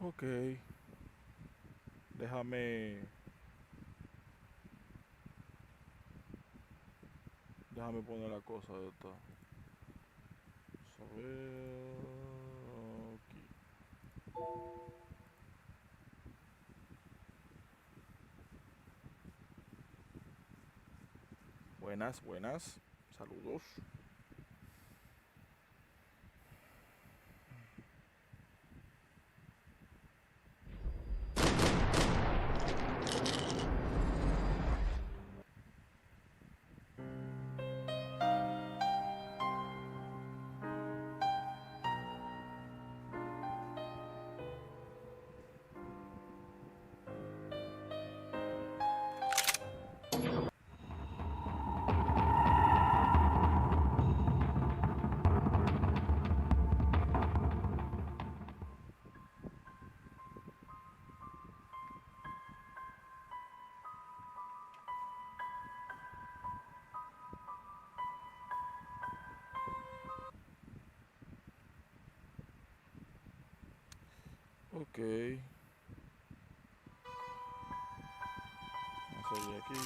Ok, déjame, déjame poner la cosa de esta. Vamos a ver aquí. Buenas, buenas. Saludos. Ok, vamos a seguir aquí.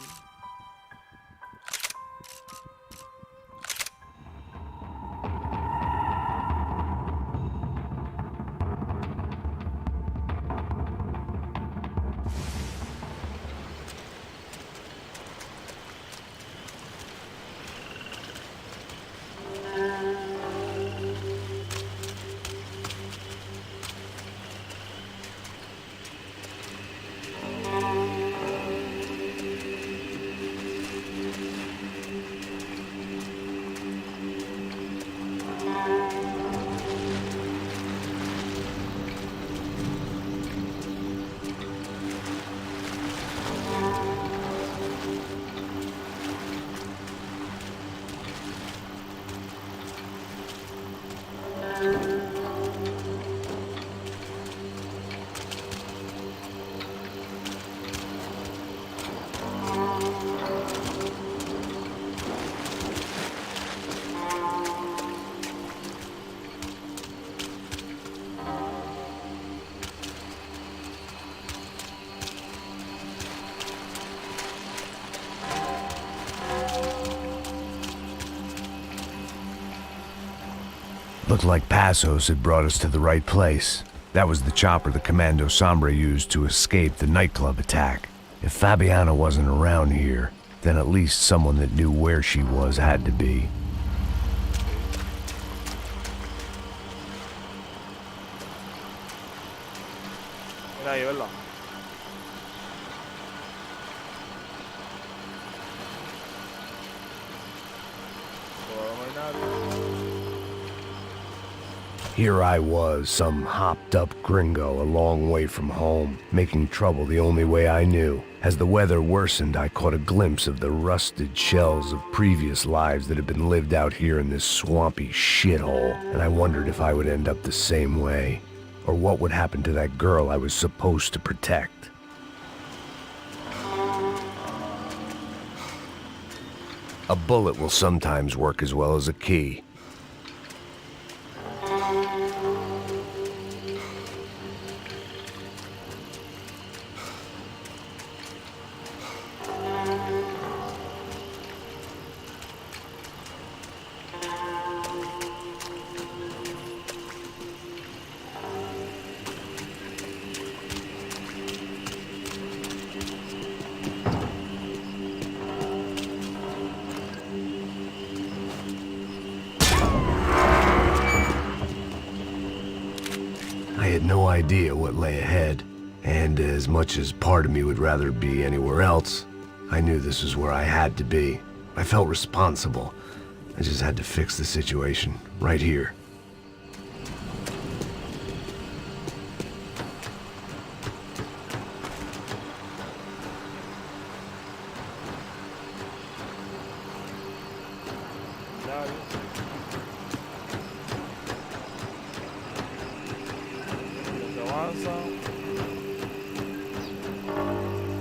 Looked like Passos had brought us to the right place. That was the chopper the Commando Sombra used to escape the nightclub attack. If Fabiana wasn't around here, then at least someone that knew where she was had to be. Mira ahí, ¿verdad? Todavía no hay nadie. Here I was, some hopped-up gringo a long way from home, making trouble the only way I knew. As the weather worsened, I caught a glimpse of the rusted shells of previous lives that had been lived out here in this swampy shithole, and I wondered if I would end up the same way, or what would happen to that girl I was supposed to protect. A bullet will sometimes work as well as a key. I had no idea what lay ahead, and as much as part of me would rather be anywhere else, I knew this was where I had to be. I felt responsible. I just had to fix the situation, right here. Avanza.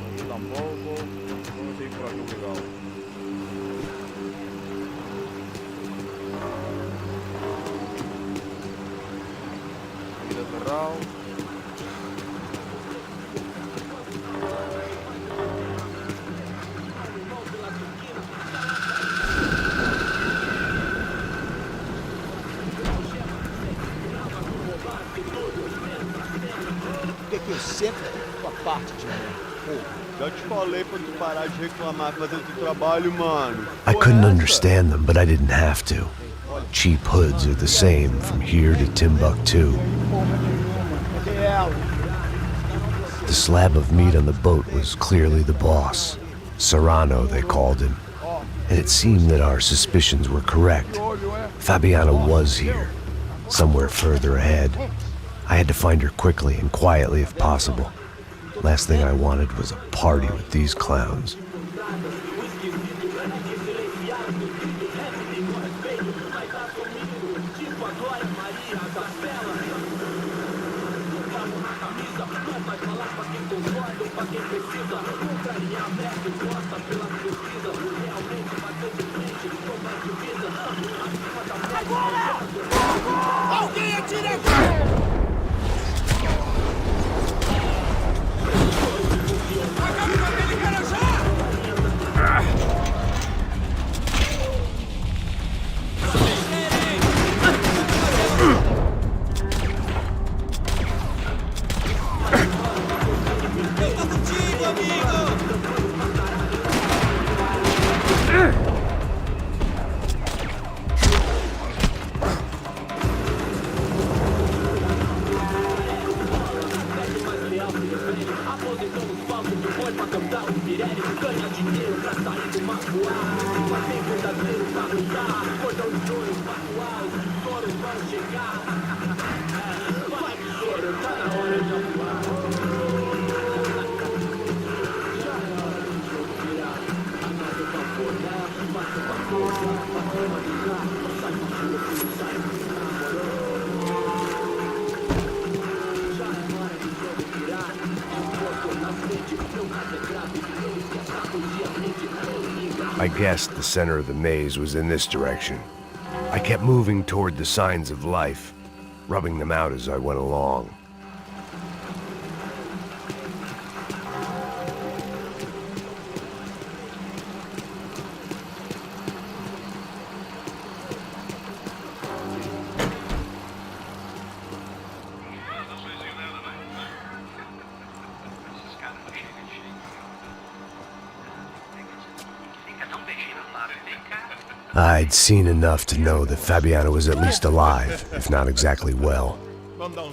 Aquí tampoco. Vamos a seguir por aquí obligado. Aquí está cerrado. sempre tua parte de merda. Pô, já te falei pra tu parar de reclamar fazendo teu trabalho, mano. I couldn't understand them, but I didn't have to. Cheap hoods are the same from here to Timbuktu. The slab of meat on the boat was clearly the boss. Serrano, they called him. And it seemed that our suspicions were correct. Fabiana was here, somewhere further ahead. I had to find her quickly and quietly if possible. Last thing I wanted was a party with these clowns. Alguém atire aqui! Acabe com aquele cara já! Eu tô contigo, amigo! I guessed the center of the maze was in this direction. I kept moving toward the signs of life, rubbing them out as I went along. I'd seen enough to know that Fabiana was at least alive, if not exactly well.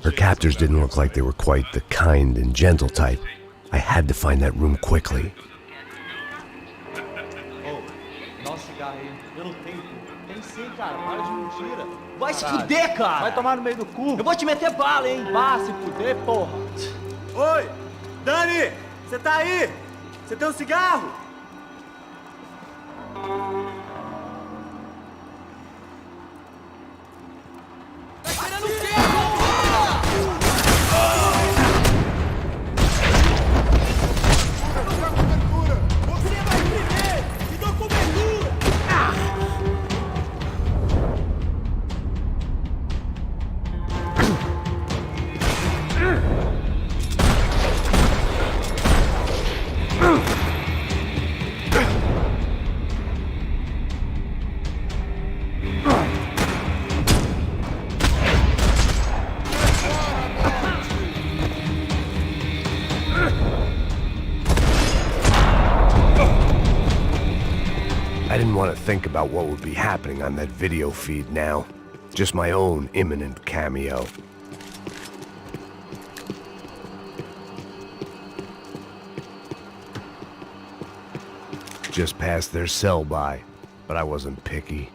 Her captors didn't look like they were quite the kind and gentle type. I had to find that room quickly. Ô, dá um cigarro aí. Eu não tenho. Tem sim, cara. Para de mentira. Vai se fuder, cara! Vai tomar no meio do cu. Eu vou te meter bala, hein? Vá se fuder, porra. Oi! Dani! Você tá aí? Você tem um cigarro? Tá esperando o quê, porra? Você vai primeiro! Me dou cobertura! I didn't want to think about what would be happening on that video feed now. Just my own imminent cameo. Just passed their sell-by, but I wasn't picky.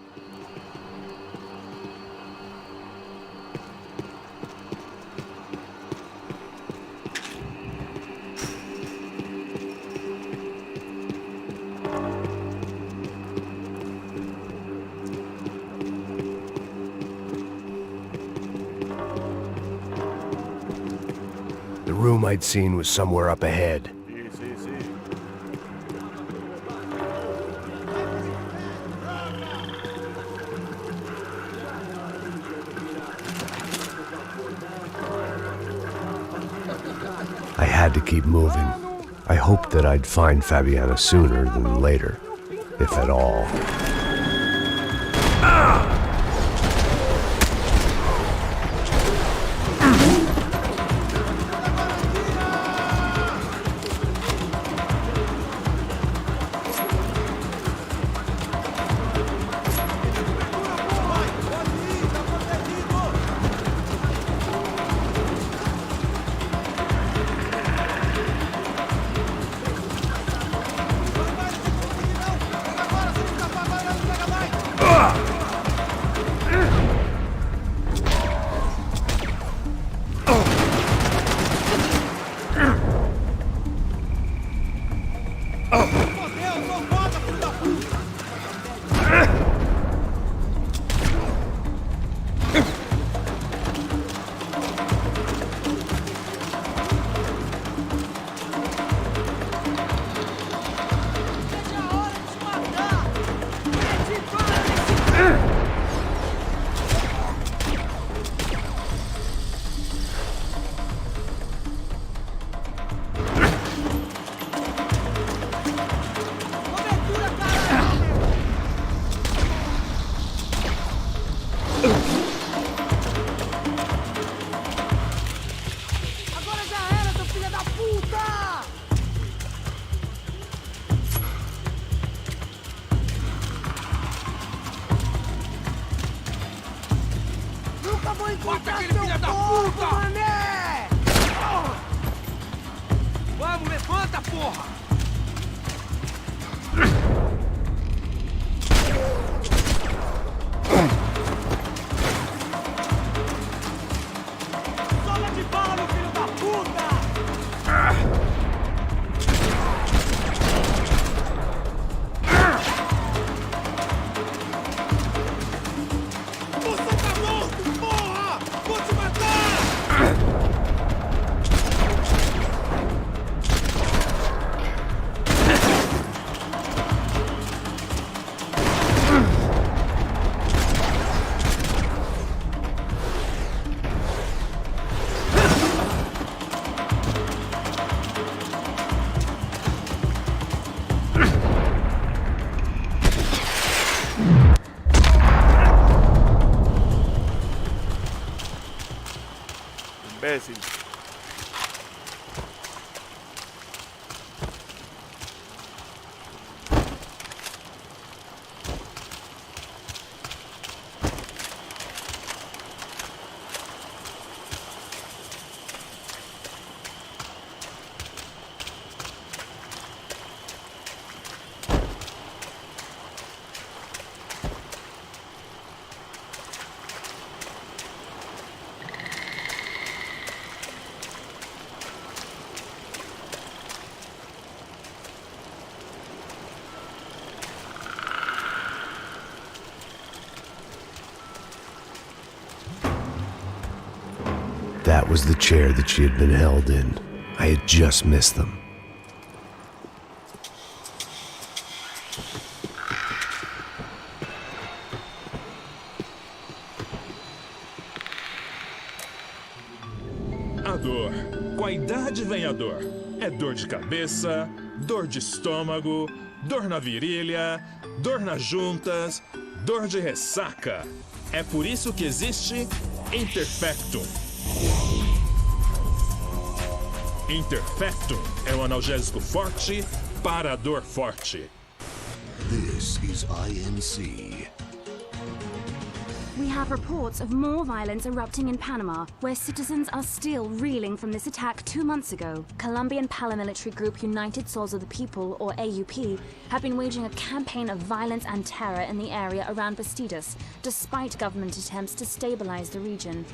The room I'd seen was somewhere up ahead. I had to keep moving. I hoped that I'd find Fabiana sooner than later, if at all. vou encontrar seu corpo, mané! Vamos, levanta, porra! Sola de bala, meu filho da puta! Você tá morto, porra! Vou te matar! Imbécil. That was the chair that she had been held in. I had just missed them. A dor. Com a idade vem a dor. É dor de cabeça, dor de estômago, dor na virilha, dor nas juntas, dor de ressaca. É por isso que existe Interfectum. Interfectum é um analgésico forte para a dor forte. This is INC. We have reports of more violence erupting in Panama, where citizens are still reeling from this attack 2 months ago. Colombian paramilitary group United Souls of the People, or AUP, have been waging a campaign of violence and terror in the area around Bastidas, despite government attempts to stabilize the region.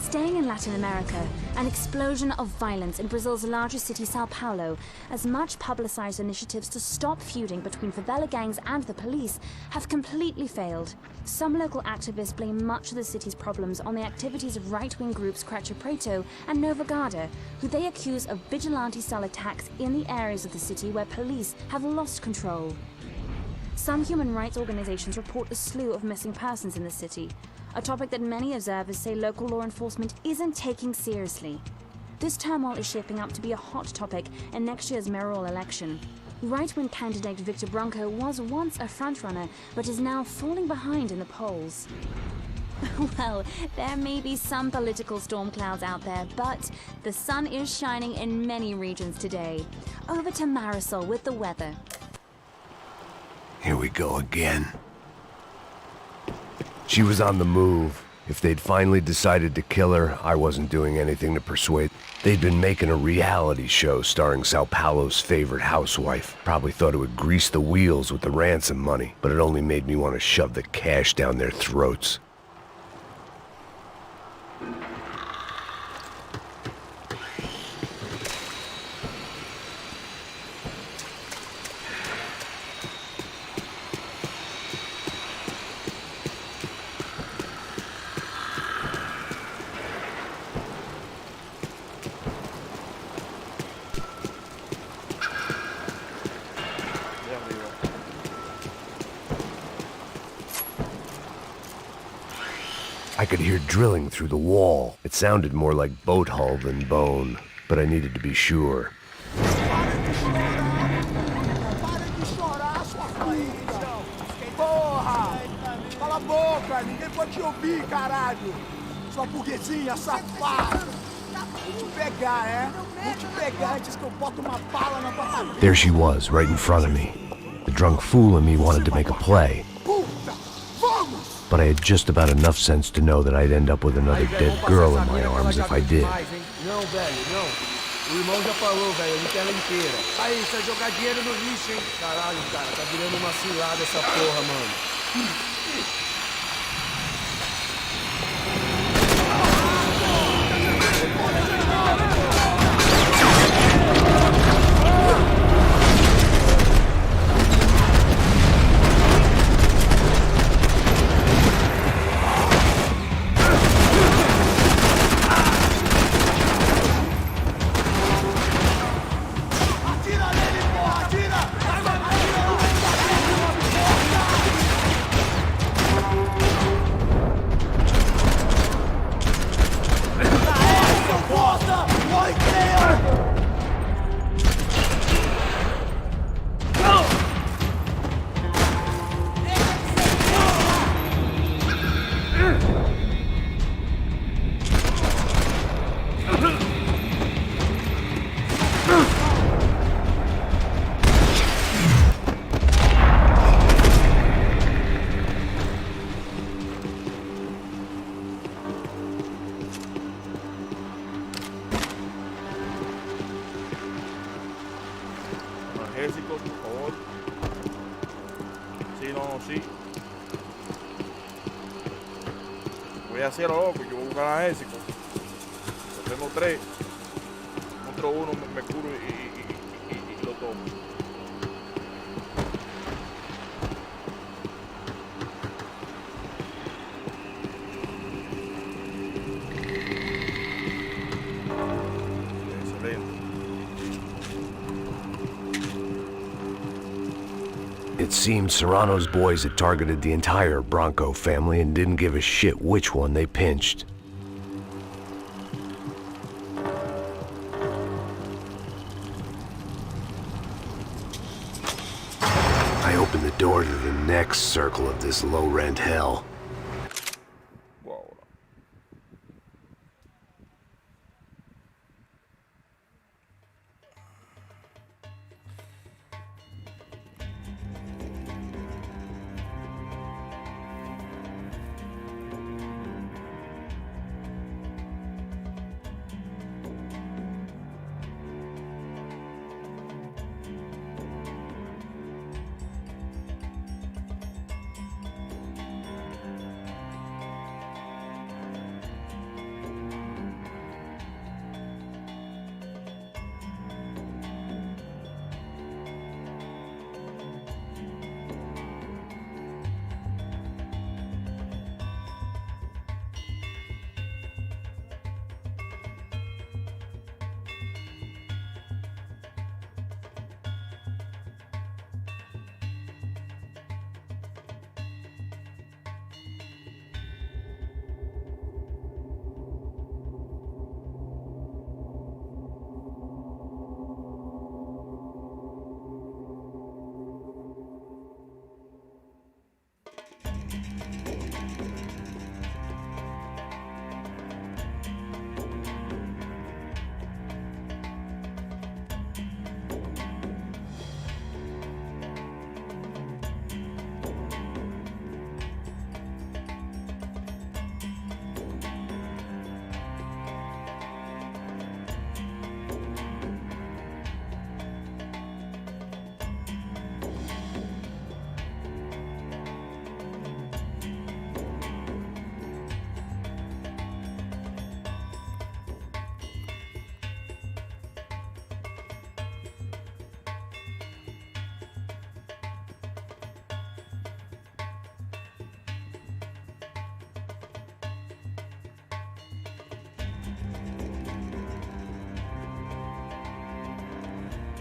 Staying in Latin America, an explosion of violence in Brazil's largest city, Sao Paulo, as much publicized initiatives to stop feuding between favela gangs and the police have completely failed. Some local activists blame much of the city's problems on the activities of right-wing groups Cracha Preto and Nova Garda, who they accuse of vigilante-style attacks in the areas of the city where police have lost control. Some human rights organizations report a slew of missing persons in the city, a topic that many observers say local law enforcement isn't taking seriously. This turmoil is shaping up to be a hot topic in next year's mayoral election. Right-wing candidate Victor Branco was once a frontrunner, but is now falling behind in the polls. Well, there may be some political storm clouds out there, but the sun is shining in many regions today. Over to Marisol with the weather. Here we go again. She was on the move. If they'd finally decided to kill her, I wasn't doing anything to persuade. They'd been making a reality show starring Sao Paulo's favorite housewife. Probably thought it would grease the wheels with the ransom money, but it only made me want to shove the cash down their throats. I could hear drilling through the wall. It sounded more like boat hull than bone, but I needed to be sure. Porra! Cala a boca! Ninguém pode te ouvir, caralho! Sua burguesinha safada! Vou te pegar, é? Vou te pegar antes que eu boto uma bala na tua cabeça! There she was, right in front of me. The drunk fool in me wanted to make a play. Puta! Vamos! but I had just about enough sense to know that I'd end up with another dead girl in my arms if I did. Não, velho, não. O irmão já falou, velho, a tela inteira. Aí, isso é jogar dinheiro no lixo, hein? Caralho, cara, tá virando uma cilada essa porra, mano. Analgésicos, por favor. Sí, no, sí. Voy a hacerlo, loco. Yo voy a buscar analgésicos. Yo tengo 3. Encuentro uno, me curo y lo tomo. It seemed Serrano's boys had targeted the entire Bronco family and didn't give a shit which one they pinched. I opened the door to the next circle of this low-rent hell.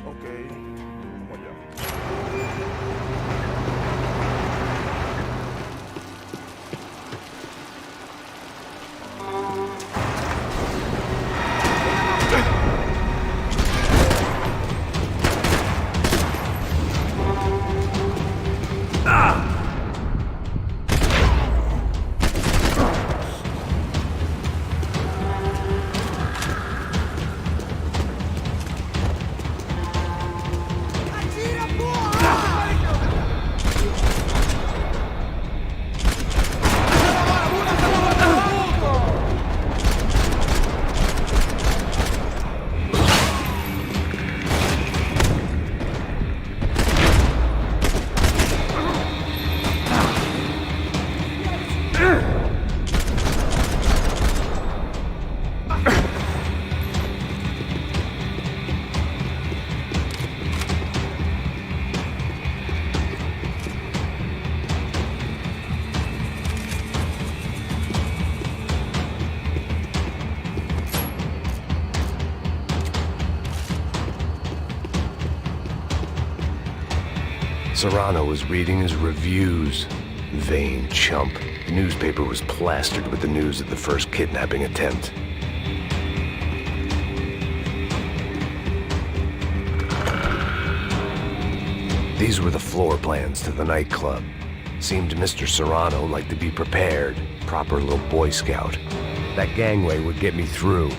Ok, vamos allá. Serrano was reading his reviews. Vain chump. The newspaper was plastered with the news of the first kidnapping attempt. These were the floor plans to the nightclub. Seemed Mr. Serrano like to be prepared. Proper little Boy Scout. That gangway would get me through.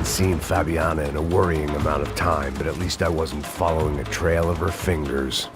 Seen Fabiana in a worrying amount of time, but at least I wasn't following a trail of her fingers.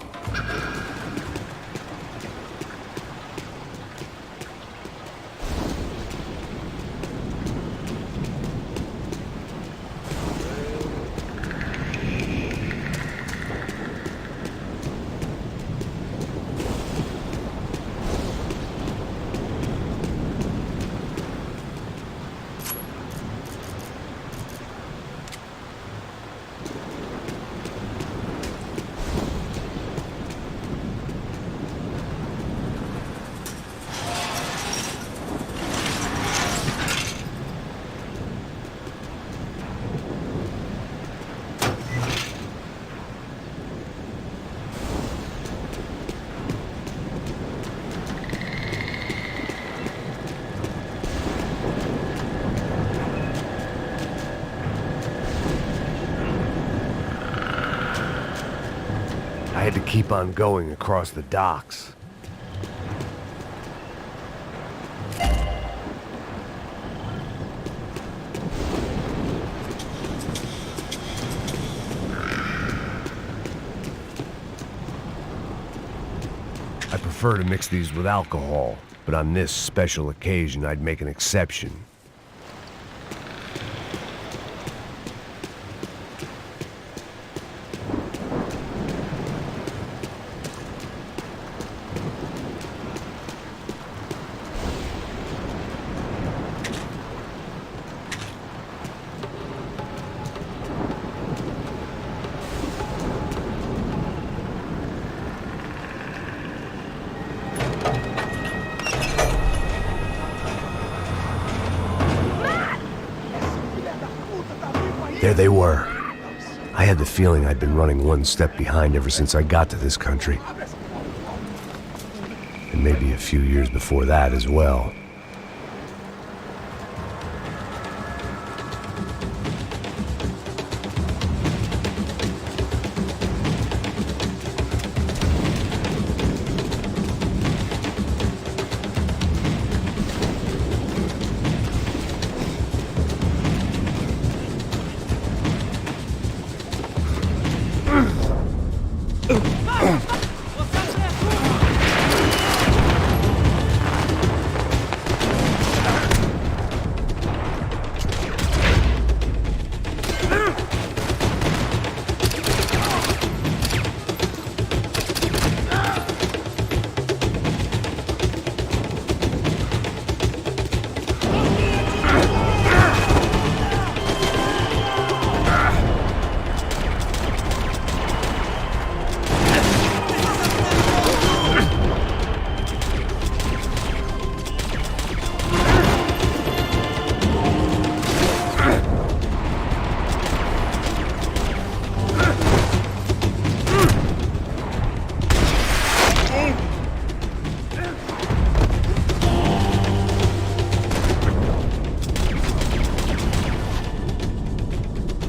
I had to keep on going across the docks. I prefer to mix these with alcohol, but on this special occasion I'd make an exception. they were. I had the feeling I'd been running one step behind ever since I got to this country. And maybe a few years before that as well.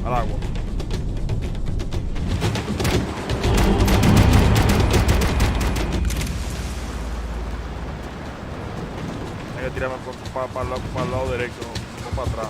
Al agua. Hay que tirarme para el lado derecho, no para atrás.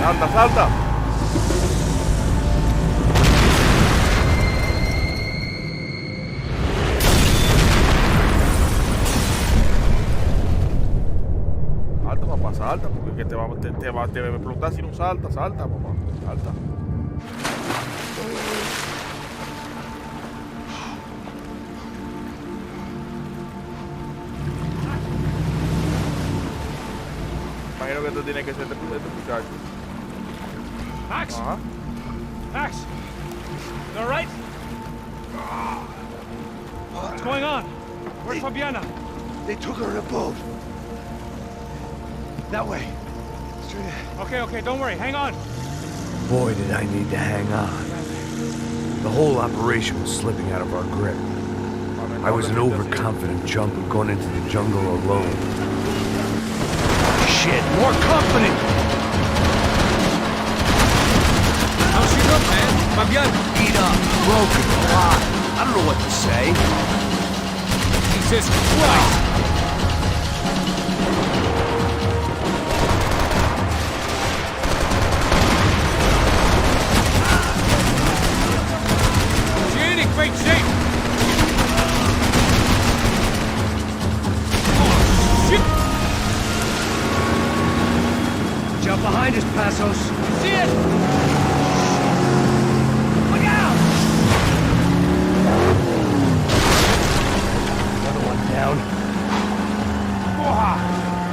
Salta, salta. Salta, papá, salta, porque que te va a explotar si no salta, salta, papá, salta. Imagino que esto tiene que ser este muchacho. Max? Ajá. Max? You all right? What's going on? Where's Fabiana? They took her in a boat. That way. Straight ahead. Okay, don't worry. Hang on. Boy, did I need to hang on. The whole operation was slipping out of our grip. I was an overconfident jumper going into the jungle alone. Shit, more company! How's she look, man? Fabiana? Beat up, broken, alive. I don't know what to say. Jesus Christ! She ain't in great shape. Oh, shit! Jump behind us, Passos. See it? Look out! Another one down. Porra!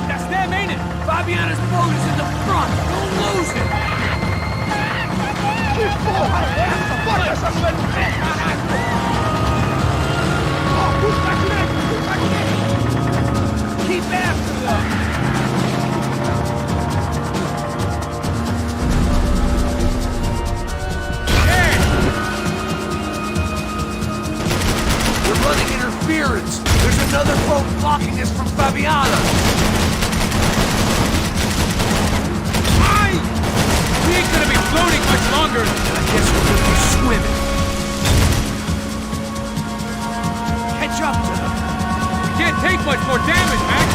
That's them, ain't it? Fabiana's boat is in the front! Don't lose it! Que porra é essa? Bota essa sua no pé, caralho! Ó, puxa pra direita, puxa pra direita! Keep after them! We're running interference. There's another boat blocking us from Fabiana. We ain't gonna be floating much longer. I guess we're gonna be swimming. Catch up to them! We can't take much more damage, Max.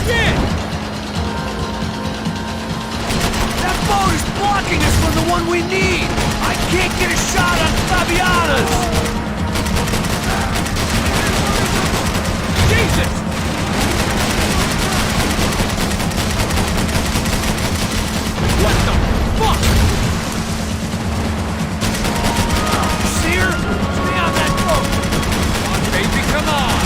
Shit! That boat is blocking us from the one we need. I can't get a shot on Fabiana's. Jesus! What the fuck? See her? Stay on that boat. Come on, baby, come on!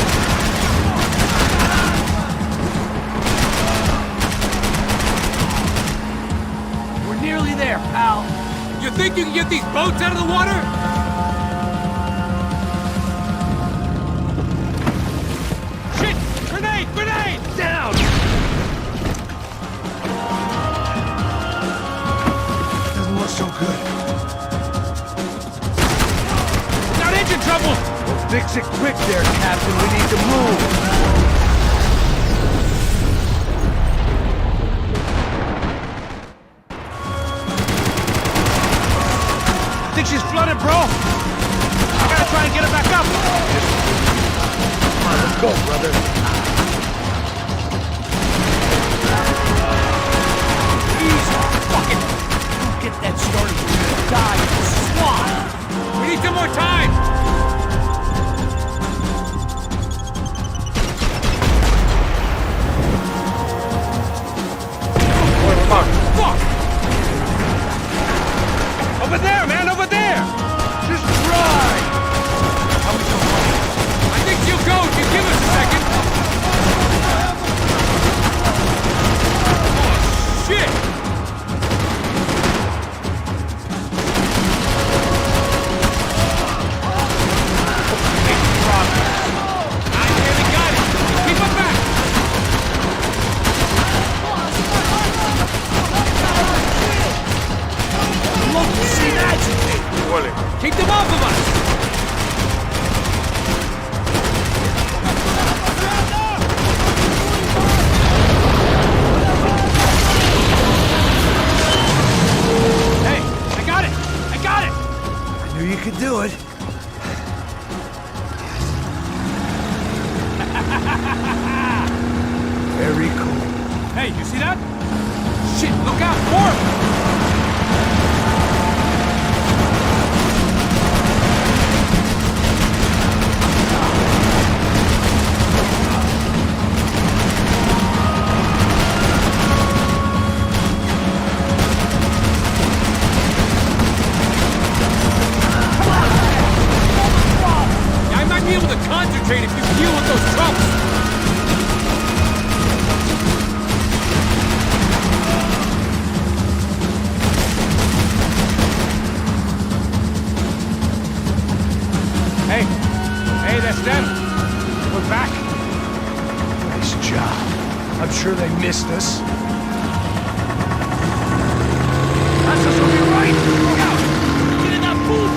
We're nearly there, pal. You think you can get these boats out of the water? Shit! Grenade! Grenade! Down. Doesn't look so good. Got engine trouble! Well, fix it quick there, Captain. We need to move. Think she's flooded, bro? I gotta try and get her back up! Come on, let's go, brother. Easy! Fucking... Don't get that started, you're gonna die in the swamp! We need some more time! Fuck! Over there, man, over there! Just try. I think she'll go if you give us a second. Oh, shit! I nearly got it. Keep her back. Look, you see that? Huele. Keep them off of us. Shit, look out, more! Yeah, I might be able to concentrate if you deal with those trucks. Hey, that's them. We're back. Nice job. I'm sure they missed us. That's us, will be right. Look out! Get in that booth!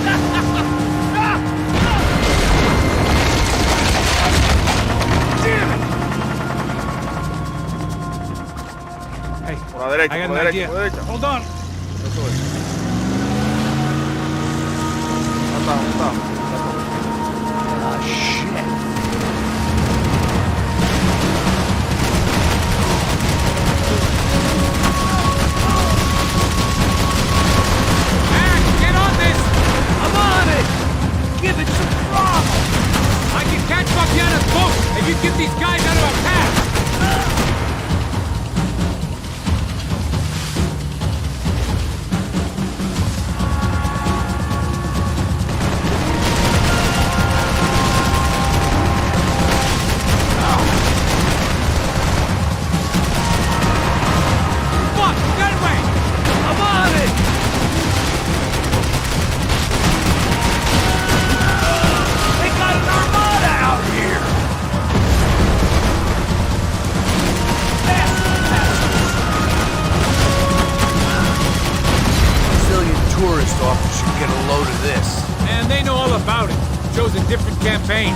Damn it! Hey, Por la derecha, I got por an la idea. derecha, por la derecha. Hold on. Eso es. ¿Dónde está? Ah, shit. Max, get on this! I'm on it! Give it some throttle! I can catch Fabiana's boat if you get these guys out of our path! Fuck! Get away! I'm on it! They got an armada out here! Brazilian tourist officer should get a load of this. And they know all about it. Shows a different campaign.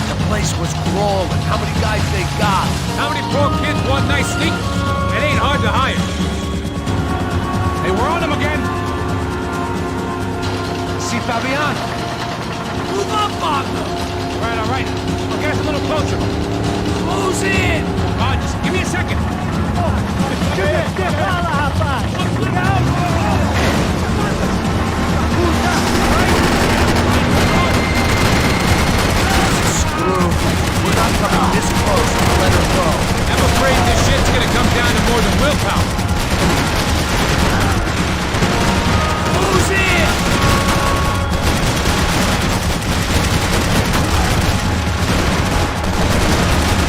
The place was crawling. How many guys they got? How many poor kids want nice sneakers? It ain't hard to hire. Hey, we're on them again. See Fabian? Move up on them! All right. I'll get us a little closer. Who's in? Just give me a second. Screw. We're not coming this close to let her go. I'm afraid this shit's gonna come down to more than willpower. Who's in?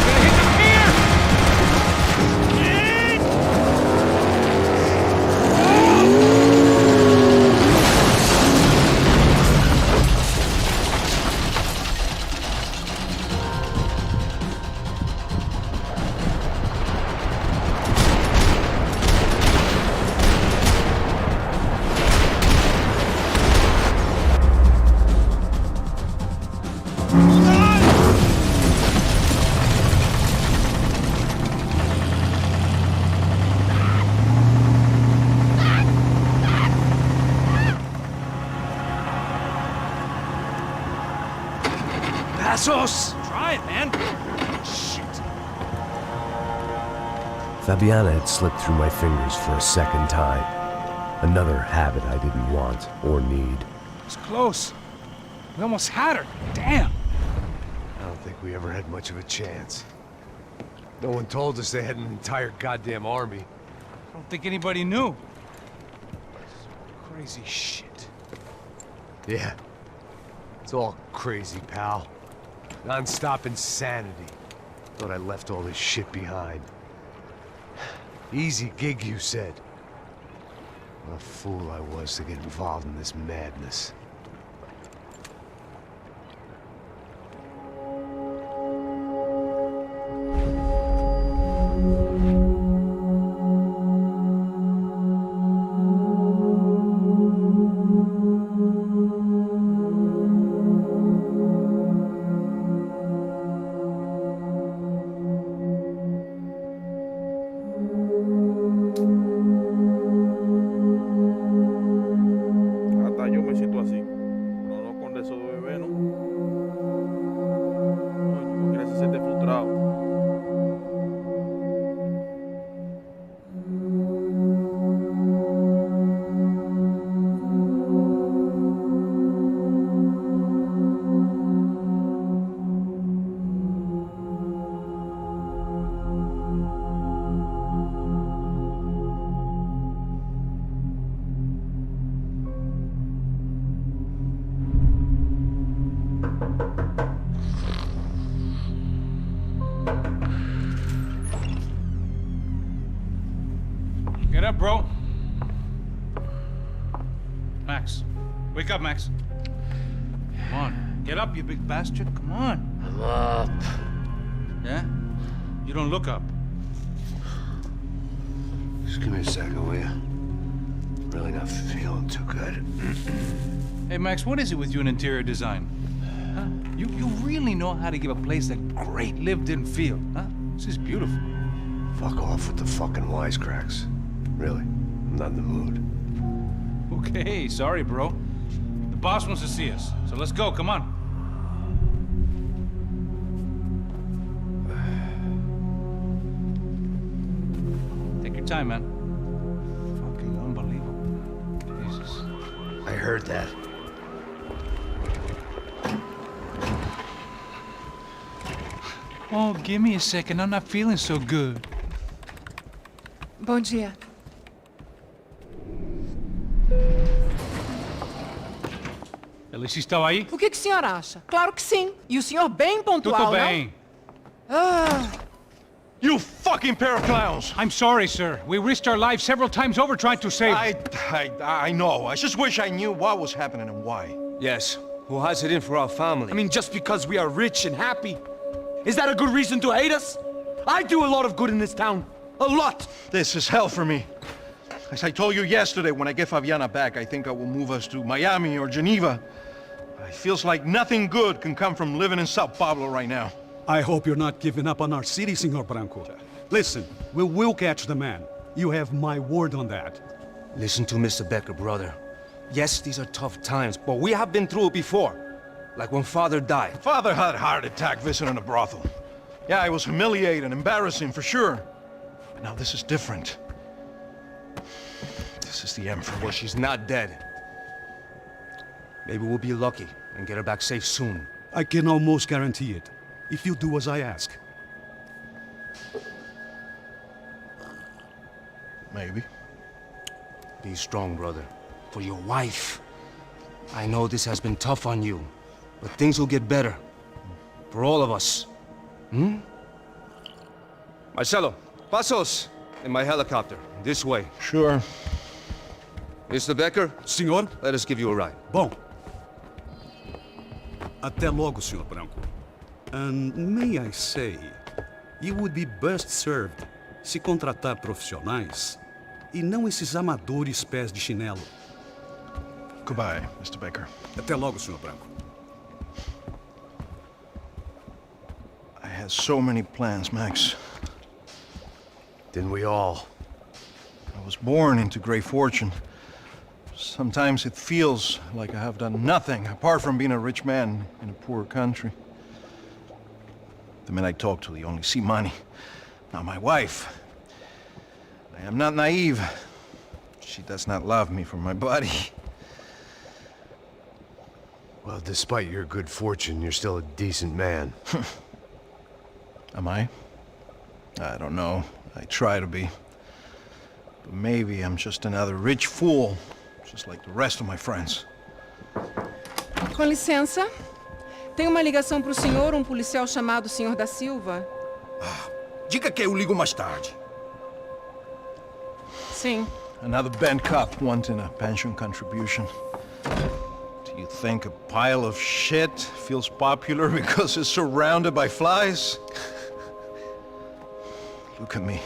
Gonna hit them here! Passos! Try it, man. Shit. Fabiana had slipped through my fingers for a second time. Another habit I didn't want or need. It's close. We almost had her. Damn. I don't think we ever had much of a chance. No one told us they had an entire goddamn army. I don't think anybody knew. Crazy shit. Yeah. It's all crazy, pal. Non-stop insanity. Thought I left all this shit behind. Easy gig, you said. What a fool I was to get involved in this madness. Hasta yo me siento así. eso de bebé, ¿no? Coño, quiere se siente frustrado. Get up, bro. Max. Wake up, Max. Come on. Get up, you big bastard. Come on. I'm up. Yeah? You don't look up. Just give me a second, will you? Really not feeling too good. Hey, Max, what is it with you in interior design? Huh? You really know how to give a place a great lived-in feel, huh? This is beautiful. Fuck off with the fucking wisecracks. Really, I'm not in the mood. Okay, sorry, bro. The boss wants to see us, so let's go, come on. Take your time, man. Fucking unbelievable. Jesus. I heard that. Oh, give me a second. I'm not feeling so good. Bom dia. Alice estava aí? O que o senhor acha? Claro que sim. E o senhor bem pontual, Tudo bem. não? Ah, You fucking pair of clowns! I'm sorry, sir. We risked our lives several times over trying to save... I know. I just wish I knew what was happening and why. Yes. Who has it in for our family? I mean, just because we are rich and happy, is that a good reason to hate us? I do a lot of good in this town. A lot! This is hell for me. As I told you yesterday, when I get Fabiana back, I think I will move us to Miami or Geneva. It feels like nothing good can come from living in Sao Paulo right now. I hope you're not giving up on our city, Senor Branco. Listen, we will catch the man. You have my word on that. Listen to Mr. Becker, brother. Yes, these are tough times, but we have been through it before. Like when Father died. Father had a heart attack visiting a brothel. Yeah, it was humiliating, embarrassing, for sure. But now this is different. This is the Emperor. Well, she's not dead. Maybe we'll be lucky and get her back safe soon. I can almost guarantee it, if you do as I ask. Maybe. Be strong, brother. For your wife. I know this has been tough on you, but things will get better. For all of us. Hmm? Marcelo, pasos in my helicopter. This way. Sure. Mr. Becker? Senhor? Let us give you a ride. Bom. Até logo, Senhor Branco. And may I say, you would be best served se contratar profissionais e não esses amadores pés de chinelo. Goodbye, Mr. Becker. Até logo, Senhor Branco. I had so many plans, Max. Didn't we all? I was born into great fortune. Sometimes it feels like I have done nothing apart from being a rich man in a poor country. The men I talk to, they only see money. Now my wife, I am not naive. She does not love me for my body. Well, despite your good fortune, you're still a decent man. Am I? I don't know. I try to be. But maybe I'm just another rich fool, just like the rest of my friends. com licença. Tem uma ligação para o senhor, um policial chamado Senhor da Silva. Diga que eu ligo mais tarde. Sim. Another bent cop wanting a pension contribution. Do you think a pile of shit feels popular because it's surrounded by flies? Look at me.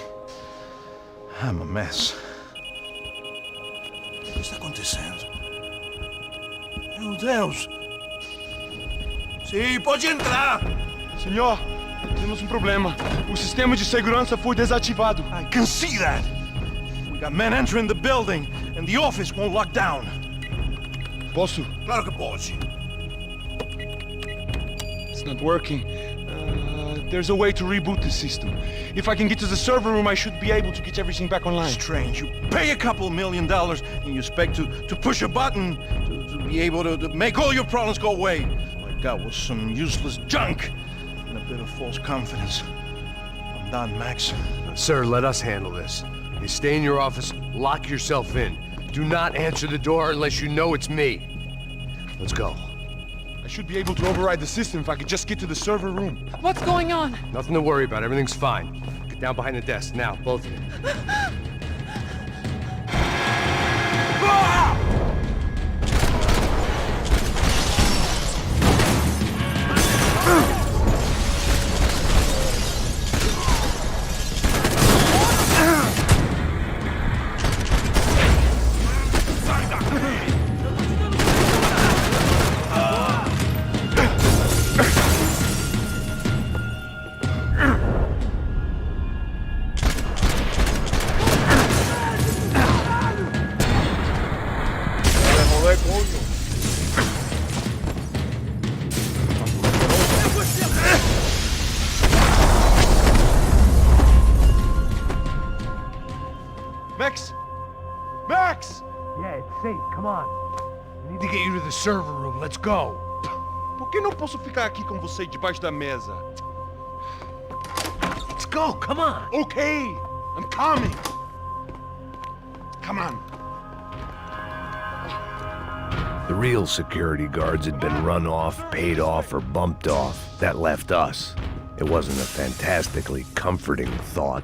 I'm a mess. O que está acontecendo? Meu Deus! Sim, pode entrar! Senhor, temos um problema. O sistema de segurança foi desativado. I can see that! We got men entering the building, and the office won't lock down. Posso? Claro que pode. it's not working. There's a way to reboot the system. If I can get to the server room, I should be able to get everything back online. Strange. You pay a couple $1 million and you expect to push a button to be able to make all your problems go away. All I got was some useless junk and a bit of false confidence. I'm done, Max. Sir, let us handle this. You stay in your office, lock yourself in. Do not answer the door unless you know it's me. Let's go. I should be able to override the system if I could just get to the server room. What's going on? Nothing to worry about. Everything's fine. Get down behind the desk now, both of you. Max! Max! Yeah, it's safe. Come on. We need to get you to the server room. Let's go. Por que não posso ficar aqui com você debaixo da mesa? Let's go. Come on. Okay, I'm coming. Come on. The real security guards had been run off, paid off, or bumped off. That left us. It wasn't a fantastically comforting thought.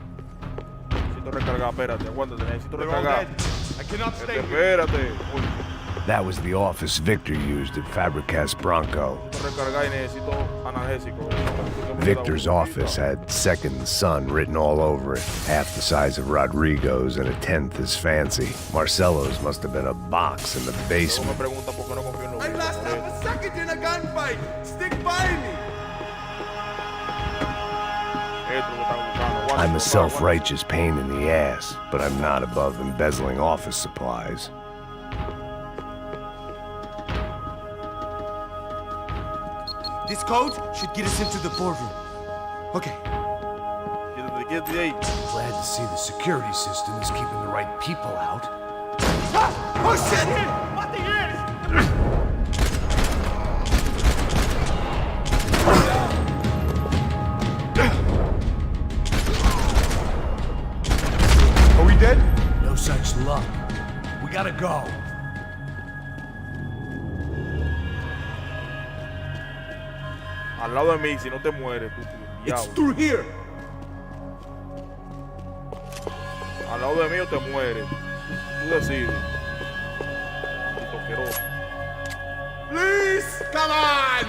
Necesito recargar, espérate, aguántate, necesito recargar. I cannot stay here. Espérate. That was the office Victor used at Fabricas Bronco. Necesito recargar y necesito analgésico. Victor's office had Second Son written all over it, half the size of Rodrigo's and a tenth as fancy. Marcelo's must have been a box in the basement. I last half a second in a gunfight. Stick by me. I'm a self-righteous pain in the ass, but I'm not above embezzling office supplies. This code should get us into the boardroom. Okay. Get the 8. Glad to see the security system is keeping the right people out. Oh shit! What the heck? Are we dead? No such luck. We gotta go. Al lado de mí, si no te mueres, tú, It's through here. Al lado de mí o te mueres. Tú decides. Maldito asqueroso. Please, come on.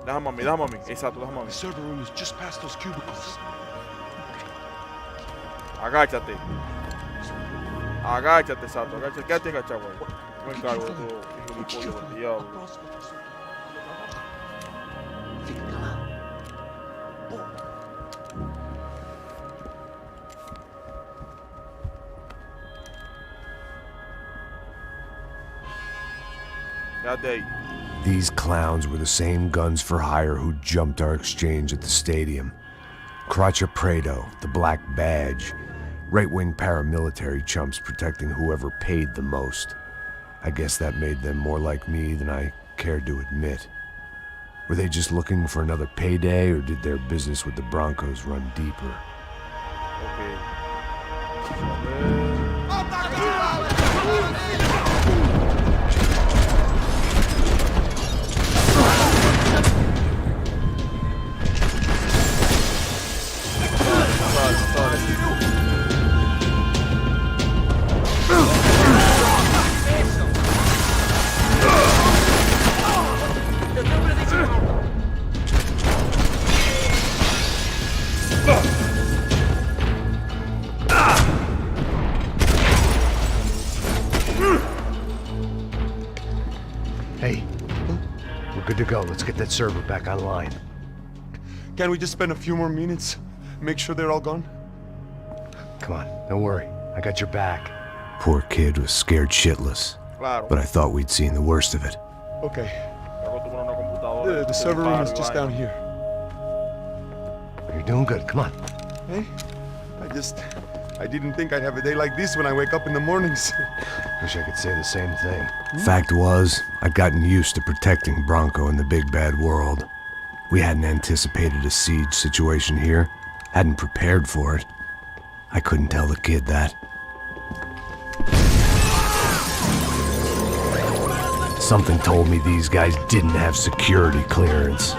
Déjame a mí, déjame a mí. Exacto, déjame a mí. The server room is just past those cubicles. Agáchate. Agáchate, exacto. Agáchate. Quédate agachado, güey. No me encargo de todo. Hijo de pollo del diablo. Quédate ahí. These clowns were the same guns for hire who jumped our exchange at the stadium. Crotcha Prado, the Black Badge. Right-wing paramilitary chumps protecting whoever paid the most. I guess that made them more like me than I cared to admit. Were they just looking for another payday, or did their business with the Broncos run deeper? Hey, we're good to go. Let's get that server back online. Can we just spend a few more minutes? Make sure they're all gone? Come on, don't worry. I got your back. Poor kid was scared shitless. Claro. But I thought we'd seen the worst of it. Okay. The The server room is just down here. You're doing good. Come on. Hey, I didn't think I'd have a day like this when I wake up in the mornings. Wish I could say the same thing. Fact was, I'd gotten used to protecting Bronco in the big bad world. We hadn't anticipated a siege situation here, hadn't prepared for it. I couldn't tell the kid that. Something told me these guys didn't have security clearance.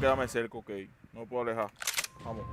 Quedarme cerca, ok. No me puedo alejar. Vamos.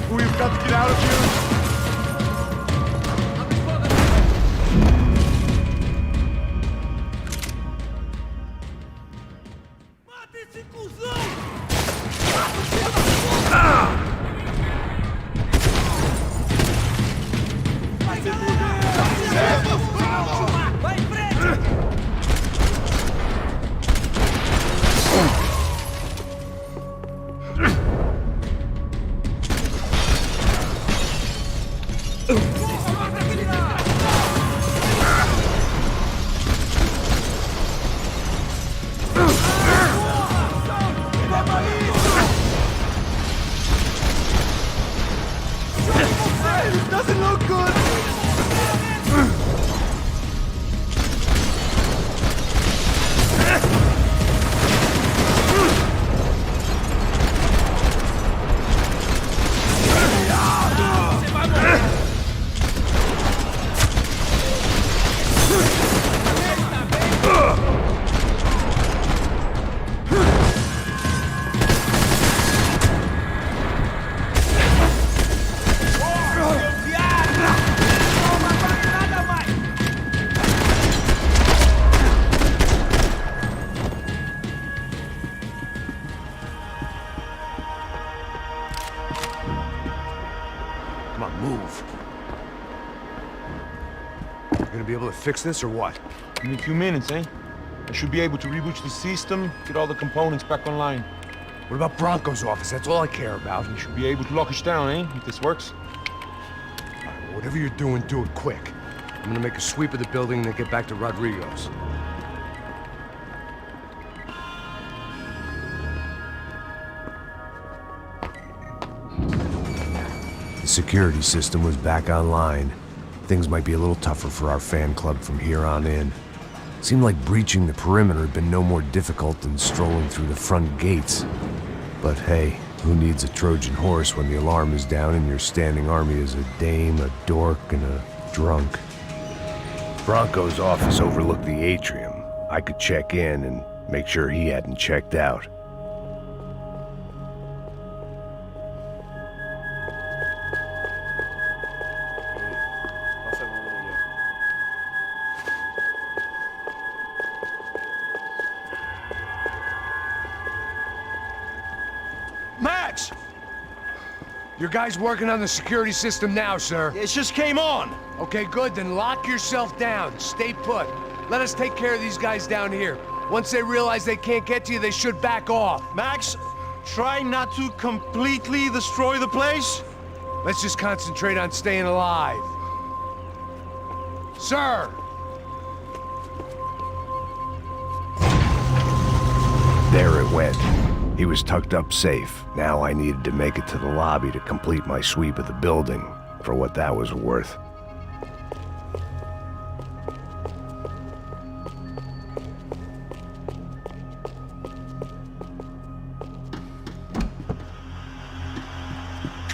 We've got to get out of here. Come on, move. You gonna be able to fix this or what? In a few minutes, eh? I should be able to reboot the system, get all the components back online. What about Bronco's office? That's all I care about. You should be able to lock us down, eh? If this works. Whatever you're doing, do it quick. I'm gonna make a sweep of the building and then get back to Rodrigo's. The security system was back online. Things might be a little tougher for our fan club from here on in. Seemed like breaching the perimeter had been no more difficult than strolling through the front gates. But hey, who needs a Trojan horse when the alarm is down and your standing army is a dame, a dork, and a drunk? Bronco's office overlooked the atrium. I could check in and make sure he hadn't checked out. Max! Your guy's working on the security system now, sir. It just came on. Okay, good. Then lock yourself down. Stay put. Let us take care of these guys down here. Once they realize they can't get to you, they should back off. Max, try not to completely destroy the place. Let's just concentrate on staying alive. Sir! There it went. He was tucked up safe. Now I needed to make it to the lobby to complete my sweep of the building, for what that was worth.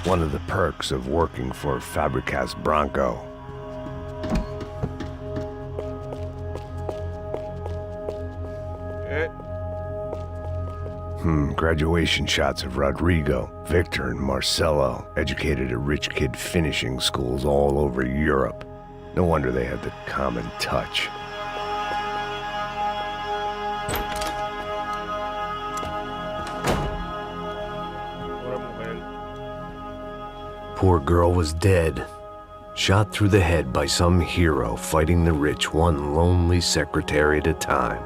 One of the perks of working for Fabricas Bronco. Graduation shots of Rodrigo, Victor, and Marcelo, educated at rich kid finishing schools all over Europe. No wonder they had the common touch. Poor girl was dead. Shot through the head by some hero fighting the rich one lonely secretary at a time.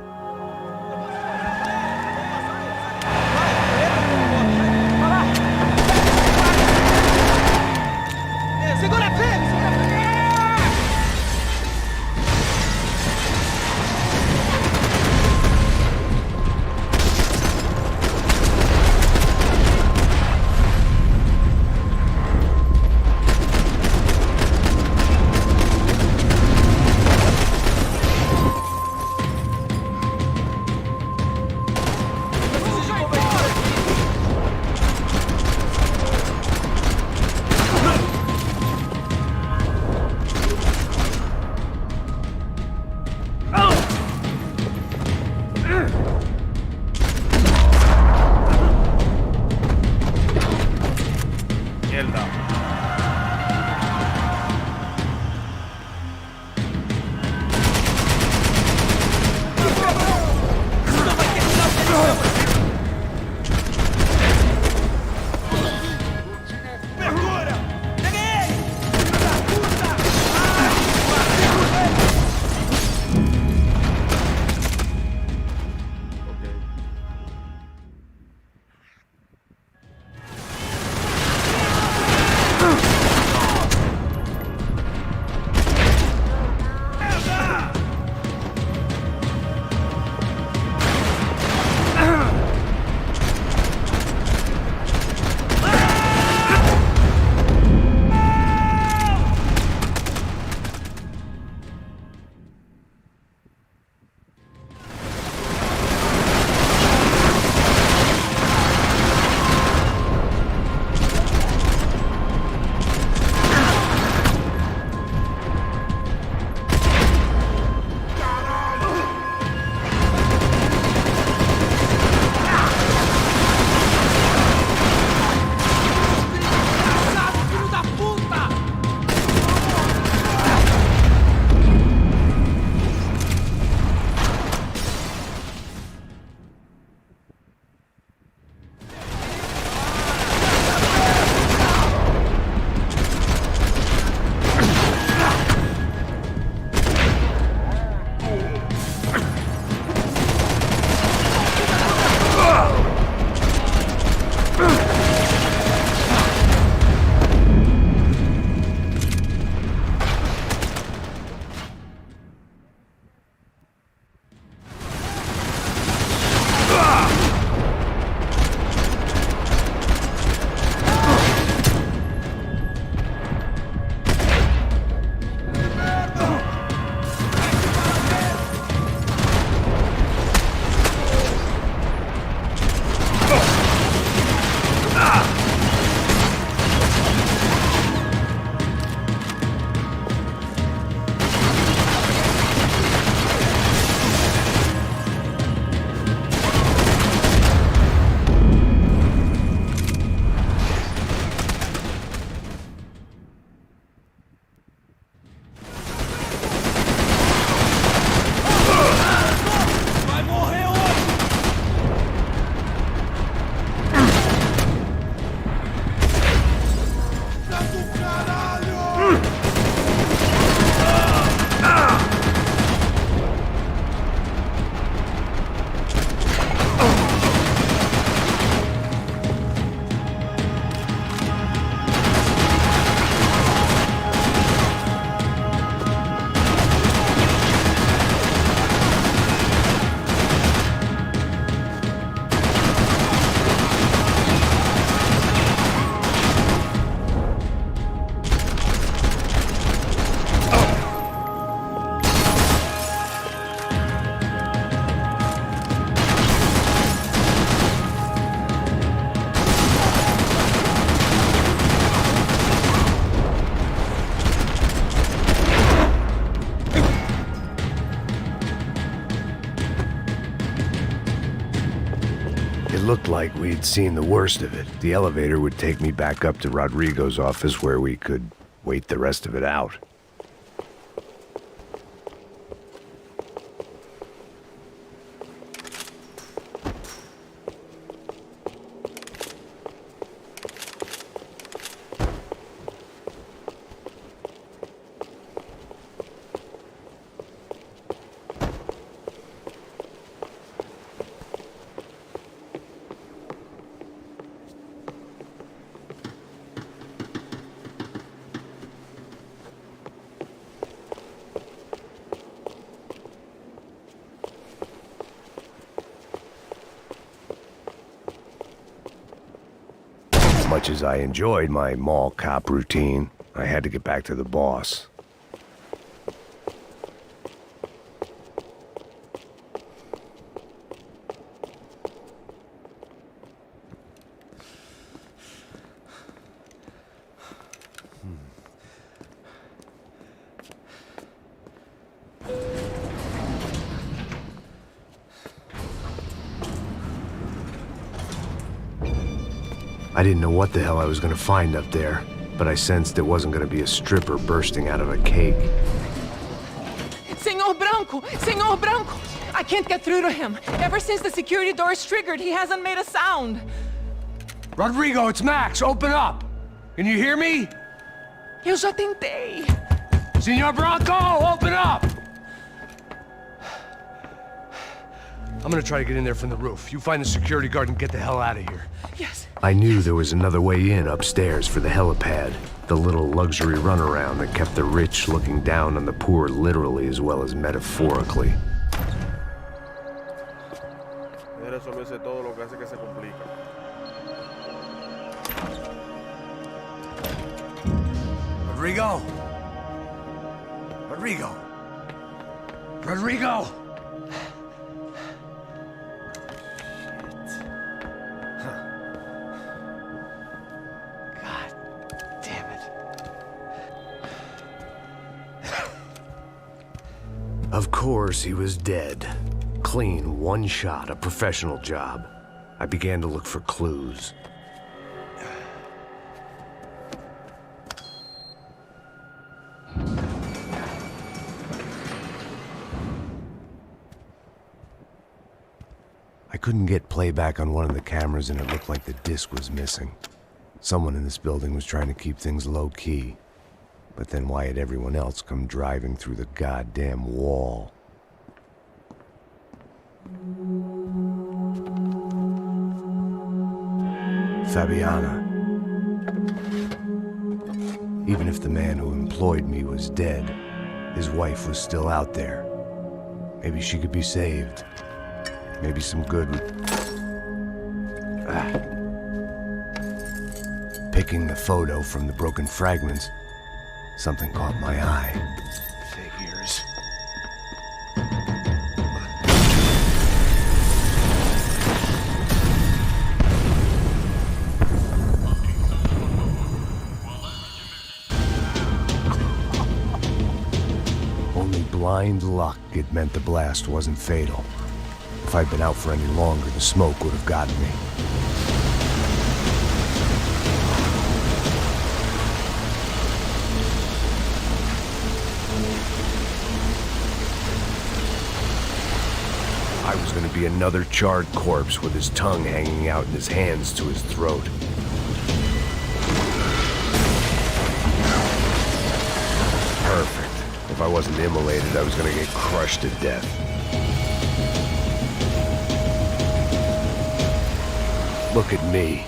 like we'd seen the worst of it. The elevator would take me back up to Rodrigo's office where we could wait the rest of it out. As much as I enjoyed my mall cop routine, I had to get back to the boss. I didn't know what the hell I was gonna find up there, but I sensed it wasn't gonna be a stripper bursting out of a cake. Senor Branco! Senor Branco! I can't get through to him. Ever since the security door is triggered, he hasn't made a sound. Rodrigo, it's Max. Open up. Can you hear me? Eu já tentei. Senor Branco, open up! I'm gonna try to get in there from the roof. You find the security guard and get the hell out of here. Yes. I knew there was another way in upstairs for the helipad, the little luxury runaround that kept the rich looking down on the poor literally as well as metaphorically. Resolverse todo lo que hace que se complica. Rodrigo! Rodrigo! Rodrigo! Of course, he was dead. Clean, one shot, a professional job. I began to look for clues. I couldn't get playback on one of the cameras and it looked like the disc was missing. Someone in this building was trying to keep things low-key. But then why had everyone else come driving through the goddamn wall? Fabiana. Even if the man who employed me was dead, his wife was still out there. Maybe she could be saved. Maybe some good would... Picking the photo from the broken fragments, something caught my eye. Figures. Only blind luck it meant the blast wasn't fatal. If I'd been out for any longer, the smoke would have gotten me. I was going to be another charred corpse with his tongue hanging out and his hands to his throat. Perfect. If I wasn't immolated, I was going to get crushed to death. Look at me.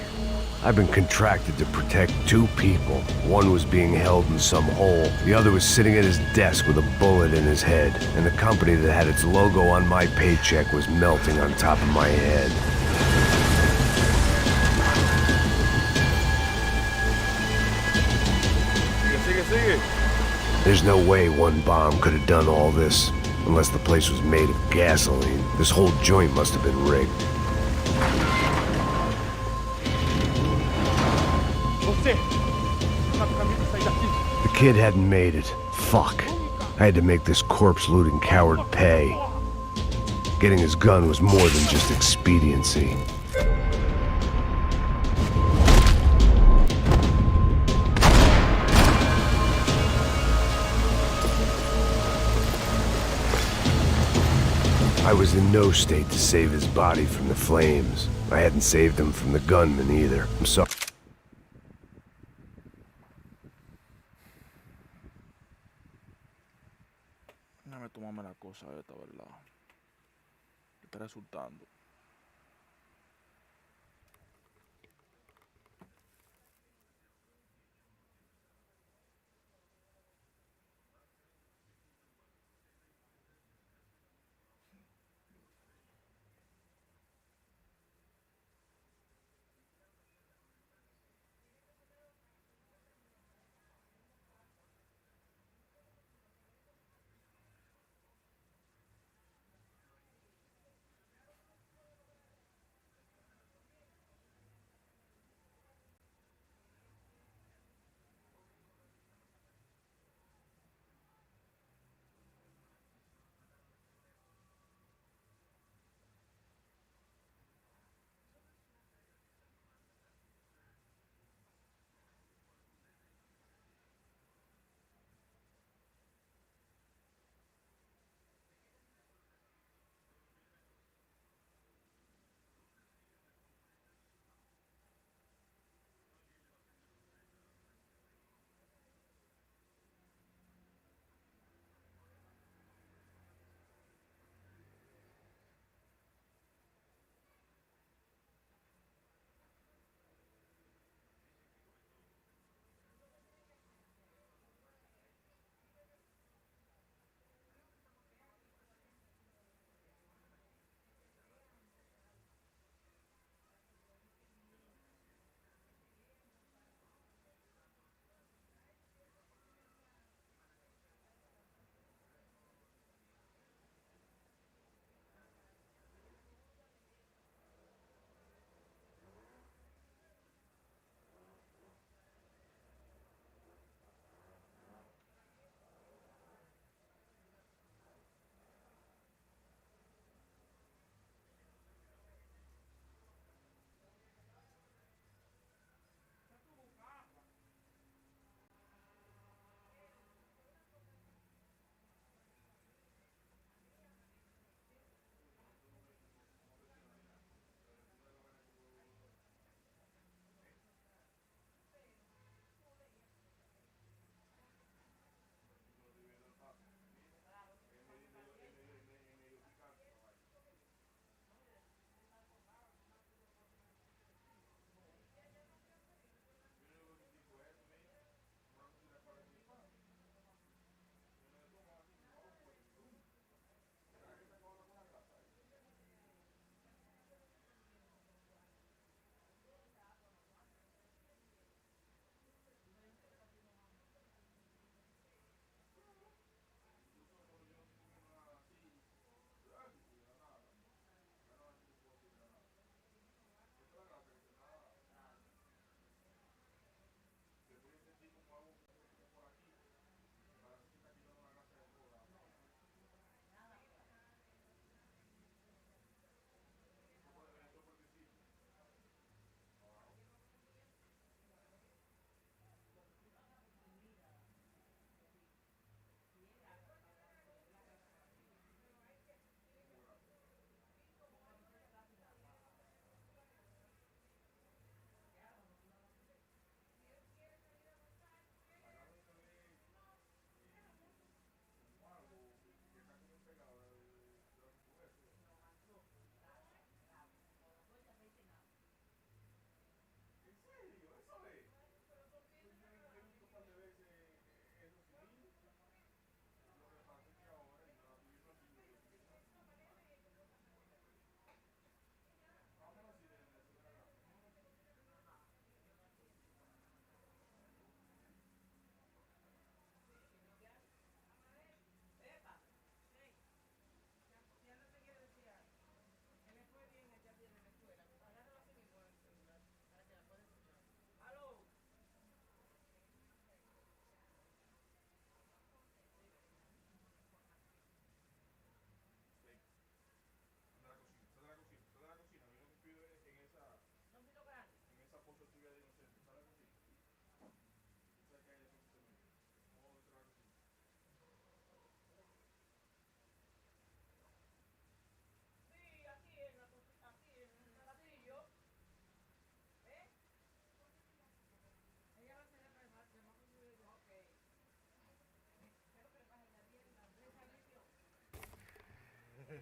I've been contracted to protect two people. One was being held in some hole. The other was sitting at his desk with a bullet in his head. And the company that had its logo on my paycheck was melting on top of my head. There's no way one bomb could have done all this. Unless the place was made of gasoline. This whole joint must have been rigged. The kid hadn't made it. Fuck. I had to make this corpse-looting coward pay. Getting his gun was more than just expediency. I was in no state to save his body from the flames. I hadn't saved him from the gunman either. I'm sorry. Déjame tomarme la cosa esta, ¿verdad? ¿Qué está resultando?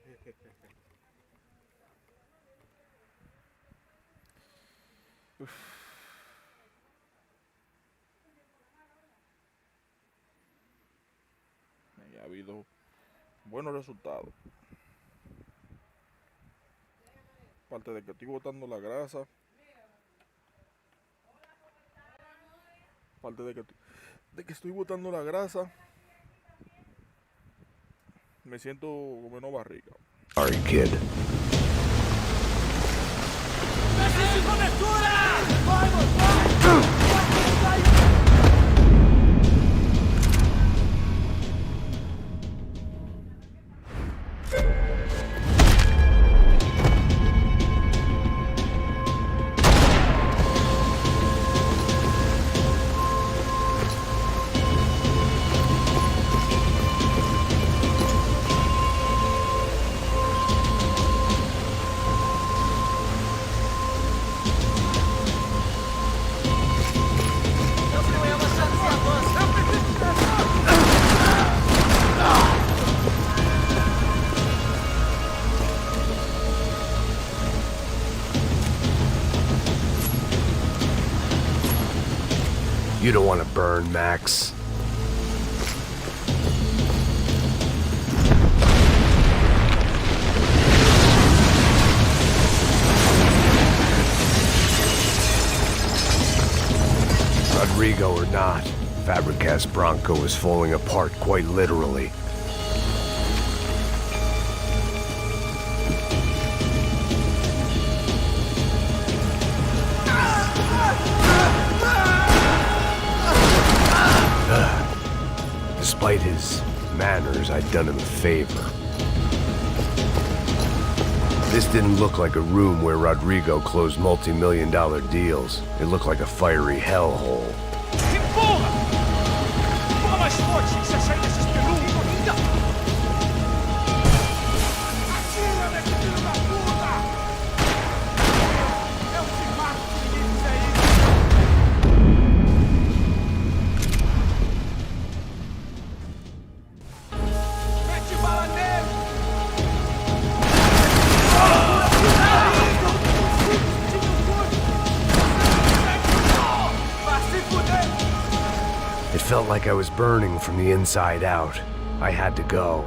Y ha habido buenos resultados. Aparte de que estoy botando la grasa. Aparte de que estoy botando la grasa. Me siento con menos barriga. Sorry, kid. You don't want to burn, Max. Rodrigo or not, Fabregas Bronco is falling apart quite literally. Despite his manners, I'd done him a favor. This didn't look like a room where Rodrigo closed multi-million-dollar deals. It looked like a fiery hellhole. Empurra! Empurra mais forte, que você sair desses peludos! Atira, meu filho da puta! Eu te mato se ninguém fizer isso! Mete bala nele! It felt like I was burning from the inside out. I had to go.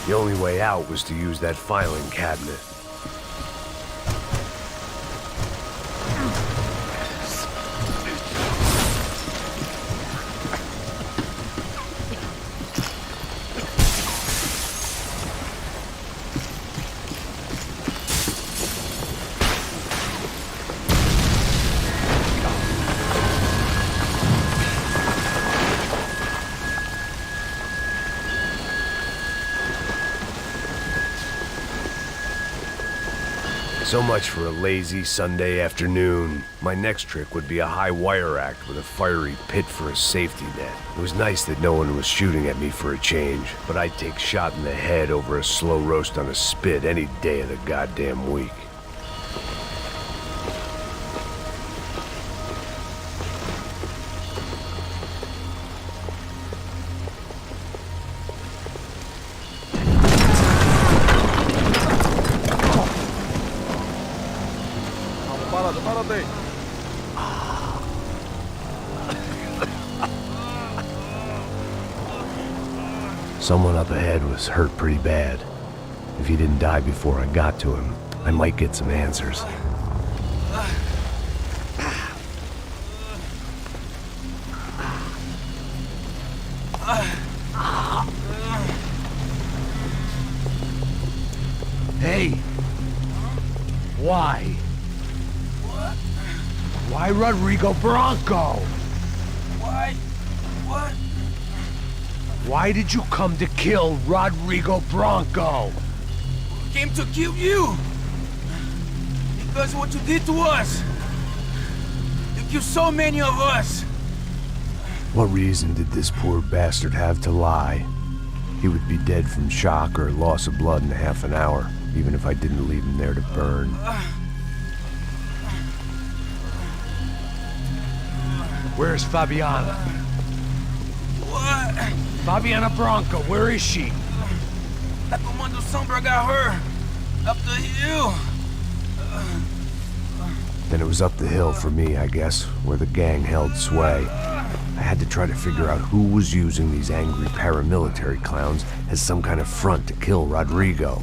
The only way out was to use that filing cabinet. So much for a lazy Sunday afternoon. My next trick would be a high wire act with a fiery pit for a safety net. It was nice that no one was shooting at me for a change, but I'd take shot in the head over a slow roast on a spit any day of the goddamn week. Someone up ahead was hurt pretty bad. If he didn't die before I got to him, I might get some answers. Why Rodrigo Bronco? Why? What? Why did you come to kill Rodrigo Bronco? Came to kill you! Because of what you did to us! You killed so many of us! What reason did this poor bastard have to lie? He would be dead from shock or loss of blood in half an hour, even if I didn't leave him there to burn. Where's Fabiana? What? Fabiana Bronco, where is she? That Comando Sombra got her! Up the hill! Then it was up the hill for me, I guess, where the gang held sway. I had to try to figure out who was using these angry paramilitary clowns as some kind of front to kill Rodrigo.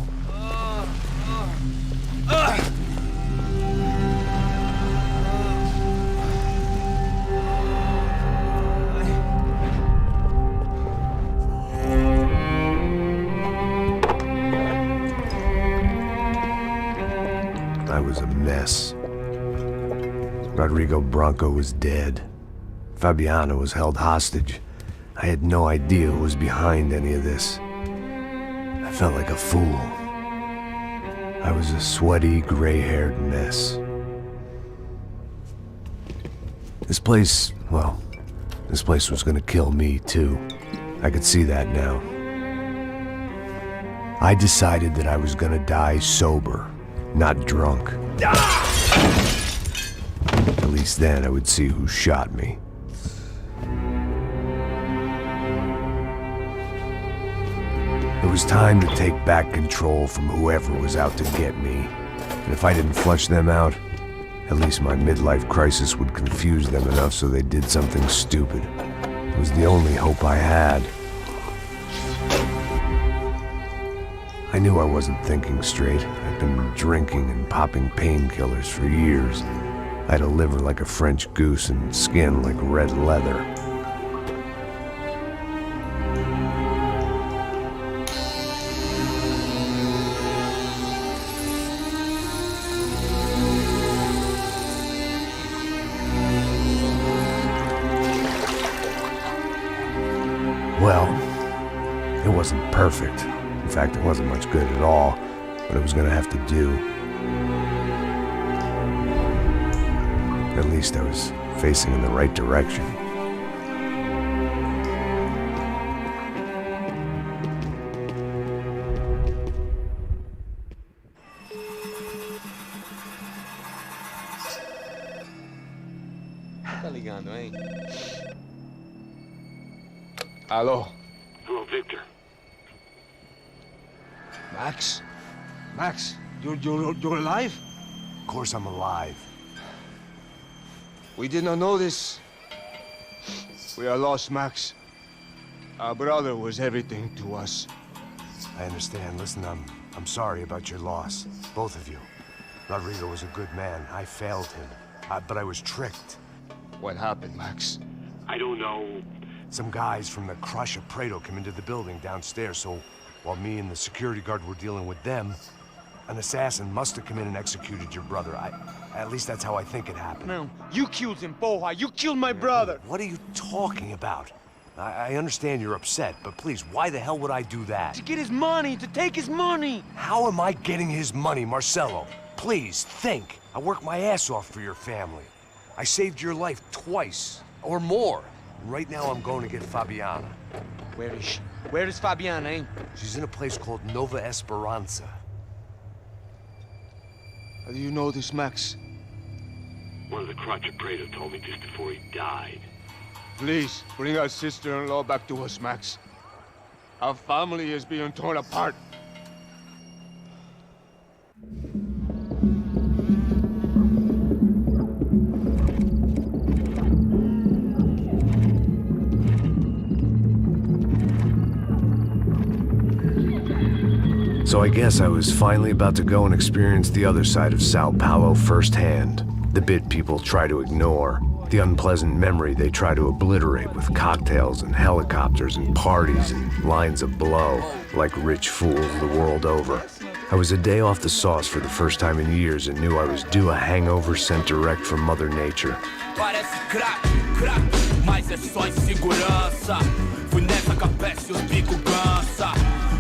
I was a mess. Rodrigo Bronco was dead. Fabiana was held hostage. I had no idea who was behind any of this. I felt like a fool. I was a sweaty, gray-haired mess. This place, well, this place was gonna kill me too. I could see that now. I decided that I was gonna die sober, not drunk. At least then I would see who shot me. It was time to take back control from whoever was out to get me. And if I didn't flush them out, at least my midlife crisis would confuse them enough so they did something stupid. It was the only hope I had. I knew I wasn't thinking straight. I'd been drinking and popping painkillers for years. I had a liver like a French goose and skin like red leather. Well, it wasn't perfect. In fact, it wasn't much good at all, but it was gonna have to do. At least I was facing in the right direction. Tá ligando, hein? Alô? Hello, Victor. Max? Max, you're alive? Of course I'm alive. We did not know this. We are lost, Max. Our brother was everything to us. I understand. Listen, I'm sorry about your loss. Both of you. Rodrigo was a good man. I failed him. But I was tricked. What happened, Max? I don't know. Some guys from the Crush of Prado came into the building downstairs, so while me and the security guard were dealing with them, an assassin must have come in and executed your brother. At least that's how I think it happened. No, you killed him, Porra. You killed my brother. What are you talking about? I understand you're upset, but please, why the hell would I do that? To get his money, to take his money. How am I getting his money, Marcelo? Please, think. I worked my ass off for your family. I saved your life twice, or more. And right now I'm going to get Fabiana. Where is she? Where is Fabiana, eh? She's in a place called Nova Esperanza. How do you know this, Max? One of the Crotch of Prado told me just before he died. Please, bring our sister-in-law back to us, Max. Our family is being torn apart. So I guess I was finally about to go and experience the other side of Sao Paulo firsthand. The bit people try to ignore. The unpleasant memory they try to obliterate with cocktails and helicopters and parties and lines of blow, like rich fools the world over. I was a day off the sauce for the first time in years and knew I was due a hangover sent direct from Mother Nature. Parece crack, mas é só insegurança. Fui nessa capeste, os bico cansa.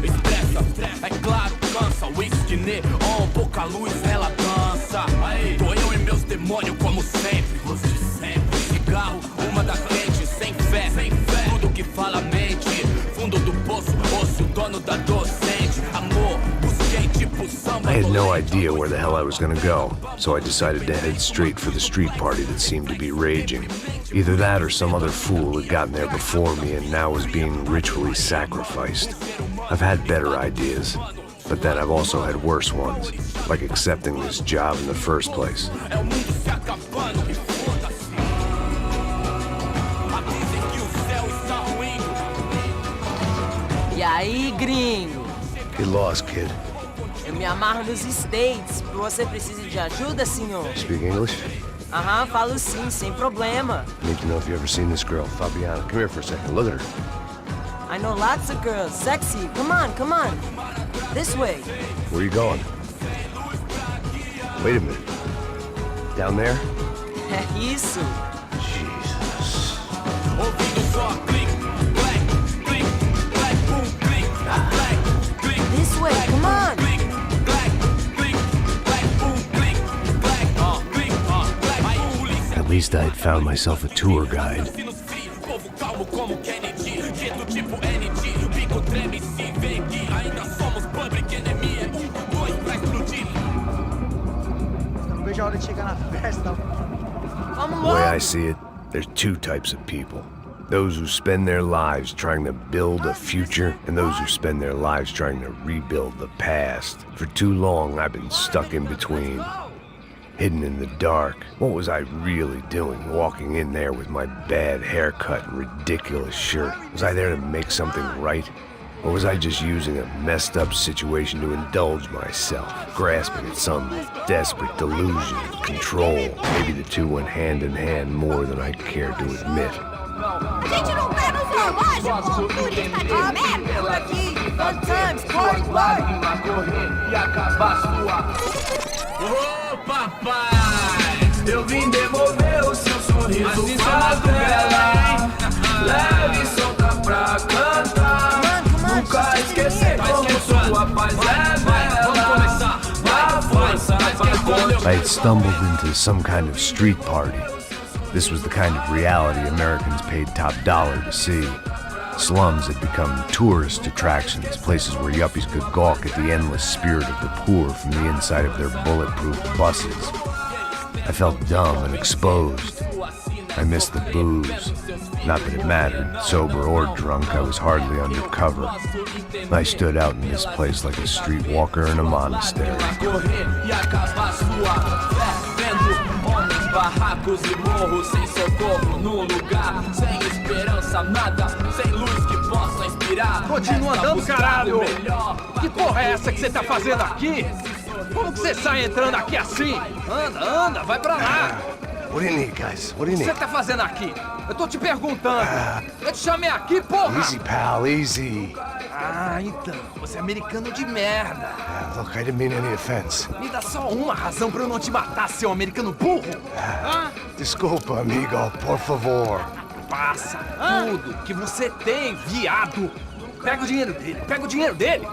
Estressa, é claro, cansa. Whisky, neon, pouca luz, ela dança. Tô eu e meus demônios como sempre. Os de sempre. Cigarro, uma da frente, sem fé. Tudo que fala mente. Fundo do poço, osso, dono da docente. Amor, busquei tipo samba. I had no idea where the hell I was gonna go, so I decided to head straight for the street party that seemed to be raging. Either that or some other fool had gotten there before me and now was being ritually sacrificed. I've had better ideas, but then I've also had worse ones, like accepting this job in the first place. E aí, gringo? Get lost, kid. Eu me amarro nos States. Você precisa de ajuda, senhor? Speak English? Aham, falo sim, sem problema. I need to know if you've ever seen this girl, Fabiana. Come here for a second. Look at her. I know lots of girls. Sexy. Come on, come on. This way. Where are you going? Wait a minute. Down there? É isso. Jesus. This way, come on. At least I had found myself a tour guide. The way I see it, there's two types of people. Those who spend their lives trying to build a future, and those who spend their lives trying to rebuild the past. For too long, I've been stuck in between. Hidden in the dark. What was I really doing, walking in there with my bad haircut and ridiculous shirt? Was I there to make something right? Or was I just using a messed up situation to indulge myself, grasping at some desperate delusion of control? Maybe the two went hand in hand more than I'd care to admit. Gente, não tá no zoológico! Turista de merda! Por aqui! Fun times! Party, party! Ô papai, eu vim devolver o seu sorriso favela. Leve e solta pra cantar. Nunca esquecer como sua paz é bela. Na força, I had stumbled into some kind of street party. This was the kind of reality Americans paid top dollar to see. Slums had become tourist attractions, places where yuppies could gawk at the endless spirit of the poor from the inside of their bulletproof buses. I felt dumb and exposed. I missed the booze. Not that it mattered. Sober or drunk, I was hardly undercover. I stood out in this place like a streetwalker in a monastery. Barracos e morros sem socorro no lugar, sem esperança, nada, sem luz que possa inspirar. Continua andando, caralho! Que porra é essa que você tá fazendo aqui? Como que você sai entrando aqui assim? Anda, anda, vai pra lá! What do you need, guys? What do you O que need? você tá fazendo aqui? Eu tô te perguntando. Eu te chamei aqui, porra! Easy, pal, easy. Ah, então, você é americano de merda. Look, I didn't mean any offense. Me dá só uma razão pra eu não te matar, seu americano burro. Desculpa, amigo, por favor. Passa tudo que você tem, viado. Pega o dinheiro dele, pega o dinheiro dele.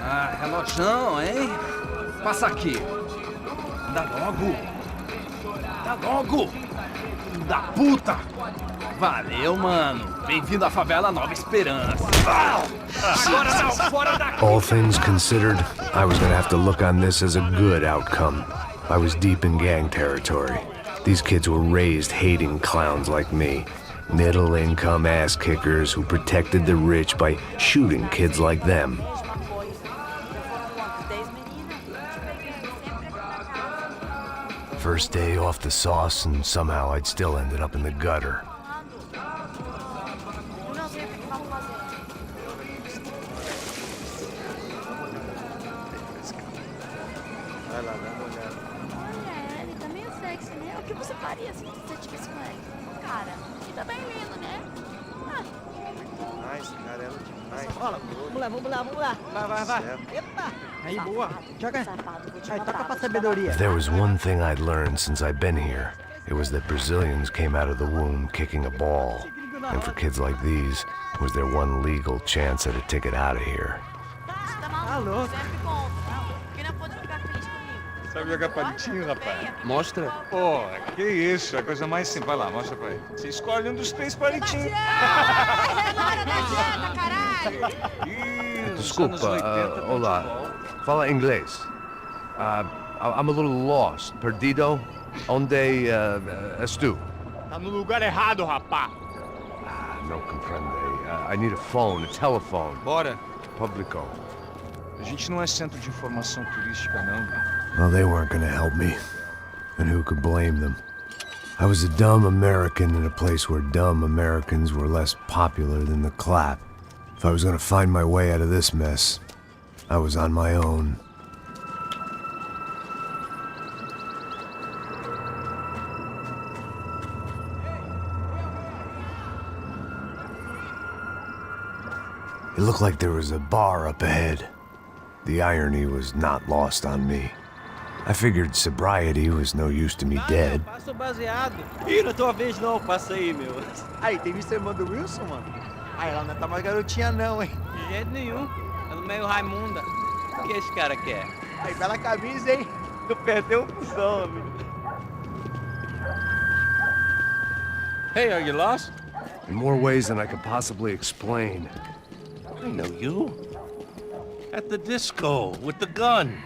Ah, relojão, hein? Passa aqui. Dá logo. Dá logo. Filho da puta. Valeu, mano. Bem-vindo à favela Nova Esperança. Agora não, fora daqui. All things considered, I was gonna have to look on this as a good outcome. I was deep in gang territory. These kids were raised hating clowns like me. Middle-income ass-kickers who protected the rich by shooting kids like them. First day off the sauce, and somehow I'd still ended up in the gutter. Olha, ele tá meio sexy, né? O que você faria se você tivesse com ele? Cara, ele tá bem lindo, né? Nice, cara, ela demais. Vamos lá, vamos lá, vamos lá. Vai, vai, vai. Epa! Aí, boa. Joga. Aí, toca pra sabedoria. If there was one thing I'd learned since I'd been here, it was that Brazilians came out of the womb kicking a ball. And for kids like these, it was their one legal chance at a ticket out of here. Alô? Sabe jogar palitinho, rapaz? Mostra. Pô, que isso, é a coisa mais simples. Vai lá, mostra pra ele. Você escolhe um dos 3 palitinhos. Desculpa, olá. Fala inglês. I'm a little lost. Perdido? Onde és tu? Tá no lugar errado, rapá. Não compreende. I need a phone, a telephone. Bora. Publico. A gente não é centro de informação turística, não. Well, they weren't gonna help me. And who could blame them? I was a dumb American in a place where dumb Americans were less popular than the clap. If I was gonna find my way out of this mess, I was on my own. It looked like there was a bar up ahead. The irony was not lost on me. I figured sobriety was no use to me dead. Passo baseado. Ih, não é tua vez não, passa aí, meu. Aí, tem visto a irmã do Wilson, mano? Aí, ela não tá mais garotinha não, hein? De jeito nenhum. É meio Raimunda. O que esse cara quer? Aí, bela camisa, hein? Eu perdeu o fusão, amigo. Hey, are you lost? In more ways than I could possibly explain. I know you. At the disco, with the gun.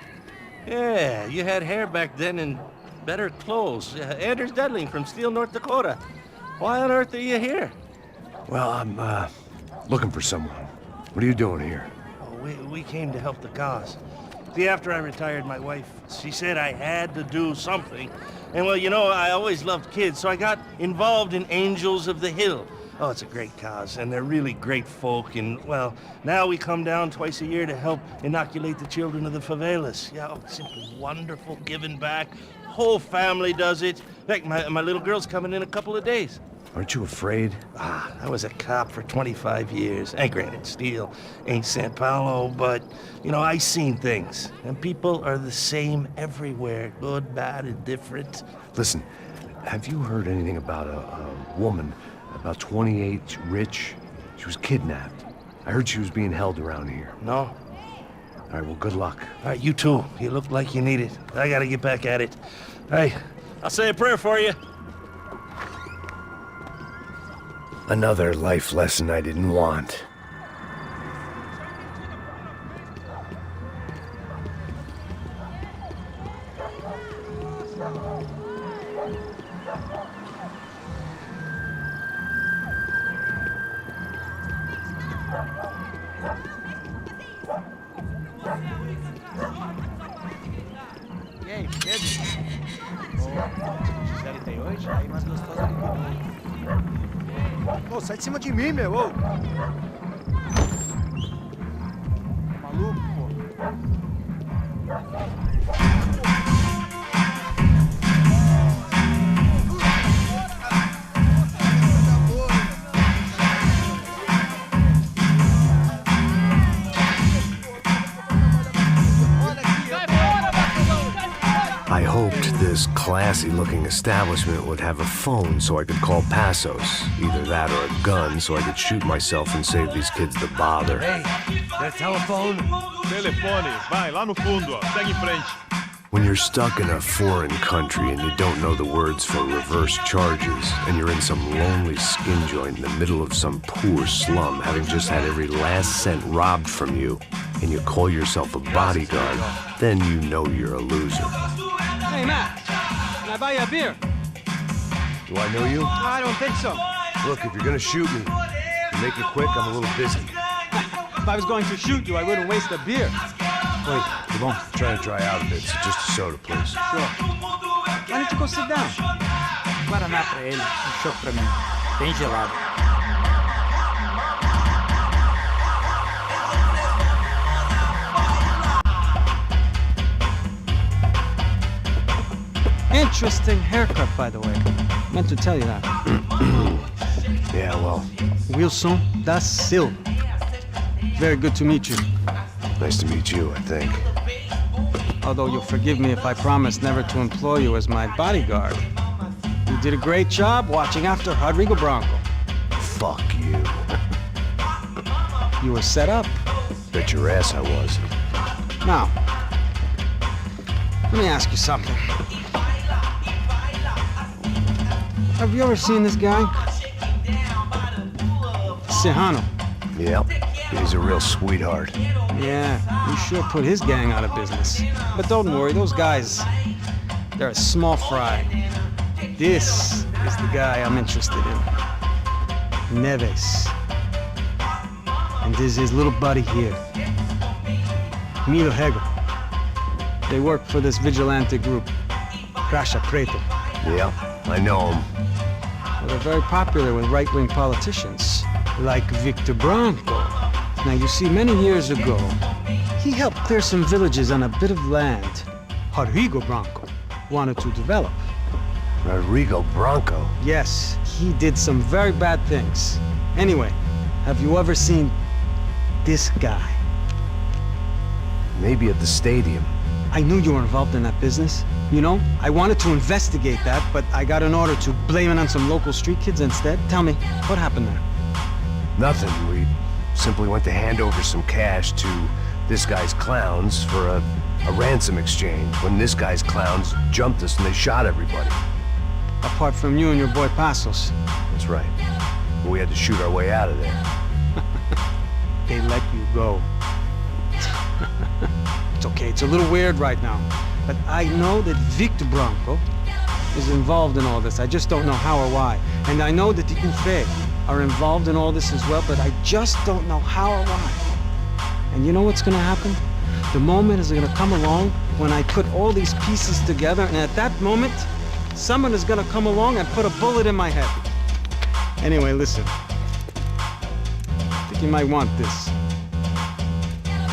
Yeah, you had hair back then and better clothes. Anders Dedling from Steele, North Dakota. Why on earth are you here? Well, I'm, looking for someone. What are you doing here? Oh, we came to help the cause. See, after I retired, my wife, she said I had to do something. And, well, you know, I always loved kids, so I got involved in Angels of the Hill. Oh, it's a great cause, and they're really great folk, and, well, now we come down twice a year to help inoculate the children of the favelas. Yeah, oh, simply wonderful, giving back. Whole family does it. In fact, my little girl's coming in a couple of days. Aren't you afraid? I was a cop for 25 years. And granted, Steele ain't San Paulo, but, you know, I seen things. And people are the same everywhere, good, bad, and different. Listen, have you heard anything about a woman, about 28, rich? She was kidnapped. I heard she was being held around here. No? All right, well, good luck. All right, you too. You look like you need it. I gotta get back at it. All right, I'll say a prayer for you. Another life lesson I didn't want. E aí, beleza? Gisele tem hoje? Aí, mais gostosa do que ô, sai de cima de mim, meu, ô! Maluco, pô. I hoped this classy-looking establishment would have a phone so I could call Passos. Either that or a gun so I could shoot myself and save these kids the bother. Hey, that telephone? Telefone, vai, lá no fundo, ó. Segue em frente. When you're stuck in a foreign country and you don't know the words for reverse charges, and you're in some lonely skin joint in the middle of some poor slum, having just had every last cent robbed from you, and you call yourself a bodyguard, then you know you're a loser. Hey, Matt, can I buy you a beer? Do I know you? I don't think so. Look, if you're gonna shoot me, make it quick, I'm a little busy. If I was going to shoot you, I wouldn't waste a beer. Wait, come on. Trying to dry out a bit, so just a soda, please. Sure. Why don't you go sit down? Guaraná pra ele, chopp pra mim. Bem gelado. Interesting haircut, by the way. Meant to tell you that. Yeah, well. Wilson da Silva. Very good to meet you. Nice to meet you, I think. Although you'll forgive me if I promise never to employ you as my bodyguard. You did a great job watching after Rodrigo Bronco. Fuck you. You were set up. Bet your ass I was. Now, let me ask you something. Have you ever seen this guy? Serrano. Yep. He's a real sweetheart. Yeah, you sure put his gang out of business. But don't worry, those guys, they're a small fry. This is the guy I'm interested in. Neves. And this is his little buddy here. Milo Hegel. They work for this vigilante group, Crasha Preto. Yeah, I know him. Well, they're very popular with right-wing politicians, like Victor Bronco. Now, you see, many years ago, he helped clear some villages on a bit of land Rodrigo Bronco wanted to develop. Rodrigo Bronco? Yes, he did some very bad things. Anyway, have you ever seen this guy? Maybe at the stadium. I knew you were involved in that business. You know, I wanted to investigate that, but I got an order to blame it on some local street kids instead. Tell me, what happened there? Nothing. We simply went to hand over some cash to this guy's clowns for a ransom exchange when this guy's clowns jumped us and they shot everybody. Apart from you and your boy Passos. That's right. But we had to shoot our way out of there. They let you go. It's okay, it's a little weird right now. But I know that Victor Bronco is involved in all this. I just don't know how or why. And I know that the Ufe are involved in all this as well, but I just don't know how or why. And you know what's gonna happen? The moment is gonna come along when I put all these pieces together, and at that moment, someone is gonna come along and put a bullet in my head. Anyway, listen. I think you might want this.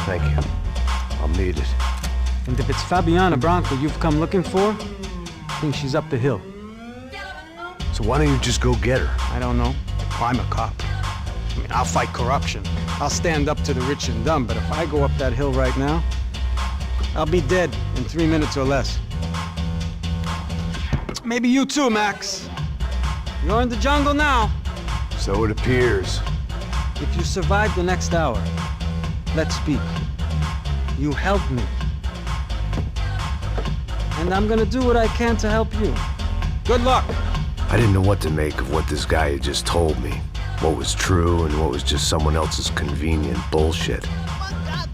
Thank you. I'll need it. And if it's Fabiana Bronco you've come looking for, I think she's up the hill. So why don't you just go get her? I don't know. I'm a cop. I mean, I'll fight corruption. I'll stand up to the rich and dumb, but if I go up that hill right now, I'll be dead in 3 minutes or less. Maybe you too, Max. You're in the jungle now. So it appears. If you survive the next hour, let's speak. You helped me. And I'm gonna do what I can to help you. Good luck! I didn't know what to make of what this guy had just told me. What was true and what was just someone else's convenient bullshit.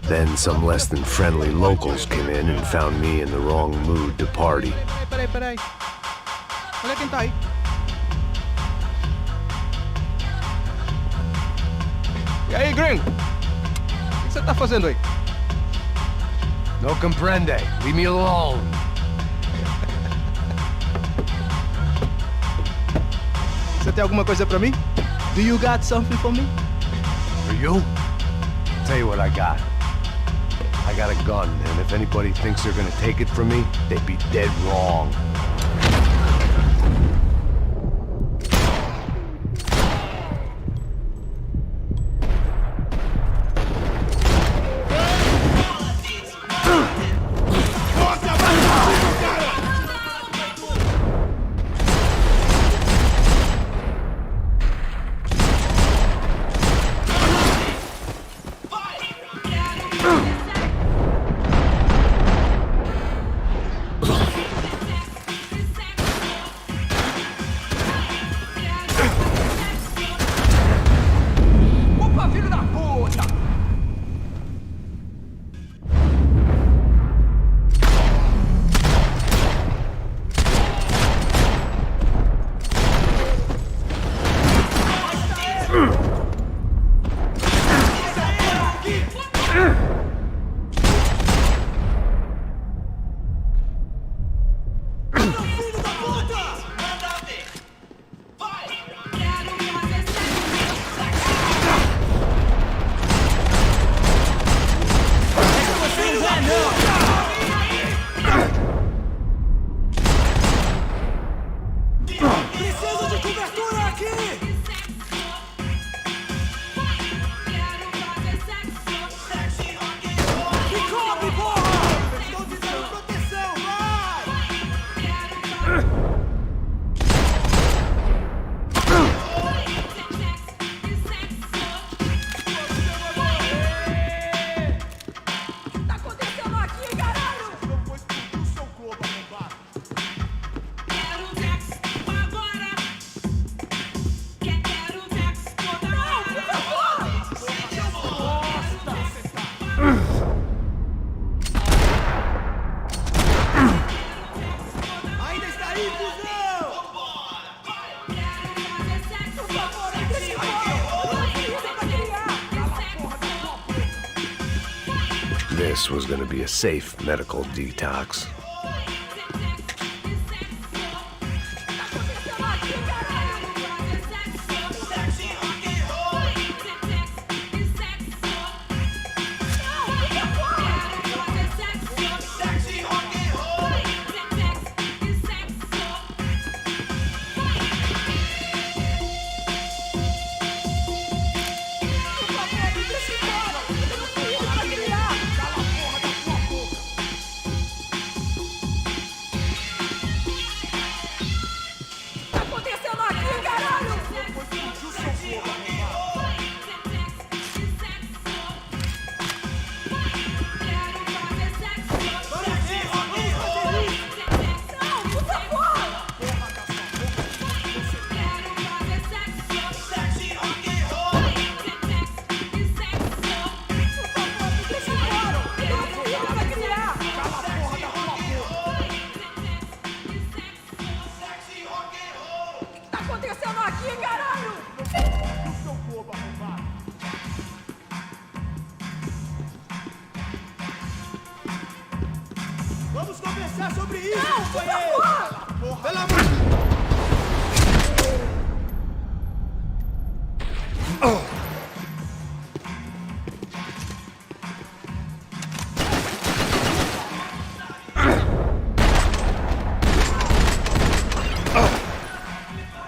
Then some less than friendly locals came in and found me in the wrong mood to party. Peraí. Olha quem tá aí. E aí, gringo? O que você tá fazendo aí? No comprende. Leave me alone. Você tem alguma coisa pra mim? Do you got something for me? For you? Tell you what I got. I got a gun, and if anybody thinks they're gonna take it from me, they'd be dead wrong. Preciso de cobertura aqui! Me cobre, porra! Estou dizendo pra this was going to be a safe medical detox. Vamos conversar sobre isso, companheiro! Pelo amor de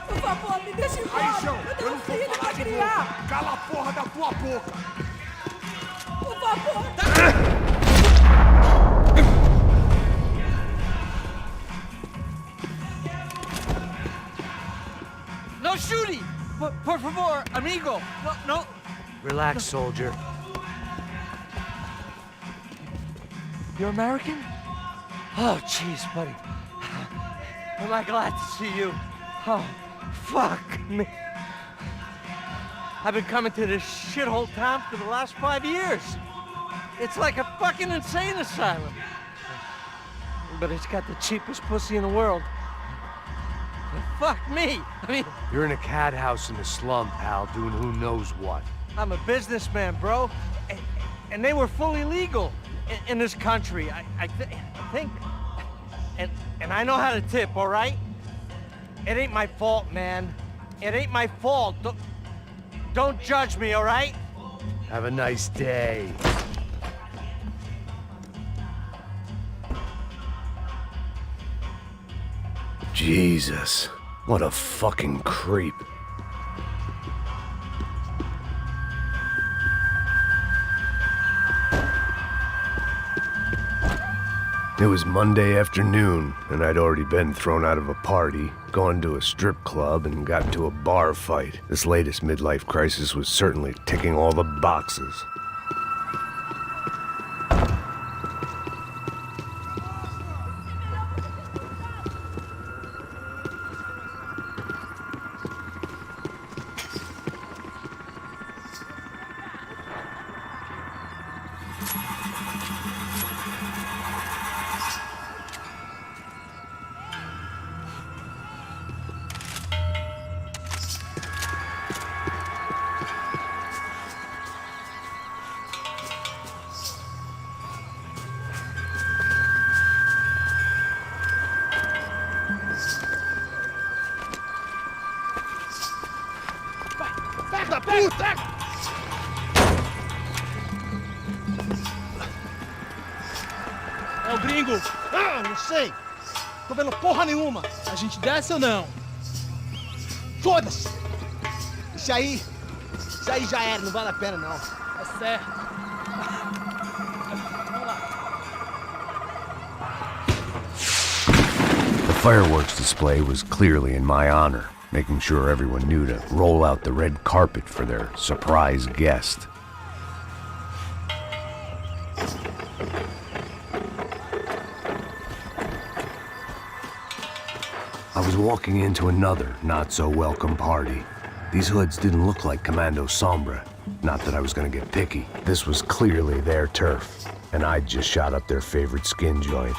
Por favor, me deixa em paz! Eu não filho pra criar! Cala a porra da tua boca! Por favor! No shooting! Por favor, amigo! No. Relax, soldier. You're American? Oh, jeez, buddy. Am I glad to see you? Oh, fuck me. I've been coming to this shithole town for the last 5 years. It's like a fucking insane asylum. But it's got the cheapest pussy in the world. Fuck me! I mean... You're in a cat house in the slum, pal, doing who knows what. I'm a businessman, bro. And they were fully legal in this country. I think... And I know how to tip, all right? It ain't my fault, man. It ain't my fault. Don't judge me, all right? Have a nice day. Jesus, what a fucking creep. It was Monday afternoon, and I'd already been thrown out of a party, gone to a strip club, and got into a bar fight. This latest midlife crisis was certainly ticking all the boxes. da puta! É o gringo. Ah, não sei. Tô vendo porra nenhuma. A gente desce ou não? Foda-se. Isso aí já era, não vale a pena não. Tá certo. The fireworks display was clearly in my honor, making sure everyone knew to roll out the red carpet for their surprise guest. I was walking into another not-so-welcome party. These hoods didn't look like Commando Sombra. Not that I was gonna get picky. This was clearly their turf, and I'd just shot up their favorite skin joint.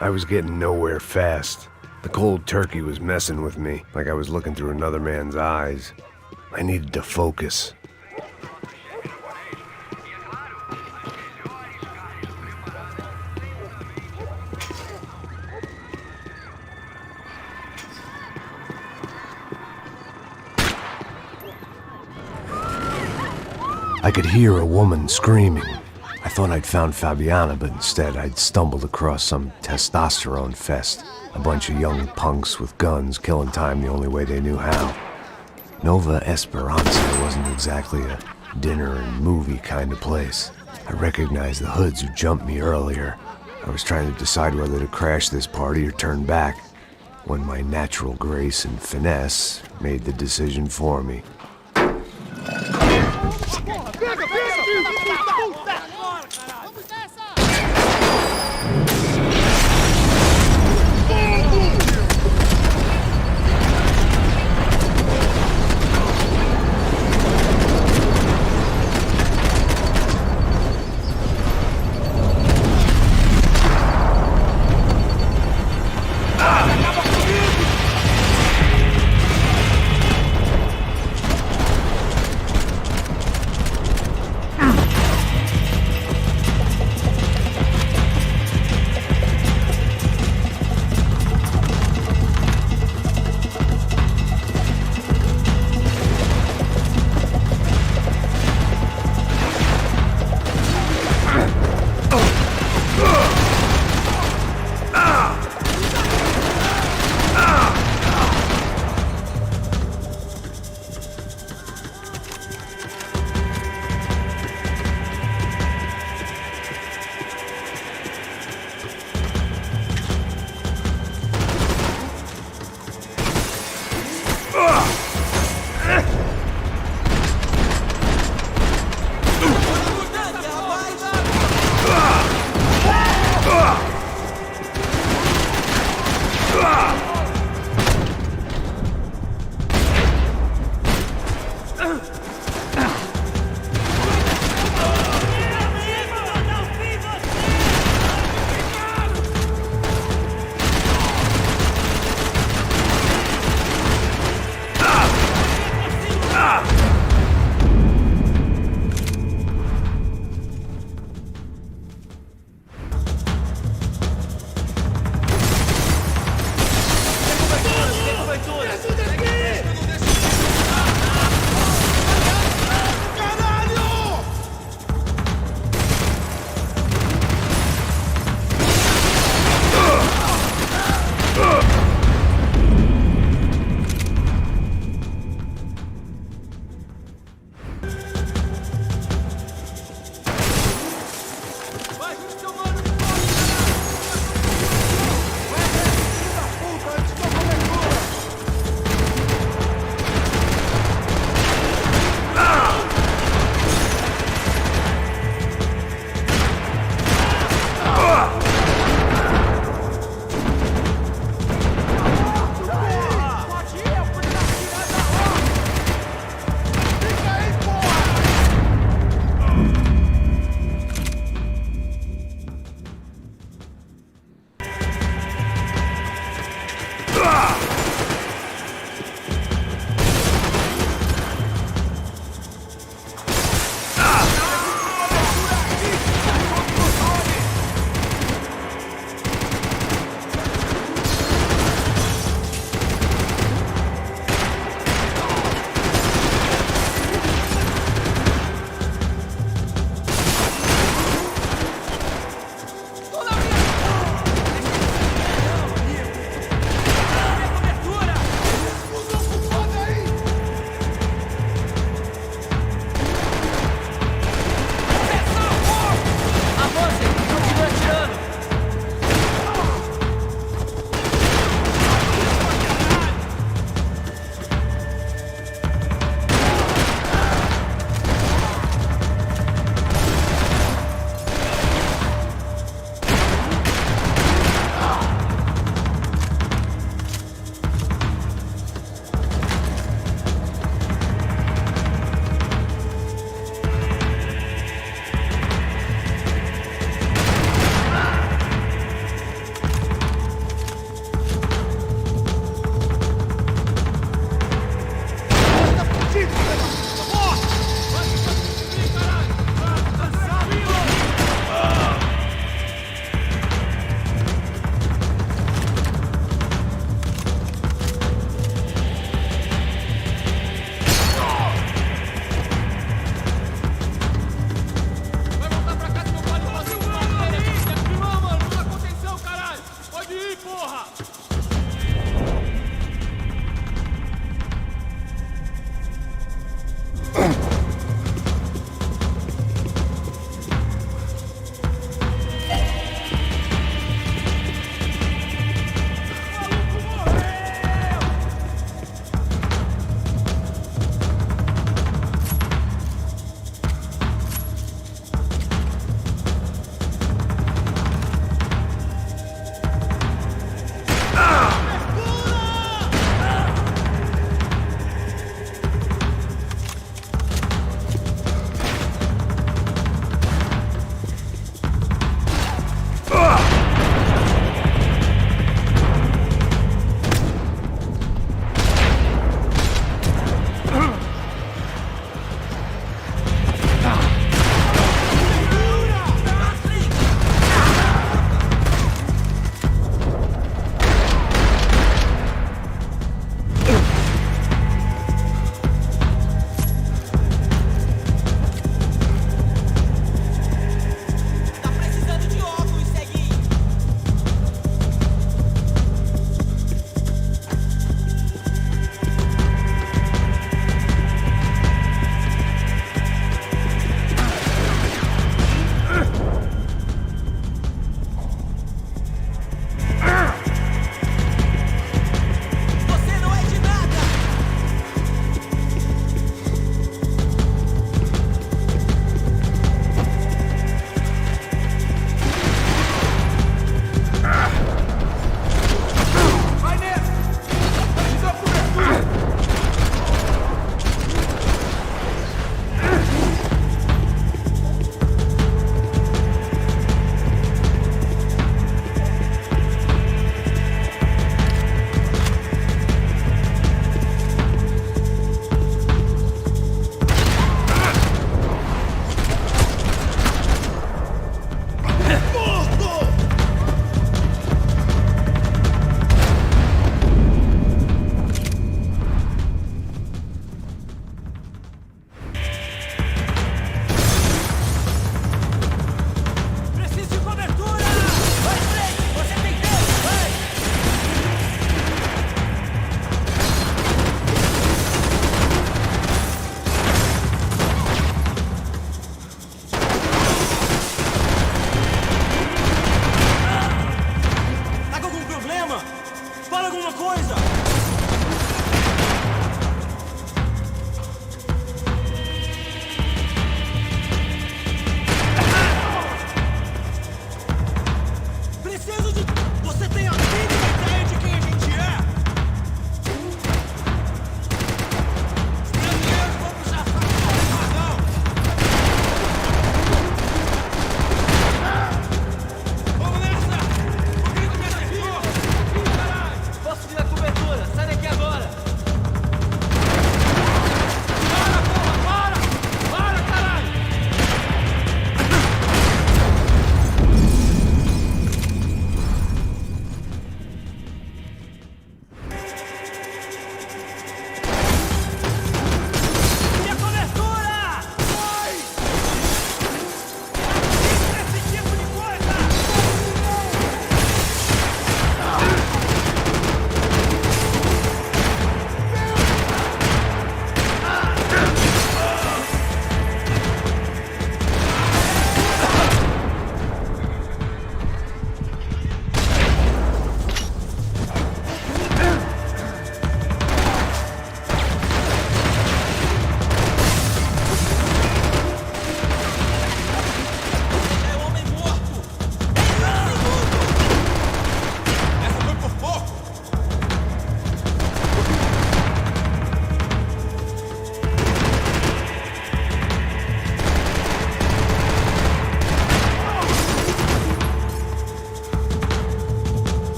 I was getting nowhere fast. The cold turkey was messing with me, like I was looking through another man's eyes. I needed to focus. I could hear a woman screaming. I thought I'd found Fabiana, but instead I'd stumbled across some testosterone fest. A bunch of young punks with guns killing time the only way they knew how. Nova Esperanza wasn't exactly a dinner and movie kind of place. I recognized the hoods who jumped me earlier. I was trying to decide whether to crash this party or turn back, when my natural grace and finesse made the decision for me.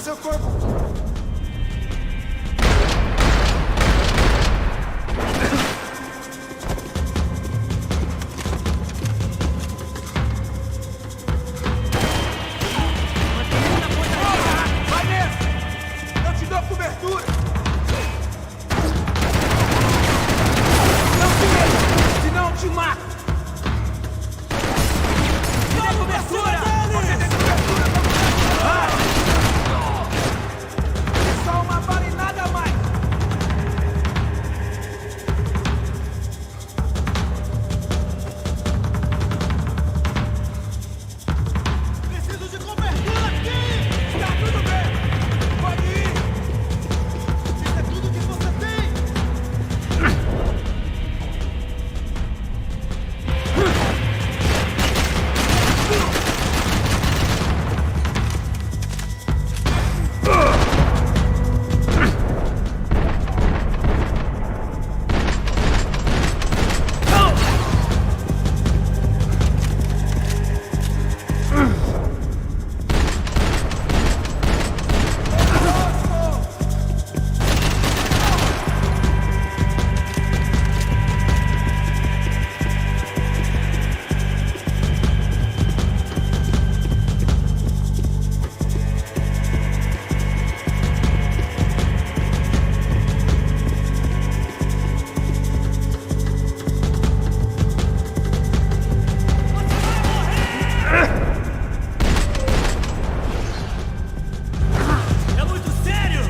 seu corpo! Vai nessa! Eu te dou cobertura! Não se mexa, senão eu te mato! Me dê cobertura! Você tem cobertura! É só uma bala e nada mais! Preciso de cobertura aqui! Tá tudo bem! Pode ir! Isso é tudo que você tem! É muito sério!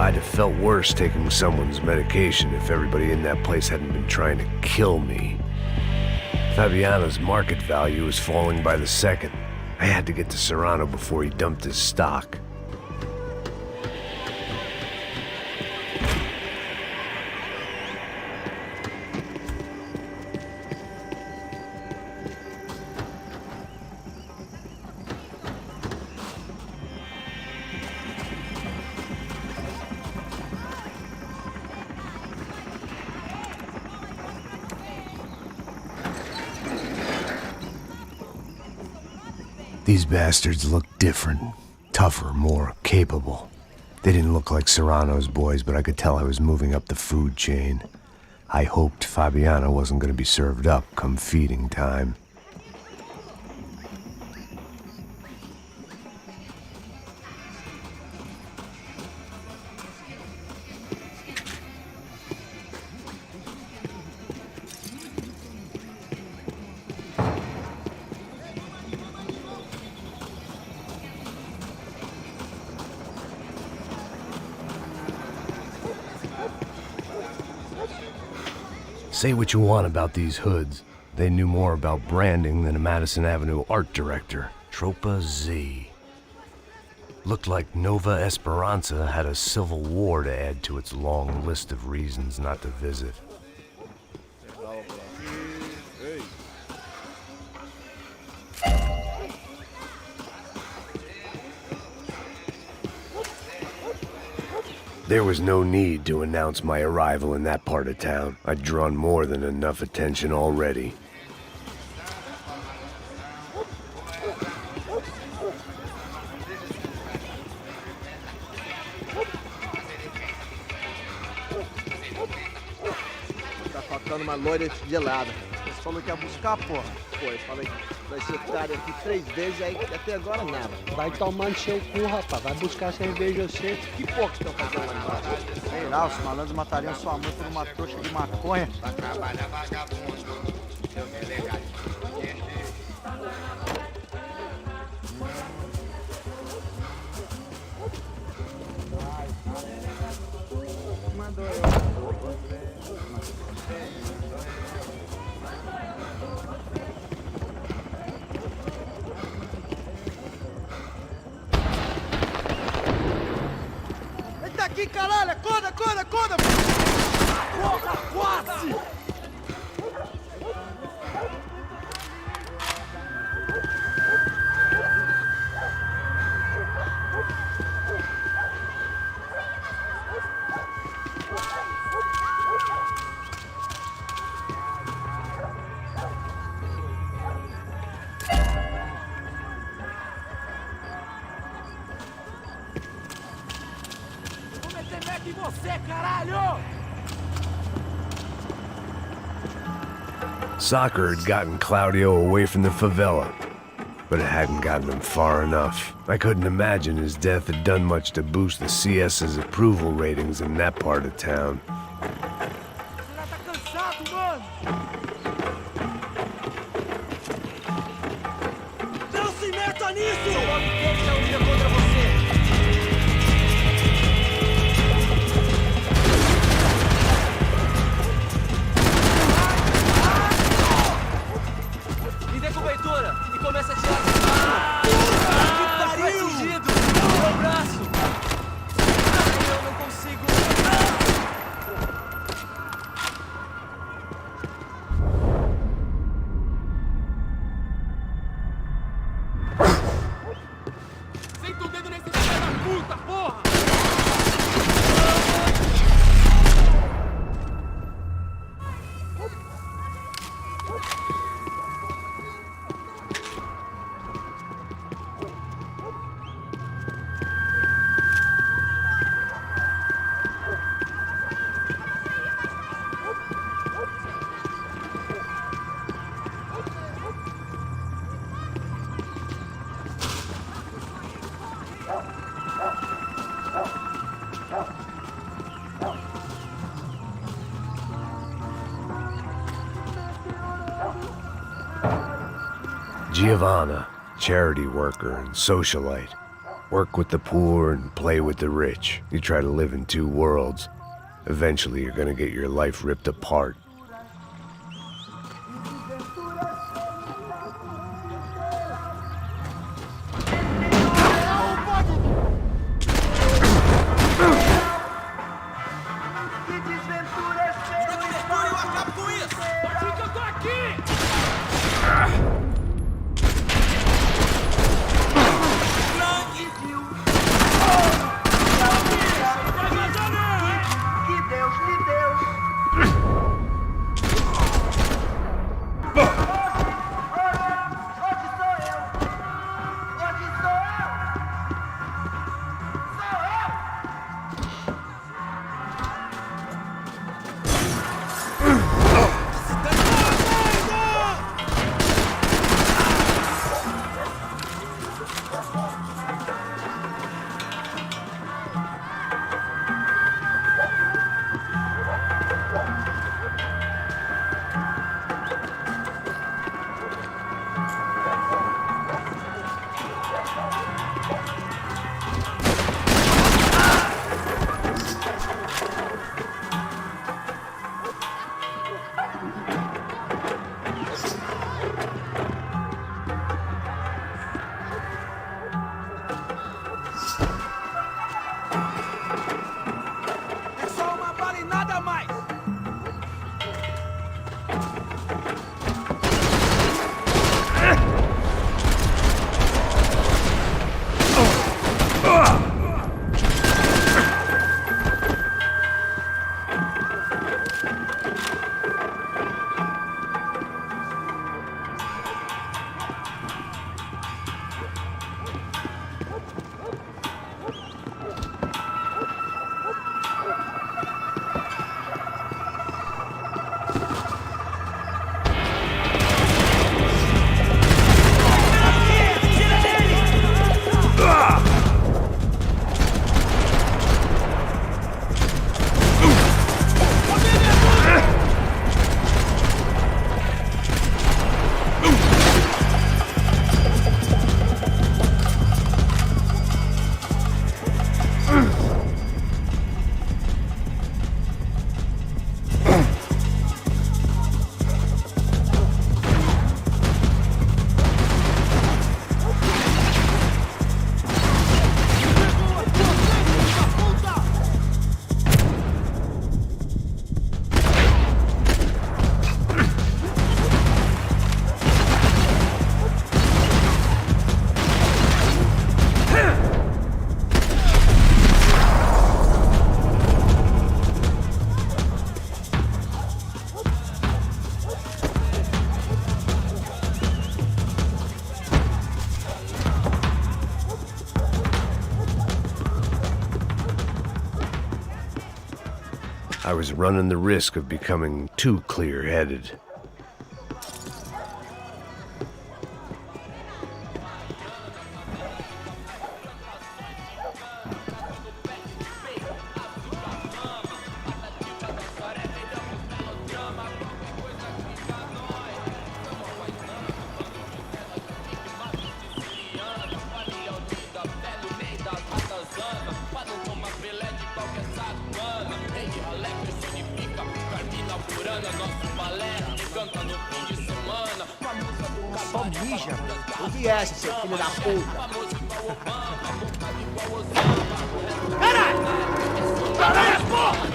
I'd have felt worse taking someone's medication if everybody in that place hadn't been trying to kill me. Fabiano's market value was falling by the second. I had to get to Serrano before he dumped his stock. These bastards looked different, tougher, more capable. They didn't look like Serrano's boys, but I could tell I was moving up the food chain. I hoped Fabiano wasn't going to be served up come feeding time. Say what you want about these hoods. They knew more about branding than a Madison Avenue art director. Tropa Z. Looked like Nova Esperanza had a civil war to add to its long list of reasons not to visit. There was no need to announce my arrival in that part of town. I'd drawn more than enough attention already. Tá faltando uma loira gelada. Você falou que ia buscar, porra? Foi, falei que vai ser cara aqui 3 vezes, aí até agora nada. Vai tomando seu cu, rapaz. Vai buscar cerveja você. Que porra que estão fazendo lá embaixo? geral, os malandros matariam sua mãe por uma trouxa de maconha. Eita aqui, caralho! Acorda, acorda, acorda! Porra, quase! Em você, caralho! Soccer had gotten Claudio away from the favela, but it hadn't gotten him far enough. I couldn't imagine his death had done much to boost the CS's approval ratings in that part of town. Você já tá cansado, mano! Não se meta nisso! Seu modo deles é unida contra você! Cobertura e começa a tirar as Tá atingido! Meu braço! Eu não consigo! Senta o dedo nesse filho da puta, porra! Giovanna, charity worker and socialite. Work with the poor and play with the rich. You try to live in two worlds. Eventually you're gonna get your life ripped apart. I was running the risk of becoming too clear-headed. Só mija, ouvi essa, seu filho da puta. Caralho! Caralho, porra!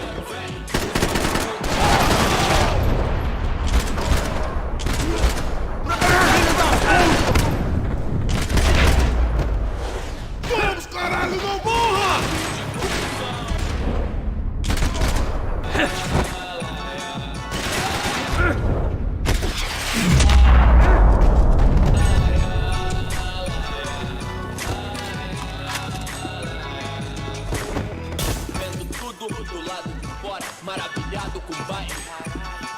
Vamos, caralho, não morra! Maravilhado com o baile.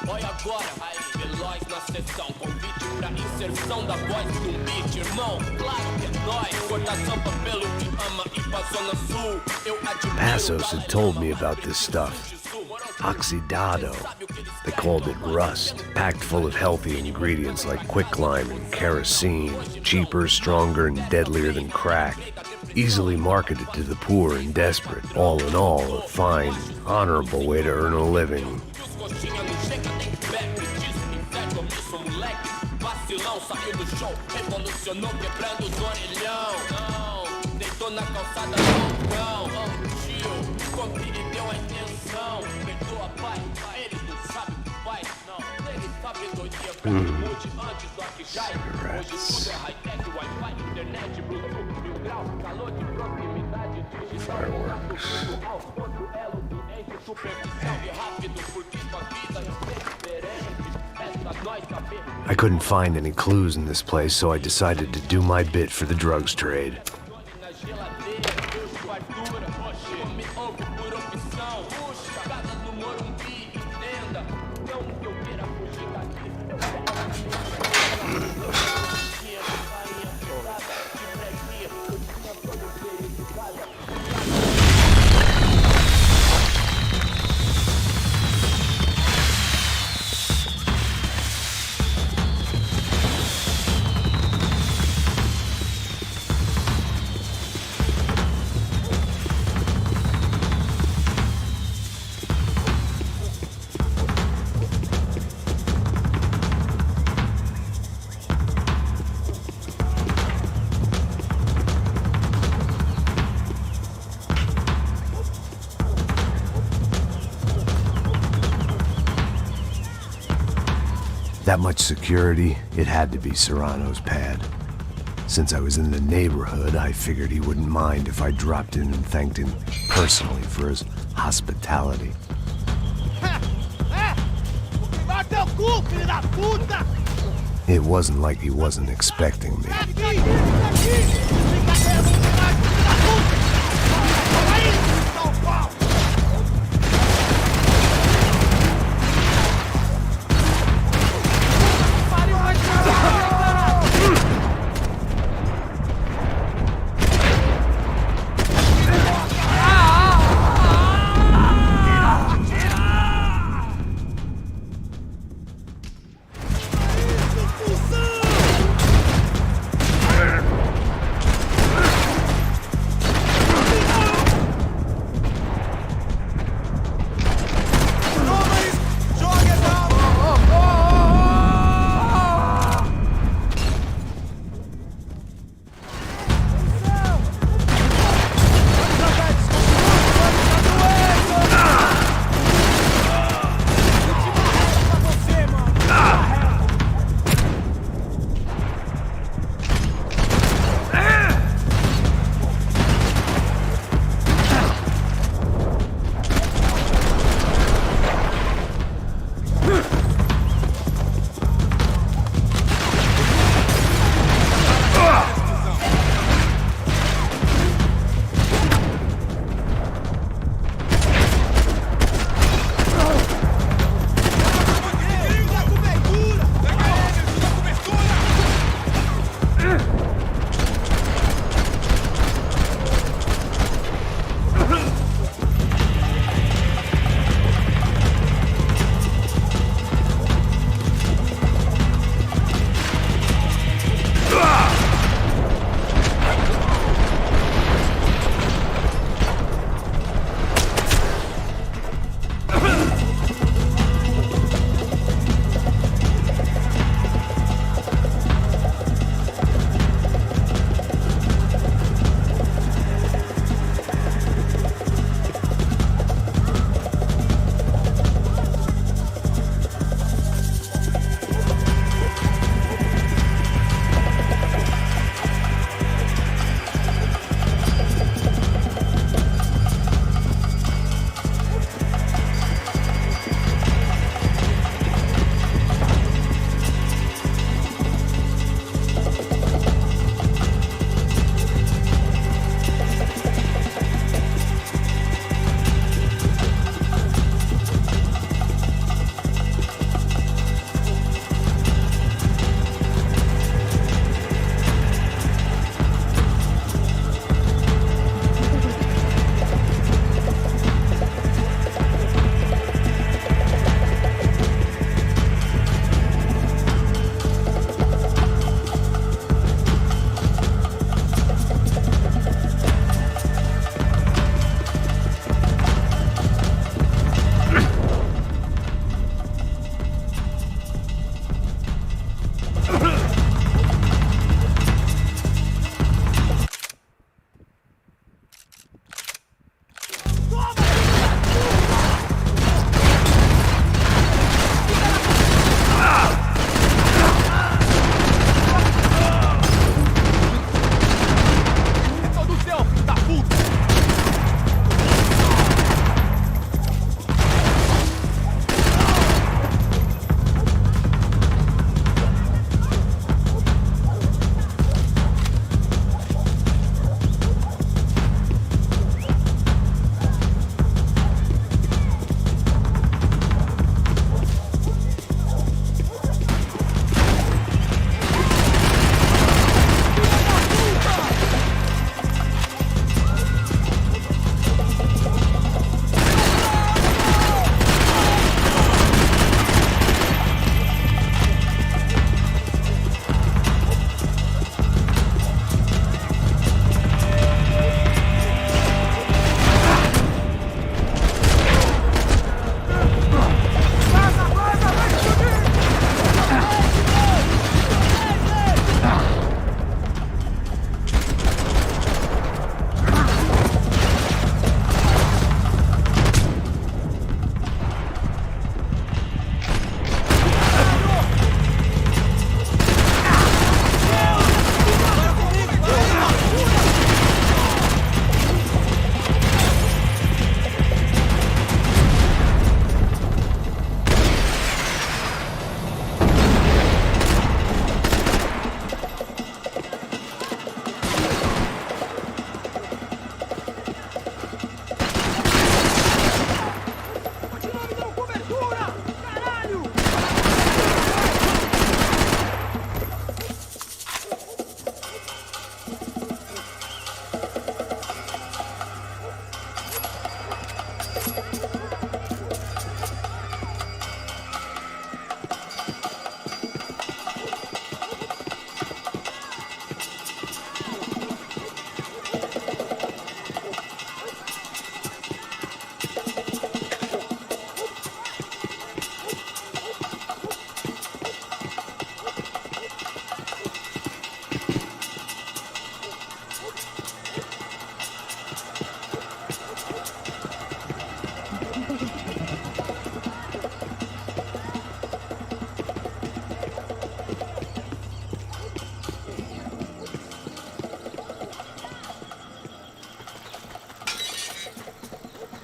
Olha agora, veloz na sessão. Convite pra inserção da voz do beat, irmão. Claro que é nóis. Corta sampa pelo que ama e pra zona sul. Eu admiro. Passos had told me about this stuff. Oxidado. They called it rust, packed full of healthy ingredients like quicklime and kerosene, cheaper, stronger, and deadlier than crack. Easily marketed to the poor and desperate. All in all, a fine, honorable way to earn a living. I couldn't find any clues in this place, so I decided to do my bit for the drugs trade. That much security, it had to be Serrano's pad. Since I was in the neighborhood, I figured he wouldn't mind if I dropped in and thanked him personally for his hospitality. It wasn't like he wasn't expecting me.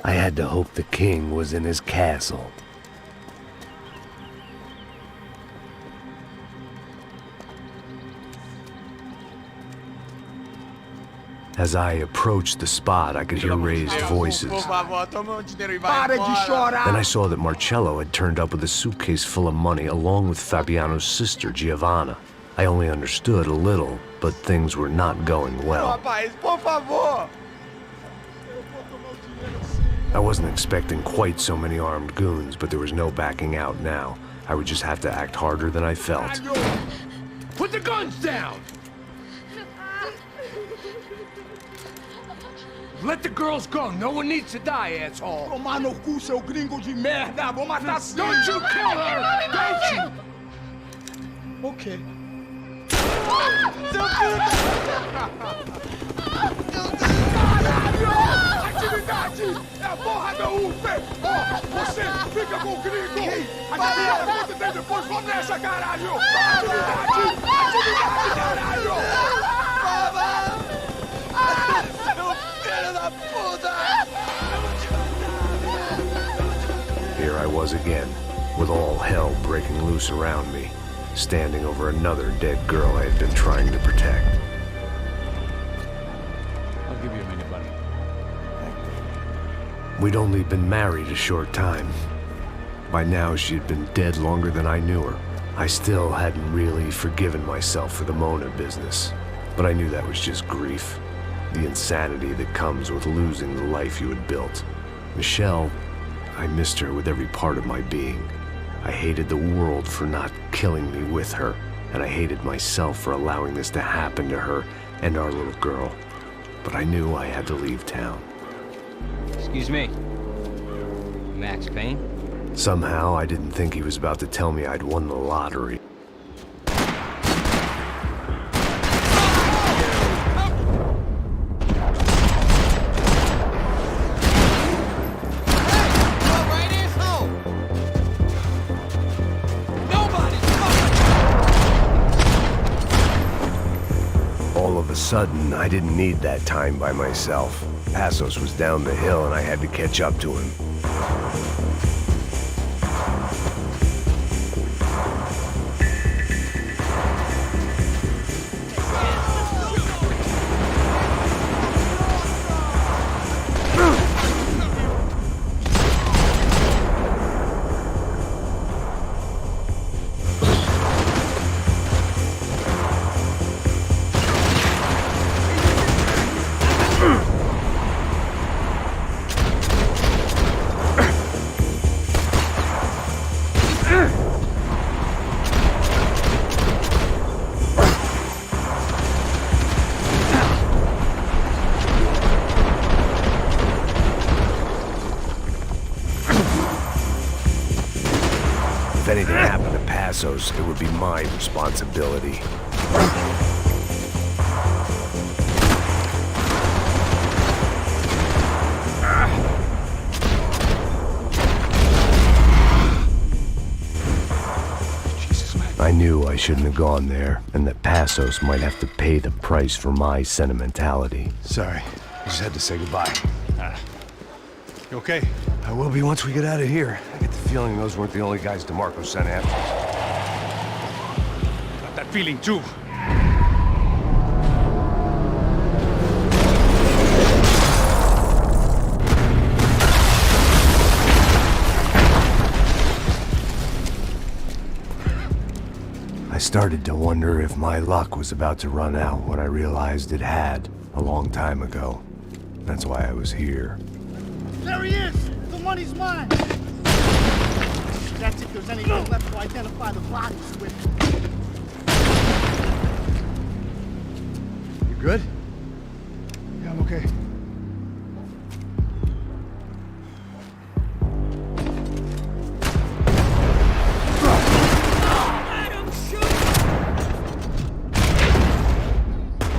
I had to hope the king was in his castle. As I approached the spot, I could hear raised voices. Por favor, toma dinheiro e vai embora. Para de chorar! Then I saw that Marcello had turned up with a suitcase full of money along with Fabiano's sister, Giovanna. I only understood a little, but things were not going well. Rapaz, por favor! I wasn't expecting quite so many armed goons, but there was no backing out now. I would just have to act harder than I felt. Put the guns down! Let the girls go. No one needs to die, asshole. Tomar no cu, seu gringo de merda! Vou matar sim! Don't you kill her! Don't you! Ok. Caralho! Atividade! É a porra da UP! Você fica com o gringo! Atividade aconteceu depois! Vamos nessa, caralho! Atividade! Atividade, caralho! Here I was again, with all hell breaking loose around me, standing over another dead girl I had been trying to protect. I'll give you a minute, buddy. We'd only been married a short time. By now, she had been dead longer than I knew her. I still hadn't really forgiven myself for the Mona business, but I knew that was just grief. The insanity that comes with losing the life you had built. Michelle, I missed her with every part of my being. I hated the world for not killing me with her, and I hated myself for allowing this to happen to her and our little girl. But I knew I had to leave town. Excuse me. Max Payne? Somehow, I didn't think he was about to tell me I'd won the lottery. All of a sudden, I didn't need that time by myself. Passos was down the hill and I had to catch up to him. If anything happened to Passos, it would be my responsibility. I knew I shouldn't have gone there, and that Passos might have to pay the price for my sentimentality. Sorry, I just had to say goodbye. You okay? I will be once we get out of here. I get the feeling those weren't the only guys DeMarco sent after us. Got that feeling too. I started to wonder if my luck was about to run out when I realized it had a long time ago. That's why I was here. There he is! The money's mine! That's if there's anything left to identify the bodies with. You good? Yeah, I'm okay.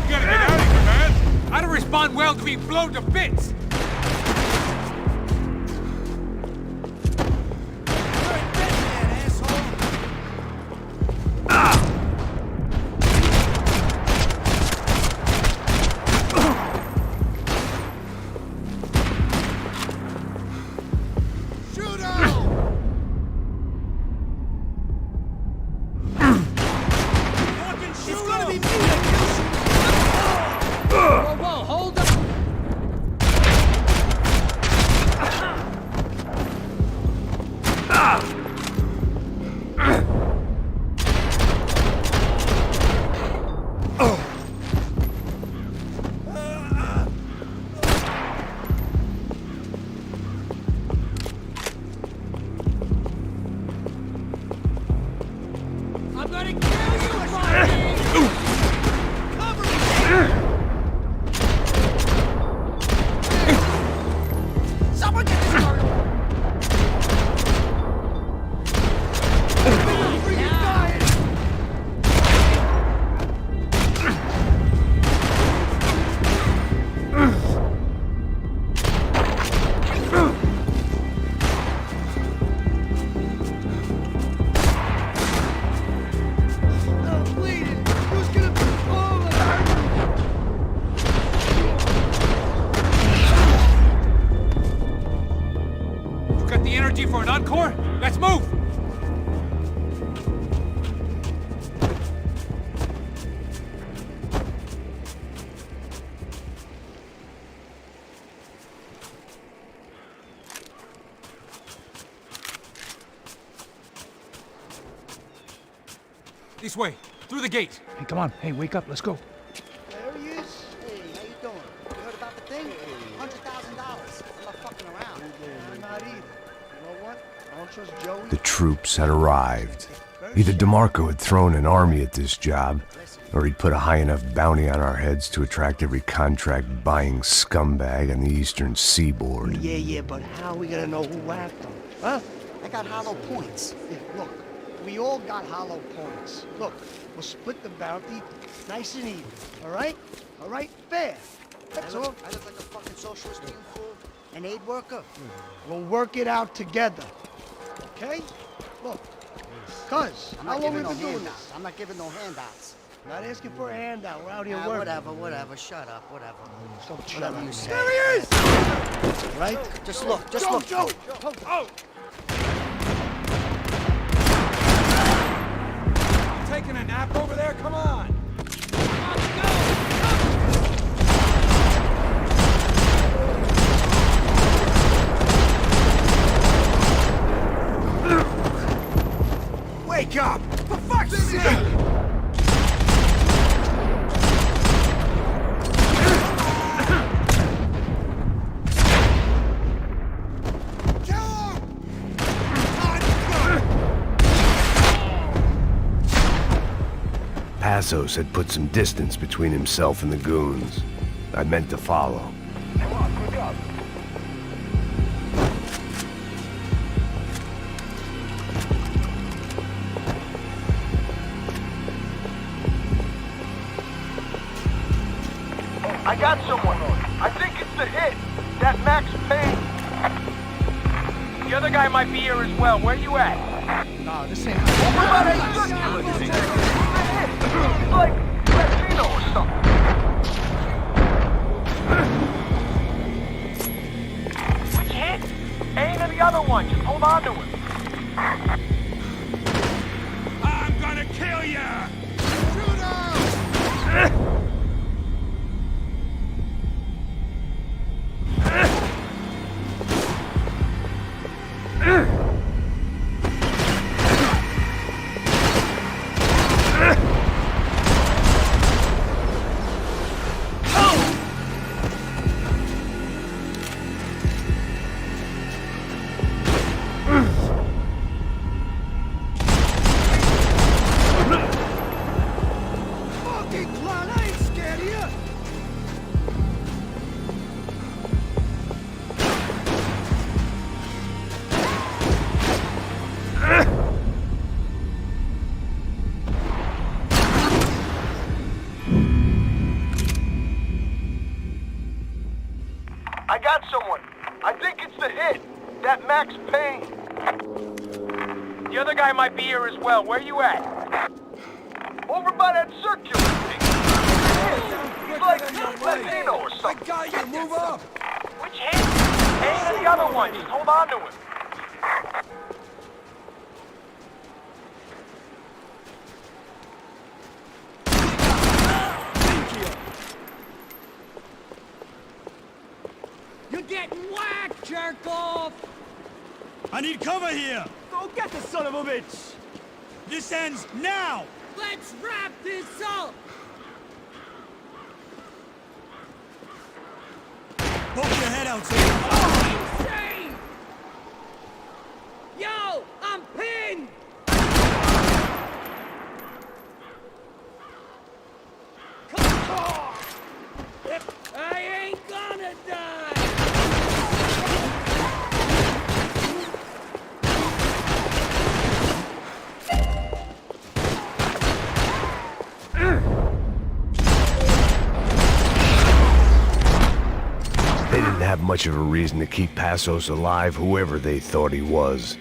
You gotta get out of here, man! I don't respond well to being blown to bits! I'm gonna kill you, Marty! Cover me! Someone get this car! For an encore? Let's move! This way, through the gate. Hey, come on. Hey, wake up. Let's go. There he is. Hey, how you doing? You heard about the thing? $100,000. I'm not fucking around. I'm not either. You know what? I don't trust Joey. The troops had arrived. Either DeMarco had thrown an army at this job, or he'd put a high enough bounty on our heads to attract every contract-buying scumbag on the eastern seaboard. Yeah, but how are we gonna know who whacked them? Huh? I got hollow points. Yeah, look, we all got hollow points. Look, we'll split the bounty nice and even, all right? All right? Fair. That's all. I look like a fucking socialist to you, fool. An aid worker. We'll work it out together. Okay? Look. Cuz, how long we been doing this? I'm not giving no handouts. Not asking for a handout. We're out here working. Whatever. Shut up, whatever. Don't shut up. There he is! Right? Just look, look. Joe! Oh! Taking a nap over there? Come on! Wake up! For fuck's sake! Passos had put some distance between himself and the goons. I meant to follow. Come on, quick up. I got someone. I think it's the hit. That Max Payne. The other guy might be here as well. Where you at? No, this ain't... He's like Latino or something. Which hit? Aim at the other one. Just hold on to him. I'm gonna kill ya! Shoot him! I got someone. I think it's the hit. That Max Payne. The other guy might be here as well. Where you at? Over by that circular thing. He's like Latino or something. I got you. Move up. Which hit? Aim at the other one. Just hold on to him. You're getting whacked, jerk off! I need cover here! Go get the son of a bitch! This ends now! Let's wrap this up! Poke your head out, sir! Oh, insane! Yo, I'm pinned! much of a reason to keep Passos alive, whoever they thought he was.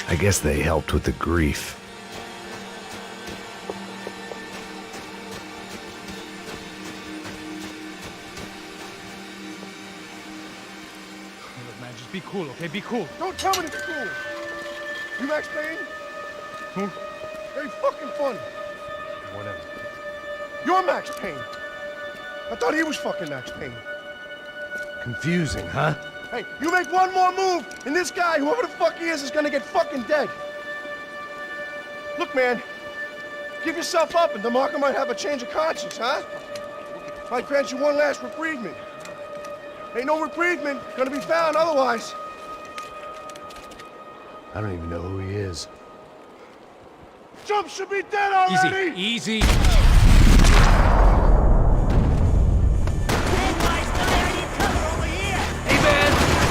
I guess they helped with the grief. Look, man, just be cool, okay? Be cool. Don't tell me to be cool. You Max Payne? Who? Very fucking funny. Whatever. You're Max Payne. I thought he was fucking Max Payne. Confusing, huh? Hey, you make one more move, and this guy, whoever the fuck he is gonna get fucking dead. Look, man, give yourself up, and DeMarco might have a change of conscience, huh? Might grant you one last reprievement. Ain't no reprievement gonna be found otherwise. I don't even know who he is. Jump should be dead already! Easy, easy.